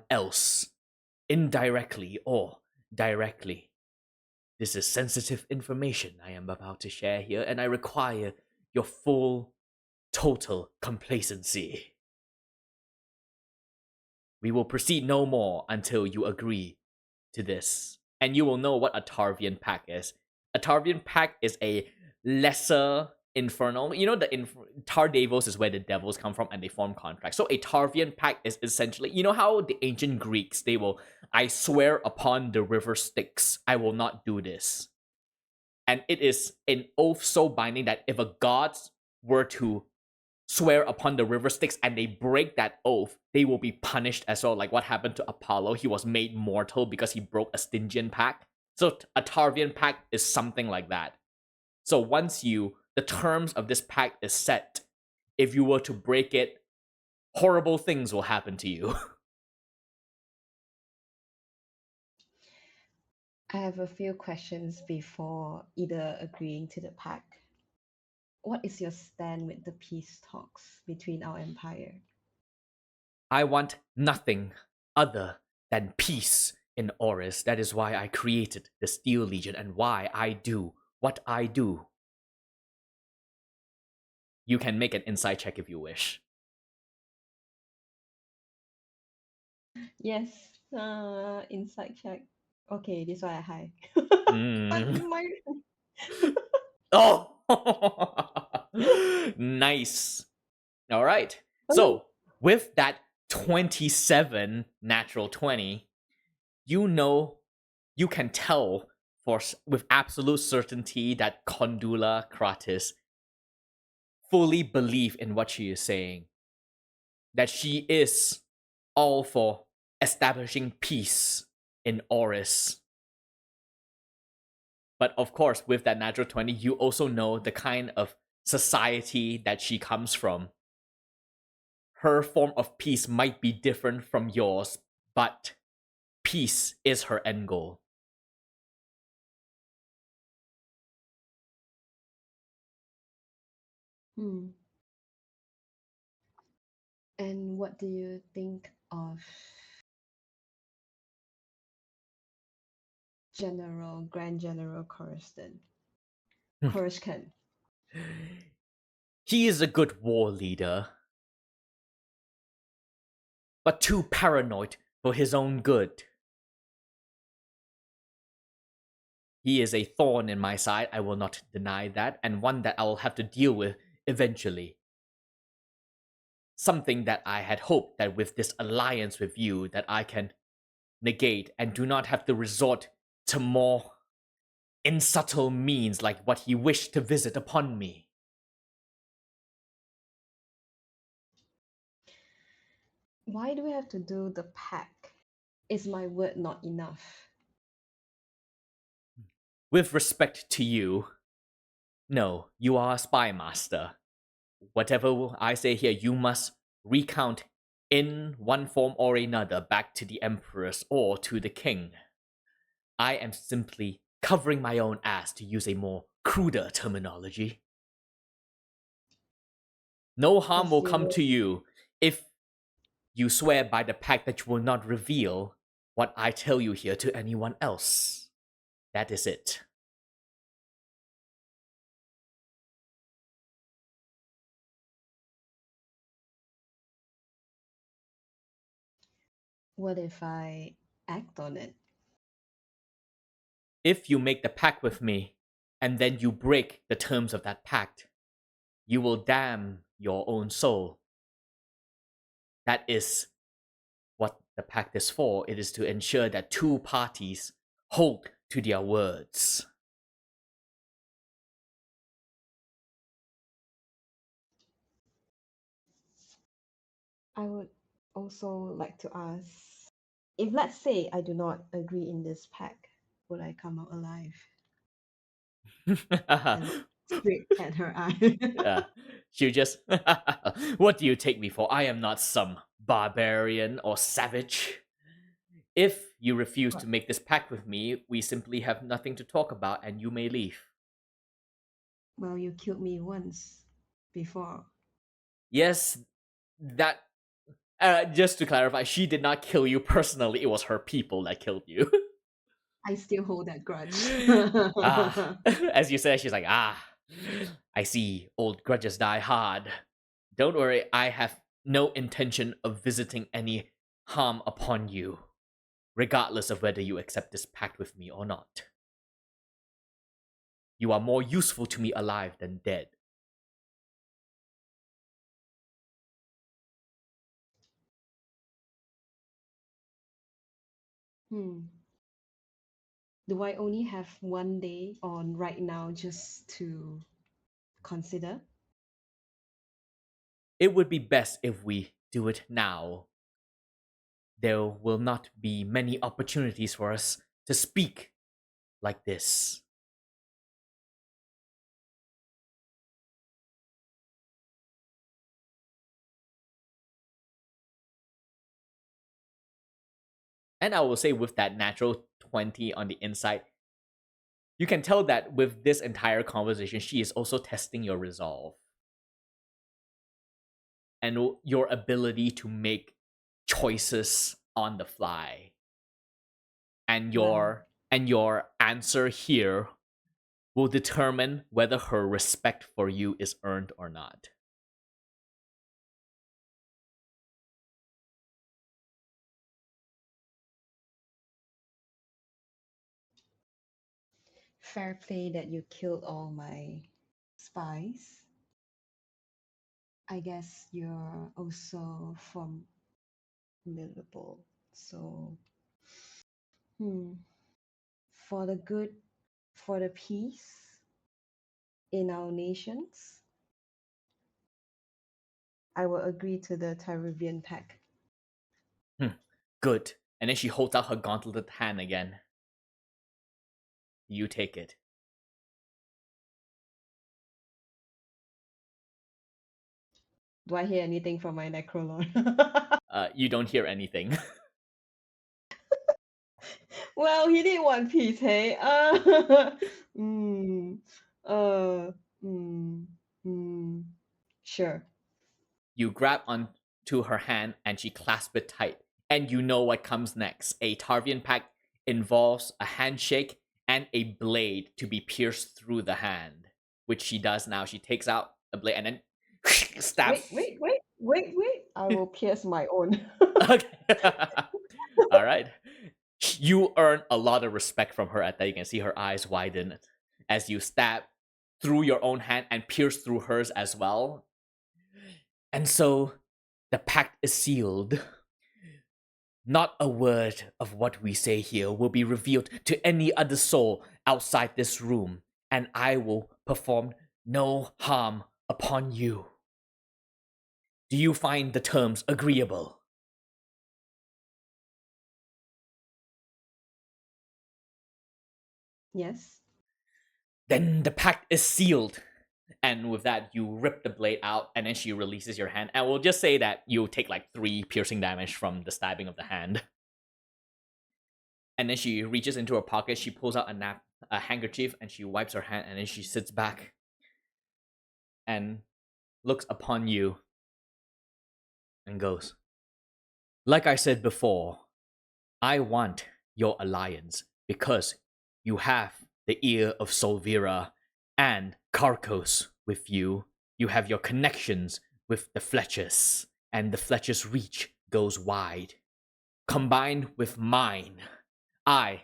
else, indirectly or directly. This is sensitive information I am about to share here, and I require your full, total complacency. We will proceed no more until you agree to this. And you will know what a Tarvian pact is. A Tarvian pact is a lesser infernal. You know, Tardavos is where the devils come from and they form contracts. So a Tarvian pact is essentially, you know how the ancient Greeks, I swear upon the river Styx, I will not do this. And it is an oath so binding that if a god were to swear upon the river Styx and they break that oath, they will be punished as well. Like what happened to Apollo, he was made mortal because he broke a Stygian pact. So a Tarvian pact is something like that. So once the terms of this pact is set, if you were to break it, horrible things will happen to you. I have a few questions before either agreeing to the pact. What is your stand with the peace talks between our empire? I want nothing other than peace in Oris. That is why I created the Steel Legion and why I do what I do. You can make an insight check if you wish. Yes, insight check. Okay, this one I high. Mm. My Oh! Nice. All right. So, with that 27 natural 20, you know, you can tell with absolute certainty that Condula Kratis fully believe in what she is saying. That she is all for establishing peace in Oris. But of course, with that natural 20, you also know the kind of society that she comes from. Her form of peace might be different from yours, but peace is her end goal. Hmm. And what do you think of Grand General Coruscant? Coruscant. He is a good war leader, but too paranoid for his own good. He is a thorn in my side, I will not deny that, and one that I will have to deal with eventually. Something that I had hoped that with this alliance with you that I can negate and do not have to resort to more insubtle means like what he wished to visit upon me. Why do we have to do the pact? Is my word not enough? With respect to you, no, you are a spy master. Whatever I say here, you must recount in one form or another back to the Empress or to the King. I am simply covering my own ass, to use a more cruder terminology. No harm will come to you if you swear by the pact that you will not reveal what I tell you here to anyone else. That is it. What if I act on it? If you make the pact with me, and then you break the terms of that pact, you will damn your own soul. That is what the pact is for. It is to ensure that two parties hold to their words. I would also like to ask, if let's say I do not agree in this pact, would I come out alive? And straight at her eye. Yeah. She'll just, what do you take me for? I am not some barbarian or savage. If you refuse to make this pact with me, we simply have nothing to talk about and you may leave. Well, you killed me once before. Yes, that. Just to clarify, she did not kill you personally. It was her people that killed you. I still hold that grudge. As you said, she's like, I see old grudges die hard. Don't worry, I have no intention of visiting any harm upon you, regardless of whether you accept this pact with me or not. You are more useful to me alive than dead. Do I only have one day on right now just to consider? It would be best if we do it now. There will not be many opportunities for us to speak like this. And I will say with that natural 20 on the inside. You can tell that with this entire conversation, she is also testing your resolve and your ability to make choices on the fly. And your answer here will determine whether her respect for you is earned or not. Fair play that you killed all my spies. I guess you're also formidable. So, for the good, for the peace in our nations, I will agree to the Tyrivian pact. Good. And then she holds out her gauntleted hand again. You take it. Do I hear anything from my Necrolord? You don't hear anything. Well, he did one piece, hey? Sure. You grab onto her hand and she clasps it tight. And you know what comes next. A Tarvian pact involves a handshake and a blade to be pierced through the hand, which she does now. She takes out a blade and then stabs. Wait. I will pierce my own. Okay. All right. You earn a lot of respect from her at that. You can see her eyes widen as you stab through your own hand and pierce through hers as well. And so the pact is sealed. Not a word of what we say here will be revealed to any other soul outside this room, and I will perform no harm upon you. Do you find the terms agreeable? Yes. Then the pact is sealed. And with that, you rip the blade out, and then she releases your hand. And we'll just say that you take like 3 piercing damage from the stabbing of the hand. And then she reaches into her pocket, she pulls out a handkerchief, and she wipes her hand, and then she sits back and looks upon you and goes, like I said before, I want your alliance because you have the ear of Solvira and Carcos with you. You have your connections with the Fletchers, and the Fletchers' reach goes wide. Combined with mine, I,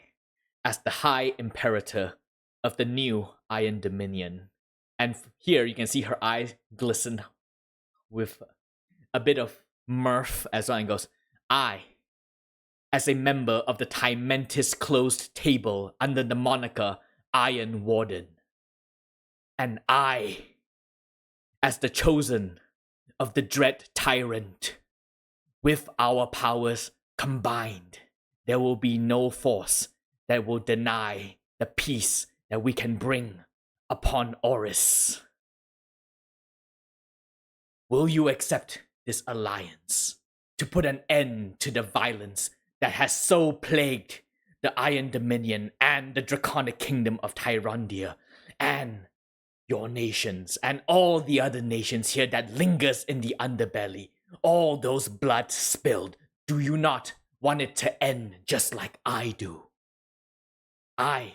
as the High Imperator of the new Iron Dominion, and here you can see her eyes glisten with a bit of mirth as well, and goes, I, as a member of the Timentis Closed Table under the moniker Iron Warden, and I, as the chosen of the Dread Tyrant, with our powers combined, there will be no force that will deny the peace that we can bring upon Oris. Will you accept this alliance to put an end to the violence that has so plagued the Iron Dominion and the Draconic Kingdom of Tyrondia and your nations and all the other nations here that lingers in the underbelly, all those blood spilled? Do you not want it to end just like I do? I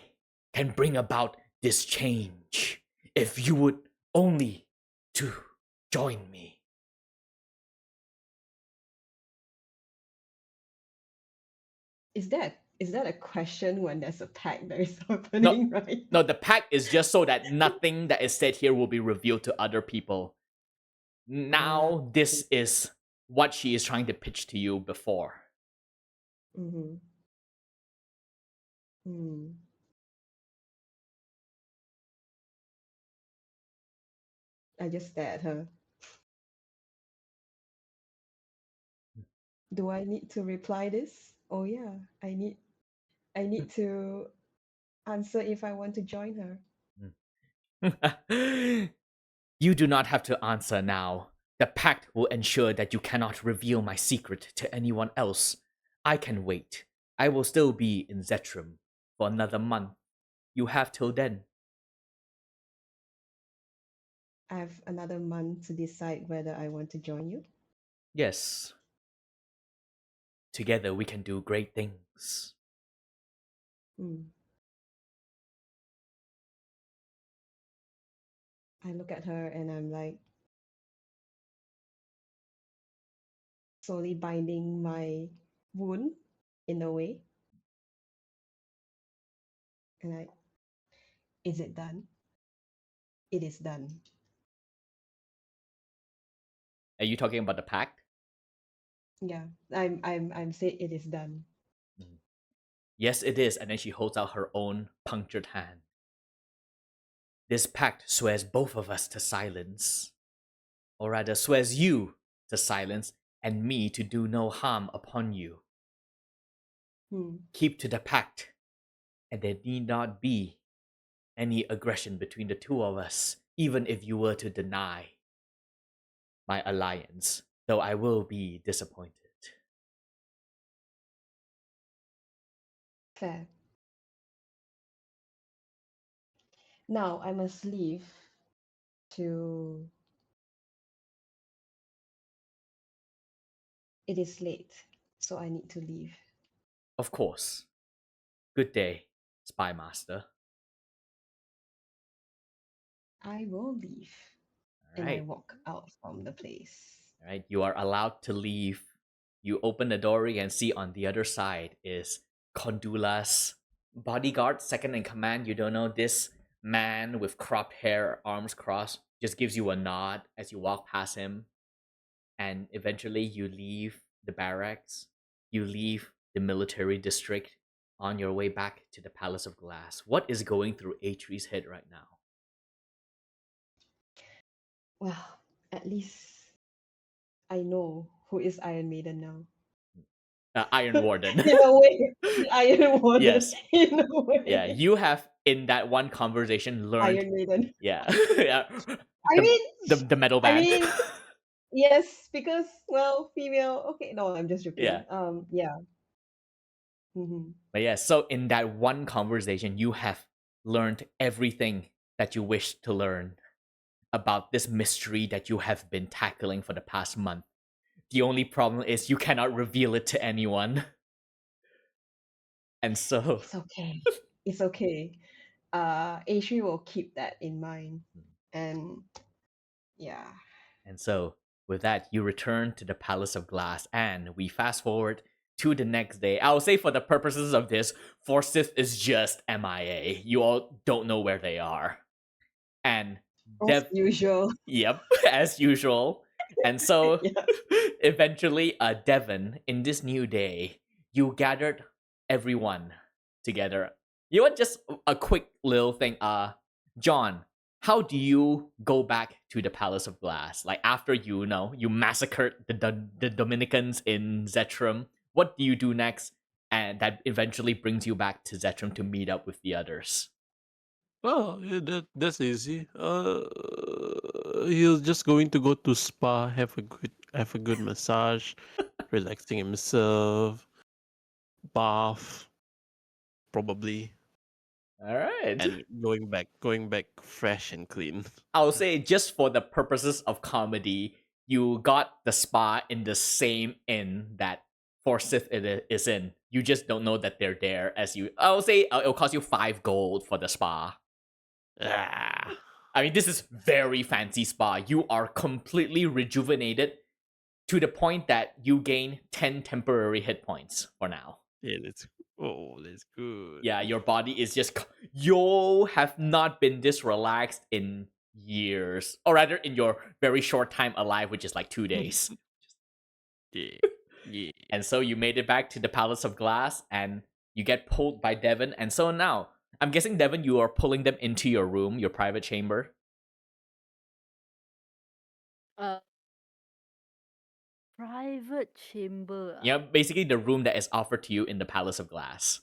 can bring about this change if you would only to join me. Is that a question when there's a pact that is happening, right? No, the pact is just so that nothing that is said here will be revealed to other people. Now, this is what she is trying to pitch to you before. I just stare at her. Do I need to reply this? Oh yeah, I need to answer if I want to join her. You do not have to answer now. The pact will ensure that you cannot reveal my secret to anyone else. I can wait. I will still be in Zetrum for another month. You have till then. I have another month to decide whether I want to join you. Yes. Together we can do great things. Hmm. I look at her and I'm like slowly binding my wound in a way. And is it done? It is done. Are you talking about the pact? Yeah, I'm saying it is done. Yes, it is. And then she holds out her own punctured hand. This pact swears both of us to silence, or rather, swears you to silence and me to do no harm upon you. Hmm. Keep to the pact, and there need not be any aggression between the two of us, even if you were to deny my alliance, though I will be disappointed. Fair. Now I must leave to. It is late, so I need to leave. Of course. Good day, Spy Master. I will leave. All And I right. walk out from the place. All right. You are allowed to leave. You open the door and see on the other side is Kondula's bodyguard, second in command. You don't know this man with cropped hair, arms crossed, just gives you a nod as you walk past him. And eventually you leave the barracks. You leave the military district on your way back to the Palace of Glass. What is going through Atri's head right now? Well, at least I know who is Iron Maiden now. Iron Warden. In a way, Iron Warden. Yes. In a way. Yeah, you have in that one conversation learned. Iron Maiden. Yeah, yeah. I mean, The metal band. I mean, yes, because well, female. Okay, no, I'm just joking. Yeah. Yeah. Mm-hmm. But yeah, so in that one conversation, you have learned everything that you wish to learn about this mystery that you have been tackling for the past month. The only problem is you cannot reveal it to anyone. And so It's okay. It's okay. Aishu will keep that in mind, and yeah. And so, with that, you return to the Palace of Glass, and we fast forward to the next day. I'll say, for the purposes of this, Forsyth is just MIA. You all don't know where they are. And As usual. Yep, as usual. And so, Yeah. eventually, Devon, in this new day, you gathered everyone together. You want just a quick little thing. John, how do you go back to the Palace of Glass? Like after you massacred the Dominicans in Zetram, what do you do next? And that eventually brings you back to Zetram to meet up with the others. Oh, yeah, that's easy. He's just going to go to spa, have a good massage, relaxing himself, bath, probably, All right. and going back fresh and clean. I'll say, just for the purposes of comedy, you got the spa in the same inn that Forsyth is in. You just don't know that they're there. I'll say it'll cost you 5 gold for the spa. Ah, I mean, this is very fancy spa. You are completely rejuvenated to the point that you gain 10 temporary hit points for now. yeah, that's good. Yeah, your body is just... You have not been this relaxed in years. Or rather, in your very short time alive, which is like 2 days. Yeah, yeah. And so you made it back to the Palace of Glass, and you get pulled by Devon. And so now, I'm guessing, Devon, you are pulling them into your room, your private chamber. Private chamber. Yeah, basically the room that is offered to you in the Palace of Glass.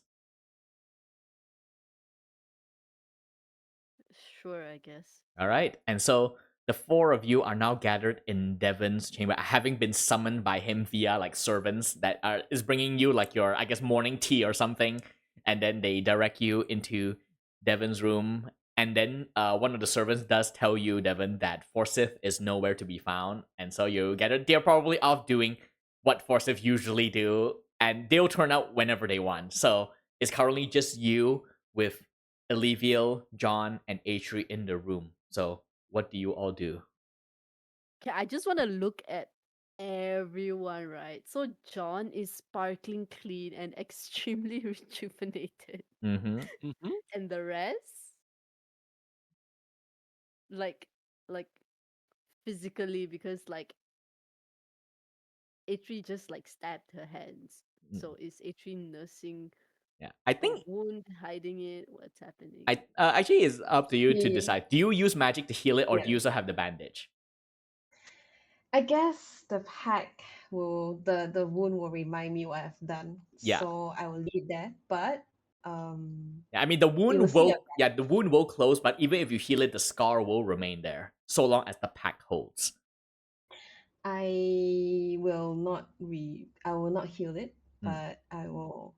Sure, I guess. All right. And so the 4 of you are now gathered in Devon's chamber, having been summoned by him via like servants that is bringing you like your, I guess, morning tea or something. and then they direct you into Devon's room. And then one of the servants does tell you, Devon, that Forsyth is nowhere to be found. And so you get it. They're probably off doing what Forsyth usually do, and they'll turn out whenever they want. So it's currently just you with Eliviel, John, and Atri in the room. So what do you all do? Okay, I just want to look at everyone, right? So John is sparkling clean and extremely rejuvenated. Mm-hmm. Mm-hmm. And the rest, like physically, because like Atri just like stabbed her hands. So is Atri nursing Yeah, I a think wound, hiding it? What's happening? I actually it's up to you to Yeah. decide. Do you use magic to heal it, or do Yeah. you also have the bandage? I guess the pack the wound will remind me what I've done. Yeah. So I will leave there. But Yeah, I mean the you will wound see a the wound will close, but even if you heal it, the scar will remain there so long as the pack holds. I will not heal it, Mm. but I will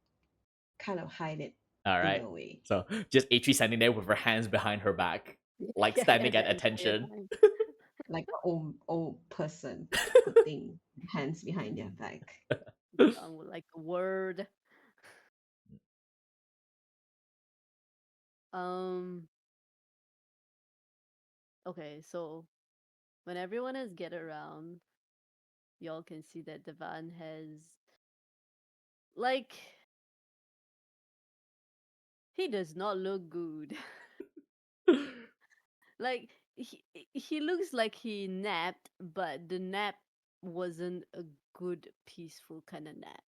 kind of hide it All in right. a way. So just Atri standing there with her hands behind her back, like standing the at entire attention. time. Like an old person putting hands behind their back. John would like a word. Um. Okay, so when everyone has gathered around, y'all can see that Devan has like he does not look good. Like he looks like he napped, but the nap wasn't a good, peaceful kind of nap.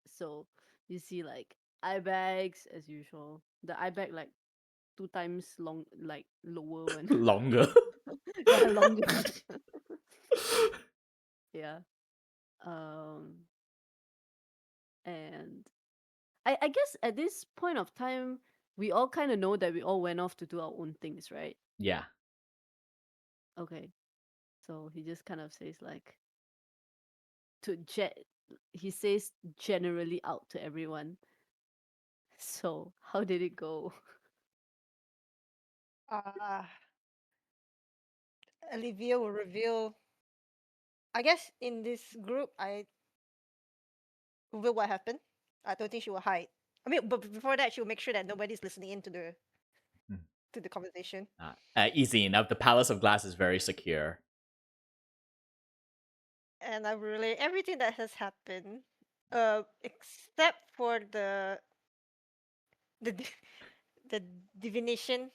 So you see like eye bags as usual. The eye bag like 2 times long, like lower one. Longer. Yeah, longer. Yeah. And I guess at this point of time, we all kind of know that we all went off to do our own things, right? Yeah. Okay. So he just kind of says like to jet. He says generally out to everyone. So how did it go? Olivia will reveal. I guess in this group, I reveal what happened. I don't think she will hide. I mean, but before that, she will make sure that nobody's listening in Mm. to the conversation. Easy enough. The Palace of Glass is very secure. And I relay everything that has happened, except for the di- the divination,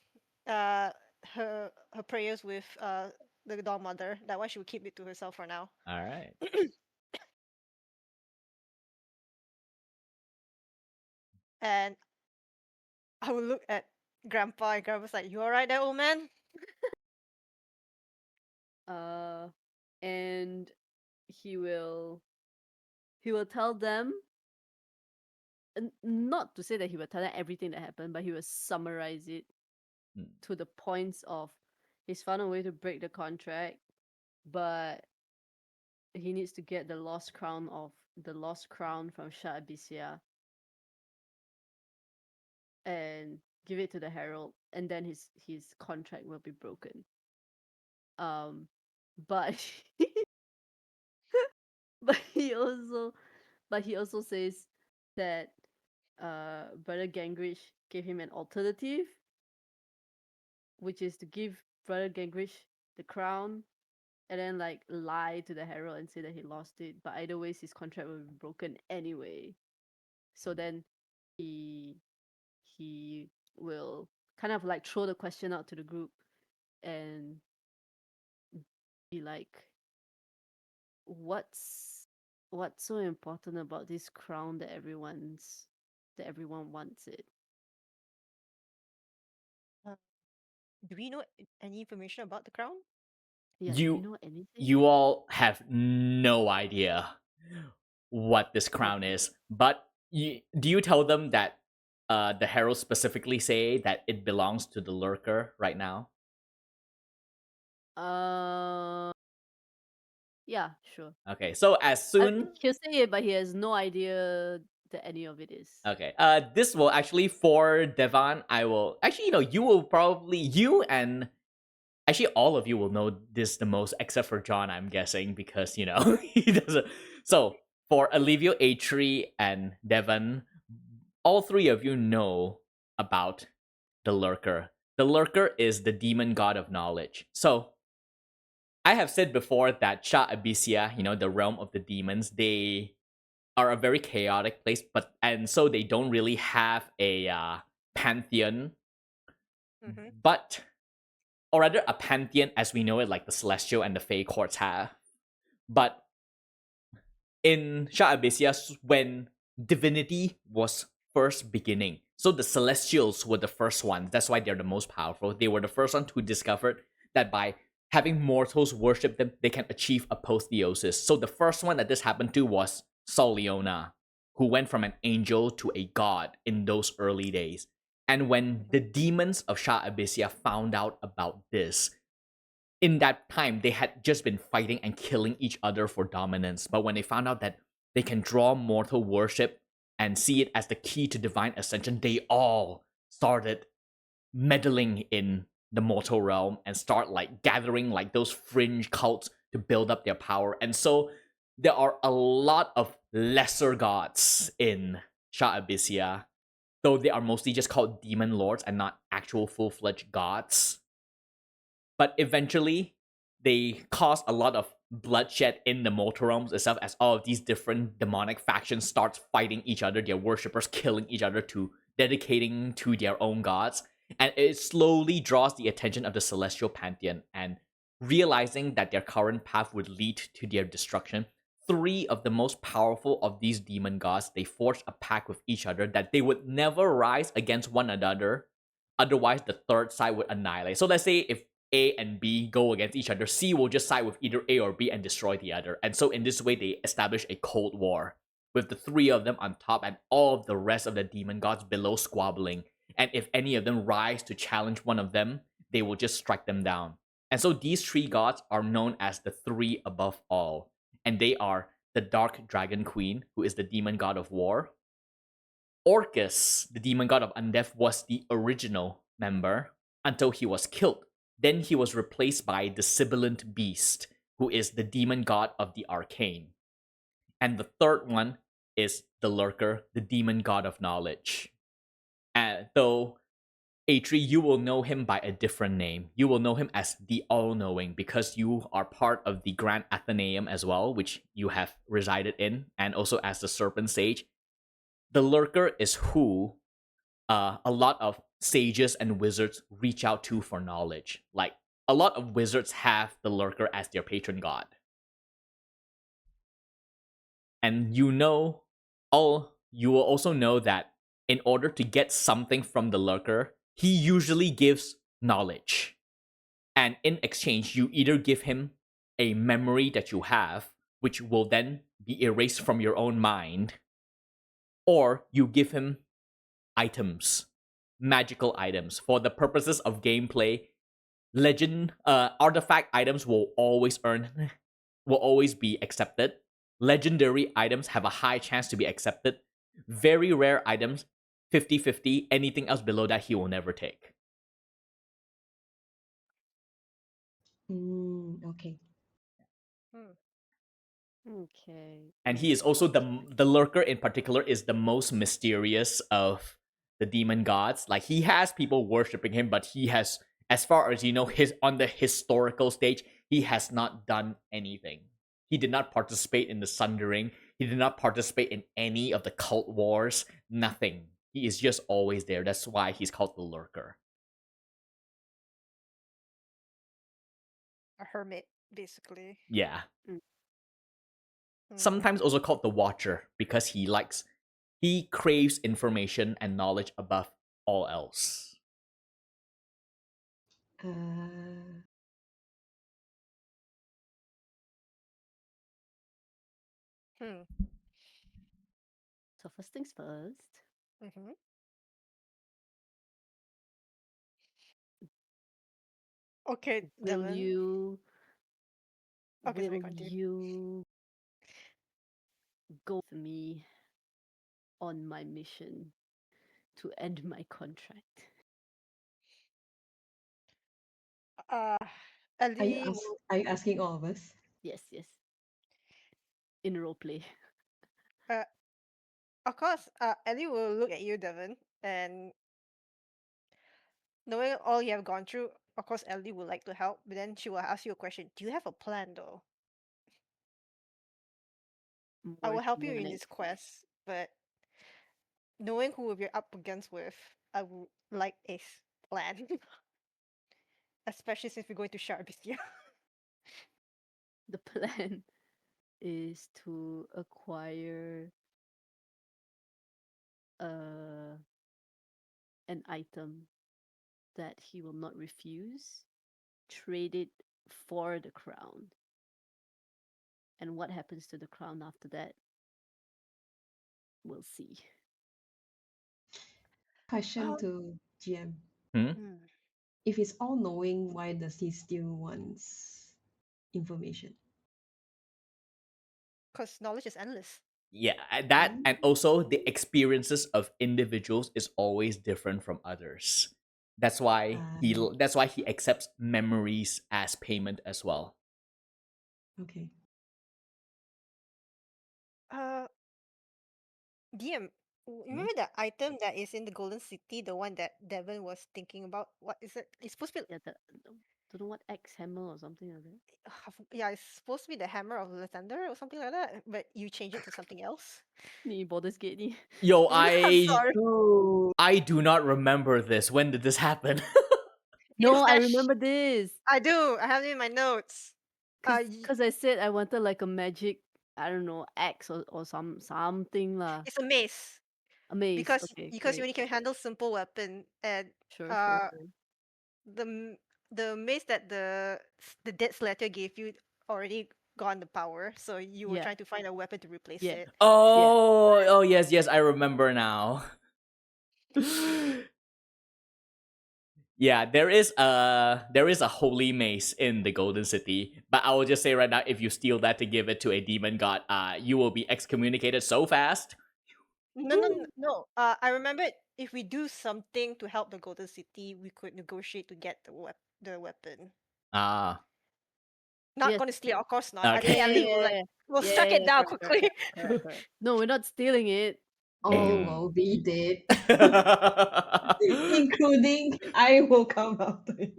uh, her prayers with the doll mother. That one she will keep it to herself for now. All right. And I will look at Grandpa, and Grandpa's like, "You alright there, old man?" Uh, and he will he will tell them. Not to say that he will tell them everything that happened, but he will summarize it Mm. to the points of he's found a way to break the contract, but he needs to get the lost crown from Shah Abysia and give it to the herald, and then his contract will be broken. But but he also says that Brother Gangrich gave him an alternative, which is to give Brother Gangrich the crown and then like lie to the herald and say that he lost it. But either ways, his contract will be broken anyway. So then he he will kind of like throw the question out to the group and be like, what's so important about this crown that everyone wants it? Do we know any information about the crown? Yeah, do we know anything? You all have no idea what this crown Okay. is, but do you tell them that the heralds specifically say that it belongs to the lurker right now? Yeah, sure. Okay, so as soon He'll say it, but he has no idea that any of it is. Okay. This will actually for Devan. I will actually, you will probably and actually all of you will know this the most, except for John, I'm guessing, because he doesn't. So for Alivio, Atri, and Devan, all three of you know about the Lurker. The Lurker is the demon god of knowledge. So I have said before that Shah Abysia, the realm of the demons, they are a very chaotic place, and so they don't really have a pantheon, Mm-hmm. but or rather a pantheon as we know it, like the celestial and the Fey courts have. But in Shah Abysia, when divinity was first beginning, so the celestials were the first ones. That's why they're the most powerful. They were the first ones who discovered that by having mortals worship them, they can achieve apotheosis. So the first one that this happened to was Soliona, who went from an angel to a god in those early days. And when the demons of Shah Abysia found out about this, in that time, they had just been fighting and killing each other for dominance. But when they found out that they can draw mortal worship and see it as the key to divine ascension, they all started meddling in the mortal realm and start gathering those fringe cults to build up their power. And so there are a lot of lesser gods in Shah Abysia, though they are mostly just called demon lords and not actual full-fledged gods. But eventually, they cause a lot of bloodshed in the mortal realms itself, as all of these different demonic factions start fighting each other, their worshippers killing each other to dedicating to their own gods. And it slowly draws the attention of the celestial pantheon, and realizing that their current path would lead to their destruction, three of the most powerful of these demon gods, they forged a pact with each other that they would never rise against one another, otherwise the third side would annihilate. So let's say if A and B go against each other, C will just side with either A or B and destroy the other. And so in this way, they establish a cold war with the three of them on top and all of the rest of the demon gods below squabbling. And if any of them rise to challenge one of them, they will just strike them down. And so these three gods are known as the three above all. And they are the Dark Dragon Queen, who is the demon god of war. Orcus, the demon god of undeath, was the original member until he was killed. Then he was replaced by the Sibilant Beast, who is the demon god of the arcane. And the third one is the Lurker, the demon god of knowledge. Though, Atri, you will know him by a different name. You will know him as the All-Knowing, because you are part of the Grand Athenaeum as well, which you have resided in, and also as the Serpent Sage. The Lurker is who a lot of sages and wizards reach out to for knowledge. Like, a lot of wizards have the Lurker as their patron god. And you will also know that in order to get something from the Lurker, he usually gives knowledge. And in exchange, you either give him a memory that you have, which will then be erased from your own mind, or you give him items, magical items. For the purposes of gameplay, artifact items will always be accepted. Legendary items have a high chance to be accepted. Very rare items, 50-50. Anything else below that, he will never take. Okay. Okay. And he is also the Lurker in particular is the most mysterious of the demon gods. Like, he has people worshipping him, but he has, as far as you know, on the historical stage, he has not done anything. He did not participate in the Sundering. He did not participate in any of the cult wars. Nothing. He is just always there. That's why he's called the Lurker. A hermit, basically. Yeah. Mm. Sometimes also called the Watcher, because he craves information and knowledge above all else. So first things first. Mm-hmm. Okay, Will Devin. you Okay, sorry, will continue. you go with me on my mission to end my contract. Uh, Are you, Ellie, are you asking all of us? Yes, yes. In roleplay. of course, Ellie will look at you, Devon, and knowing all you have gone through, of course, Ellie would like to help, but then she will ask you a question. Do you have a plan, though? I'm I will help working you in on it. this quest, but knowing who we're up against with, I would like a plan. Especially since we're going to Sharbisia. The plan is to acquire an item that he will not refuse, trade it for the crown. And what happens to the crown after that, we'll see. Question Um, to GM. mm, If he's all knowing, why does he still wants information? Because knowledge is endless. Yeah, that and also the experiences of individuals is always different from others. That's why he accepts memories as payment as well. Okay. DM, remember the item that is in the Golden City, the one that Devon was thinking about? What is it? It's supposed to be Yeah, don't know what X hammer or something like that. yeah, it's supposed to be the Hammer of Lathander or something like that, but you change it to something else. Ni Baldur's Gate ni. Yo, I'm sorry. Oh, I do not remember this. When did this happen? No, It's I that remember this. I do. I have it in my notes. Cause I said I wanted like a magic, I don't know, axe or something lah. It's a mace A mace. because Okay, you great. only can handle simple weapon, and Sure. the mace that the dead slayer gave you already gone the power, so you were Yeah. trying to find a weapon to replace Yeah. it. Oh, yes, I remember now. Yeah, there is a holy mace in the Golden City, but I will just say right now, if you steal that to give it to a demon god, you will be excommunicated so fast. No. I remember if we do something to help the Golden City, we could negotiate to get the weapon. Ah, Not Yes. gonna steal, of course not. I Okay. think Ali will strike it down quickly. Correct. No, we're not stealing it. all Mm. will be dead, including I will come after you.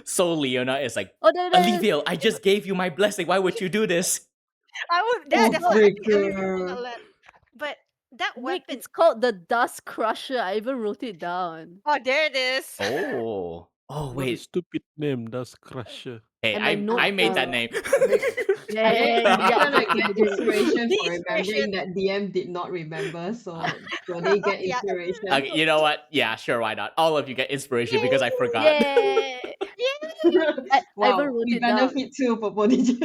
So Leona is like, Oh, there it is. Alivio, I just gave you my blessing. Why would you do this? I would. Oh, That's why I think Ali will freaker. not let. But that Nick, weapon. it's called the Dust Crusher. I even wrote it down. Oh, there it is. Oh, What a wait. stupid name, Dust Crusher. Hey, And my note I made that down. name. Yeah, I think yeah, we're yeah. gonna get inspiration The for remembering that DM did not remember, so will they get Yeah. inspiration? Okay, you know what? Yeah, sure, why not? All of you get inspiration because I forgot. Yay! I Wow, even wrote we it down. benefit too, Popodigy.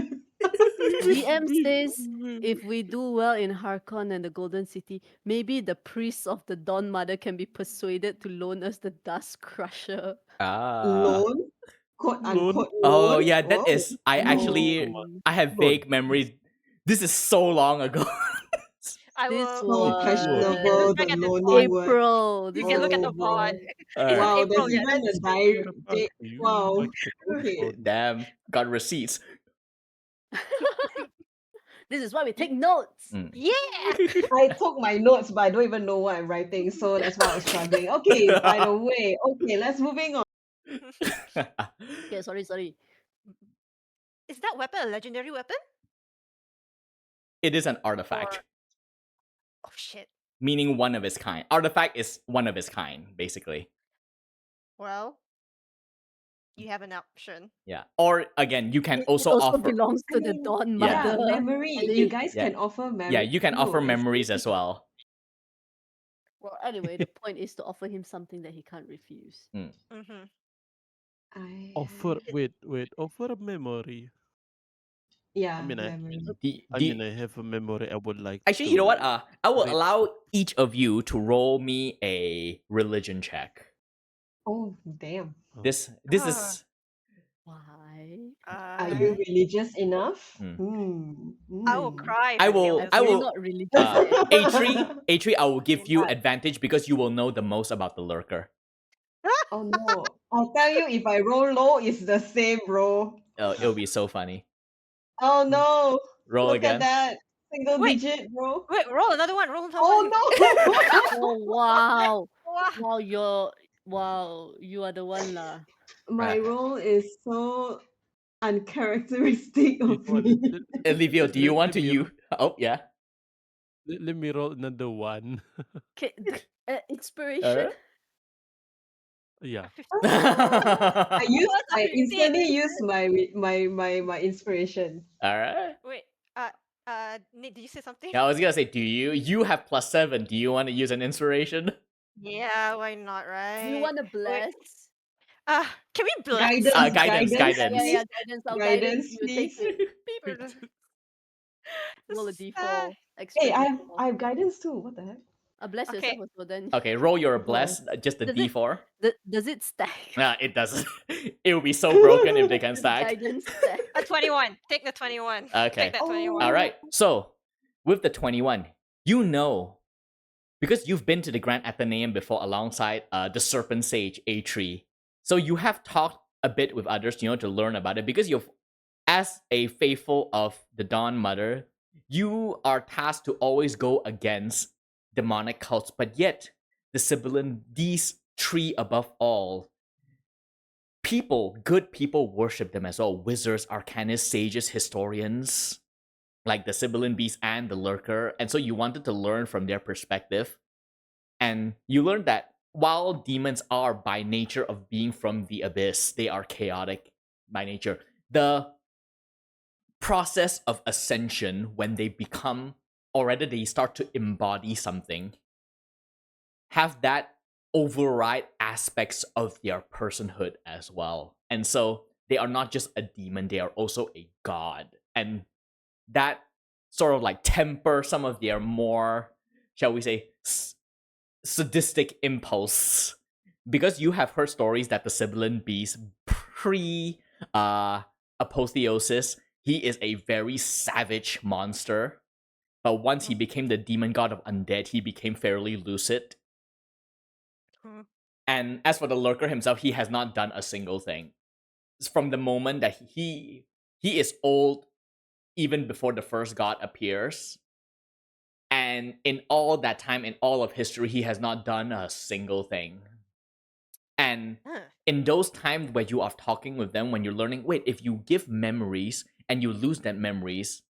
DM says if we do well in Harkon and the Golden City, maybe the priests of the Dawn Mother can be persuaded to loan us the Dust Crusher. Ah. Loan? Quote unquote Oh loan? yeah, that Whoa. is. I actually Loan. I have vague memories. This is so long ago. I This will. So was questionable, the Look at this loaning word. April. You This can look at was the bond. Alright. It's Wow, in April. there's Yeah, even that's a diary date. Wow. Okay. Okay. Damn, got receipts. This is why we take notes. Mm. Yeah. I took my notes, but I don't even know what I'm writing, so that's why I was struggling. Okay, by the way, okay, let's moving on. Okay, sorry. Is that weapon a legendary weapon? It is an artifact, Oh shit. meaning one of its kind. Artifact is one of its kind, basically. Well, you have an option. Yeah. Or again, you can It also also offer. belongs to the mean, Dawn Yeah. Mother. memory. Ellie. You guys Yeah. can offer memory. Yeah, you can too, offer if memories you- as well. Well, anyway, the point is to offer him something that he can't refuse. Mm-hmm. Offer a memory. Yeah, I mean, I- memory. I have a memory I would like Actually, to you know what? I will read. allow each of you to roll me a religion check. Oh, damn. This Ah. is Why? Are you religious enough? Mm. I will cry if I I fail will. this. I Definitely will. not religious. A3, I will give Mean you that. advantage because you will know the most about the lurker. Oh no. I'll tell you, if I roll low, it's the same, bro. It'll be so funny. Oh no. Roll Look again. at that. Single Wait. digit, bro. Wait, roll another one. Roll another Oh one. no. Oh wow. Wow. You are the one lah. My Right. role is so uncharacteristic of Before, me. Olivia, do you want let to me you? Oh yeah. let me roll another one. Okay, inspiration. Alright. Yeah. I What's a 15? instantly use my inspiration. Alright. Wait, Nick, did you say something? I was gonna say, do you? You have +7. Do you want to use an inspiration? Yeah, why not, Do right? you want to bless? Can we bless? Guidance, Guidance, Yeah, guidance. guidance. I'll guidance Guidance, you. Take please. it. Beep. Roll a d4. Extra Hey, d4. I have guidance too. What the heck? Bless Okay. yourself also then. Okay, roll your Oh. bless. Just the Does it- D4. Does it stack? Nah, it doesn't. It will be so broken if they can Does stack. guidance stack? A 21. Take the 21. Okay. Take that 21. All right. So, with the 21, you know, because you've been to the Grand Athenaeum before alongside the Serpent Sage A3. So you have talked a bit with others, to learn about it because you've, as a faithful of the Dawn Mother, you are tasked to always go against demonic cults, but yet the Sibyllin, these three above all, good people worship them as well. Wizards, arcanists, sages, historians, like the Sibyllin Beast and the Lurker. And so you wanted to learn from their perspective. And you learned that while demons are by nature of being from the abyss, they are chaotic by nature. The process of ascension, when they become, or rather they start to embody something, have that override aspects of their personhood as well. And so they are not just a demon, they are also a god. And that sort of like temper some of their more, shall we say, sadistic impulse. Because you have heard stories that the Sibyllin Beast pre apotheosis, he is a very savage monster. But once he became the demon god of undead, he became fairly lucid. And as for the Lurker himself, he has not done a single thing. It's from the moment that he is old, even before the first god appears. And in all that time, in all of history, he has not done a single thing. And in those times where you are talking with them, when you're learning, wait, if you give memories and you lose that memories,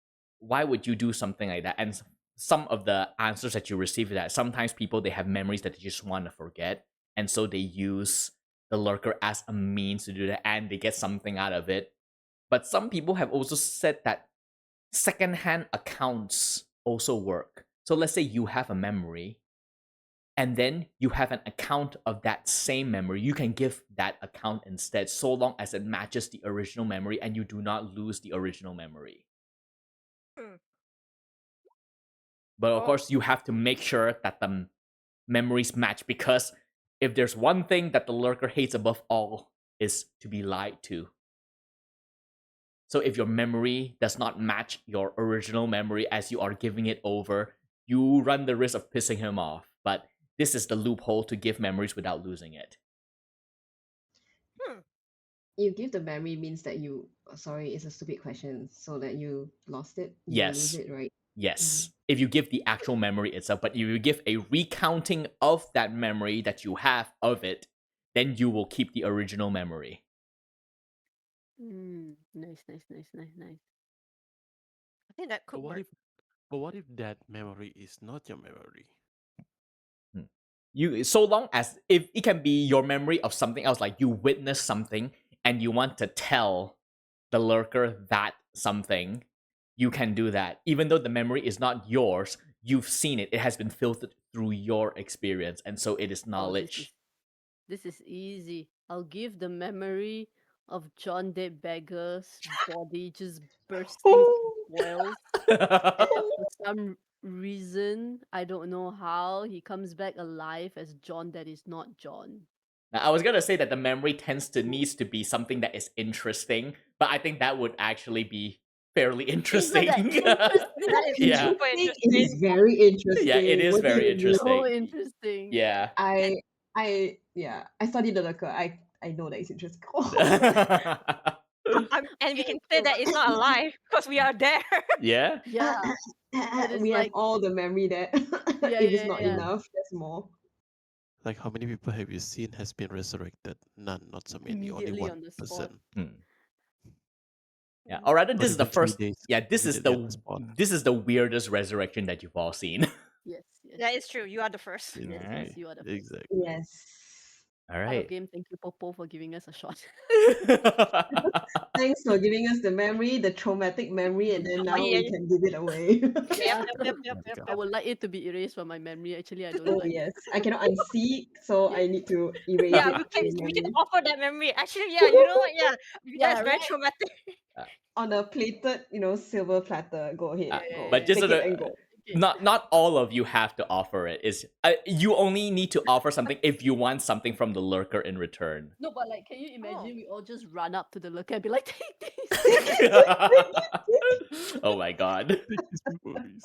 why would you do something like that? And some of the answers that you receive is that sometimes people, they have memories that they just want to forget. And so they use the Lurker as a means to do that, and they get something out of it. But some people have also said that secondhand accounts also work. So let's say you have a memory, and then you have an account of that same memory. You can give that account instead, so long as it matches the original memory and you do not lose the original memory. But of course, you have to make sure that the memories match, because if there's one thing that the Lurker hates above all, is to be lied to. So if your memory does not match your original memory as you are giving it over, you run the risk of pissing him off. But this is the loophole to give memories without losing it. You give the memory means that sorry, it's a stupid question, so that you lost it, you Yes. lose it, right? Yes. If you give the actual memory itself, but if you give a recounting of that memory that you have of it, then you will keep the original memory. Nice. I think that could But work. what if that memory is not your memory? You, so long as if it can be your memory of something else, like you witnessed something and you want to tell the Lurker that something, you can do that. Even though the memory is not yours, you've seen it. It has been filtered through your experience, and so it is knowledge. This is easy. I'll give the memory of John Dead Beggar's body just bursting into wells. For some reason, I don't know how, he comes back alive as John that is not John. Now, I was gonna say that the memory needs to be something that is interesting, but I think that would actually be fairly interesting. that interesting? That is Yeah. super It interesting. is very interesting. Yeah, it is What do very you mean? interesting. So interesting. Yeah. I studied the lurker. I know that it's interesting. And we Yeah, can it's say so that it's not a lie because we are there. Yeah. Yeah. But it's We have like all the memory there. Yeah, If it's yeah, not yeah. enough, there's more. Like, how many people have you seen has been resurrected? None, not so many. Only Immediately one on the spot. person. Yeah. Or rather, Not this is the even 3 first. days. Yeah, this is Immediately on the spot. the weirdest resurrection that you've all seen. Yes, yes. That is true. You are the first. Yes, yes, Alright. you are the first. Exactly. Yes. All Out of right. game, thank you, Popo, for giving us a shot. Thanks for giving us the memory, the traumatic memory, and then now yeah, we yeah. can give it away. Yeah. Yep. I would like it to be erased from my memory. Actually, I don't Oh like yes, I cannot unsee, so I need to erase Yeah, it. we from can memory. offer that memory. Actually, yeah, you know what? Yeah, Yeah, that's very right? traumatic. On a plated, silver platter. Go ahead, go. but just Take so it that- and go. Okay. not all of you have to offer it. Is you only need to offer something if you want something from the lurker in return. No, but like, can you imagine Oh. we all just run up to the lurker and be like, take this? Oh my god. Take his memories.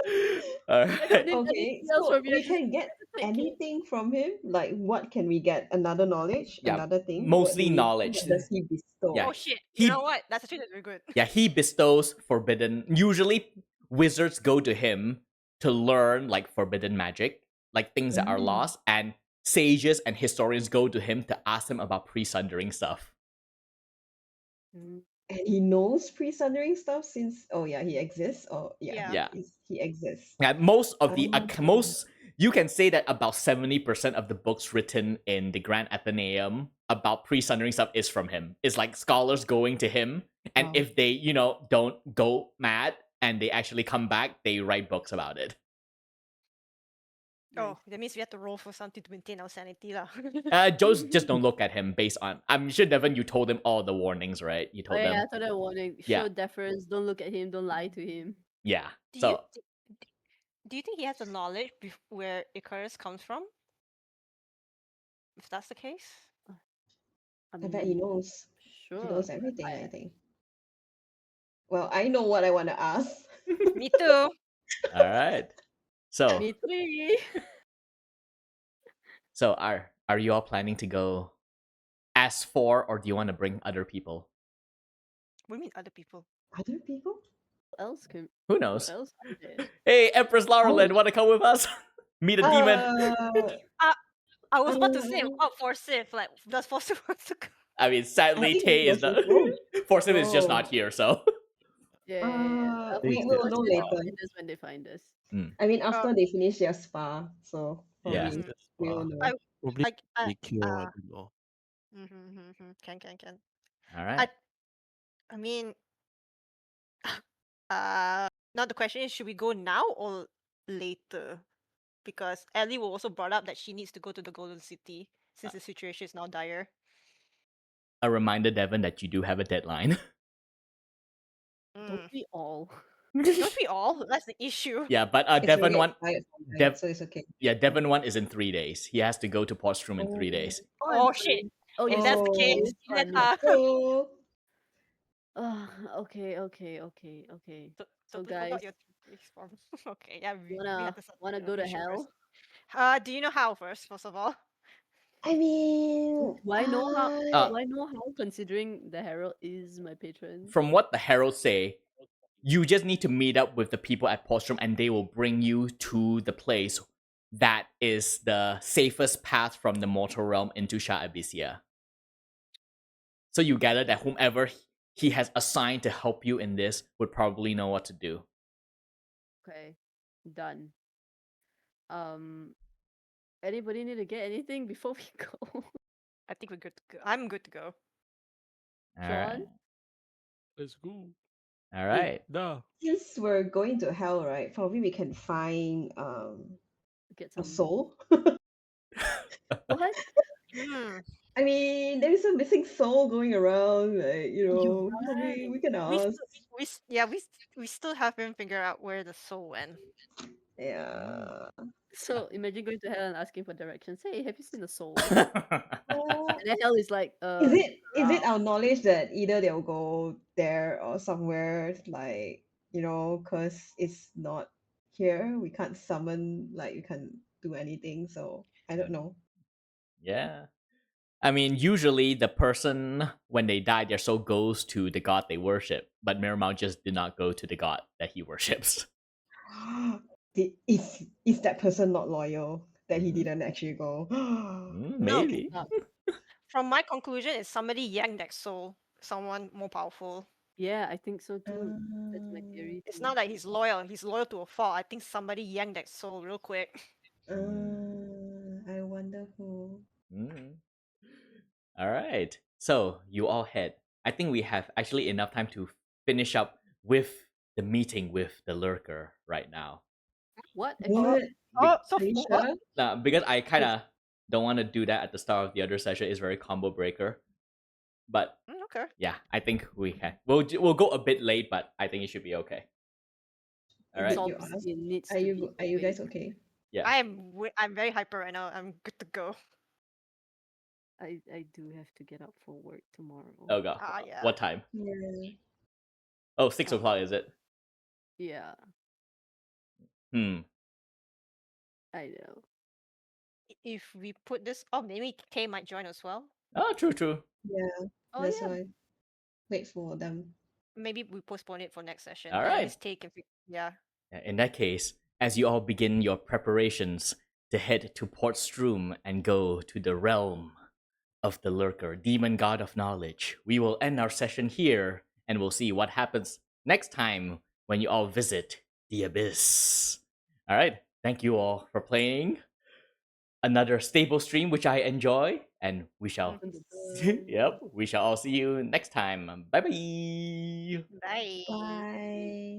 Alright. Okay, else so from you, we just can get take it. anything from him. Like, what can we get? Another knowledge, Yeah, another thing. mostly What do we- knowledge. What does he bestow? Yeah. Oh shit! He- You know what? That's actually very good. Yeah, he bestows forbidden. Usually, wizards go to him to learn like forbidden magic, like things that are Mm. lost, and sages and historians go to him to ask him about pre-sundering stuff. Mm, And he knows pre-sundering stuff since. Oh yeah, he exists. Or Yeah. Yeah. he exists. Yeah, most of the Oh. most you can say that about 70% of the books written in the Grand Athenaeum about pre-sundering stuff is from him. It's like scholars going to him, and Wow. if they, don't go mad and they actually come back, they write books about it. Oh, that means we have to roll for something to maintain our sanity, lah. Just don't look at him based on. I'm sure, Devon, you told him all the warnings, right? You Oh, told yeah, them. I thought that warning. Yeah. Show deference. Don't look at him. Don't lie to him. Yeah. Do So you do you think he has the knowledge where Icarus comes from? If that's the case, I bet he knows. Sure. He knows everything. I- I think. Well, I know what I want to ask. me too. all right. So Me three. are you all planning to go as 4, or do you want to bring other people? We mean other people. Other people? What else can? Who What knows? else are there? Hey, Empress Laurelin, want to come with us? Meet a demon. I was about to say, what for Sif? Like, does for Sif want to go? I mean, sadly, think Tay he is was not. before. Forsim is just Oh. not here, so. Yeah. We They will did. know They later. find us when they find us. I mean, after they finish their spa, so Yeah. probably That's we'll far. know. I- Probably Like, Nikki or I don't know. can. All right. I mean, now the question is, should we go now or later? Because Ellie will also brought up that she needs to go to the Golden City since the situation is now dire. A reminder, Devon, that you do have a deadline. Don't we all? Don't we all? That's the issue. Yeah, but It's Devon already one. expired from time, Dev- so it's okay. Yeah, Devon one is in 3 days. He has to go to Postrum in 3 days. Oh, shit. Oh, If yes, that's the Oh, case, fun. then So, Okay. so So please forgot guys- your response. Okay, yeah, we Wanna have to start wanna the go to issue hell? first. Do you know how first of all? I mean, Why know how? Uh, Why know how? Considering the Herald is my patron. From what the heralds say, you just need to meet up with the people at Postrum, and they will bring you to the place that is the safest path from the mortal realm into Shah Abysia. So you gather that whomever he has assigned to help you in this would probably know what to do. Okay, done. Anybody need to get anything before we go? I think we're good to go. I'm good to go. All right. Sean? Let's go. All right. Nah. since we're going to hell, right? Probably we can find Get a some. soul. What? Hmm. I mean, there is a missing soul going around, like, probably we can We ask. we still haven't figured out where the soul went. Yeah. So imagine going to hell and asking for directions. Hey, have you seen the soul? Uh, And then hell is like, is it our knowledge that either they'll go there or somewhere like, because it's not here, we can't summon, like, you can't do anything, so I don't know. Yeah. I mean, usually the person, when they die, their soul goes to the god they worship. But Miramount just did not go to the god that he worships. Is that person not loyal that he Mhm. didn't actually go? No, Maybe. from my conclusion, is somebody yanked that soul. Someone more powerful. yeah, I think so too. That's my theory It's too. not that he's loyal. He's loyal to a fault. I think somebody yanked that soul real quick. I wonder who. Mm. All right. So you all head. I think we have actually enough time to finish up with the meeting with the lurker right now. What? What? So Are you what? sure? Because I kind of don't want to do that at the start of the other session. It's very combo breaker. But Okay. yeah, I think we can. We'll go a bit late, but I think it should be okay. All right. Did you Sobs, ask? it needs Are to you be are you guys awake. okay? Yeah. I'm very hyper right now. I'm good to go. I do have to get up for work tomorrow. Oh god. Yeah. What time? Yeah. Oh, 6 o'clock is it? Yeah, Hmm. I know. If we put this, oh, maybe Kay might join as well. Oh, true. Yeah. Oh That's yeah. why. Wait for them. Maybe we postpone it for next session. All Then right. at least take yeah. In that case, as you all begin your preparations to head to Port Stroom and go to the realm of the Lurker, demon god of knowledge, we will end our session here and we'll see what happens next time when you all visit the Abyss. All right. Thank you all for playing another stable stream, which I enjoy, and we shall. Yep, we shall all see you next time. Bye bye. Bye. Bye.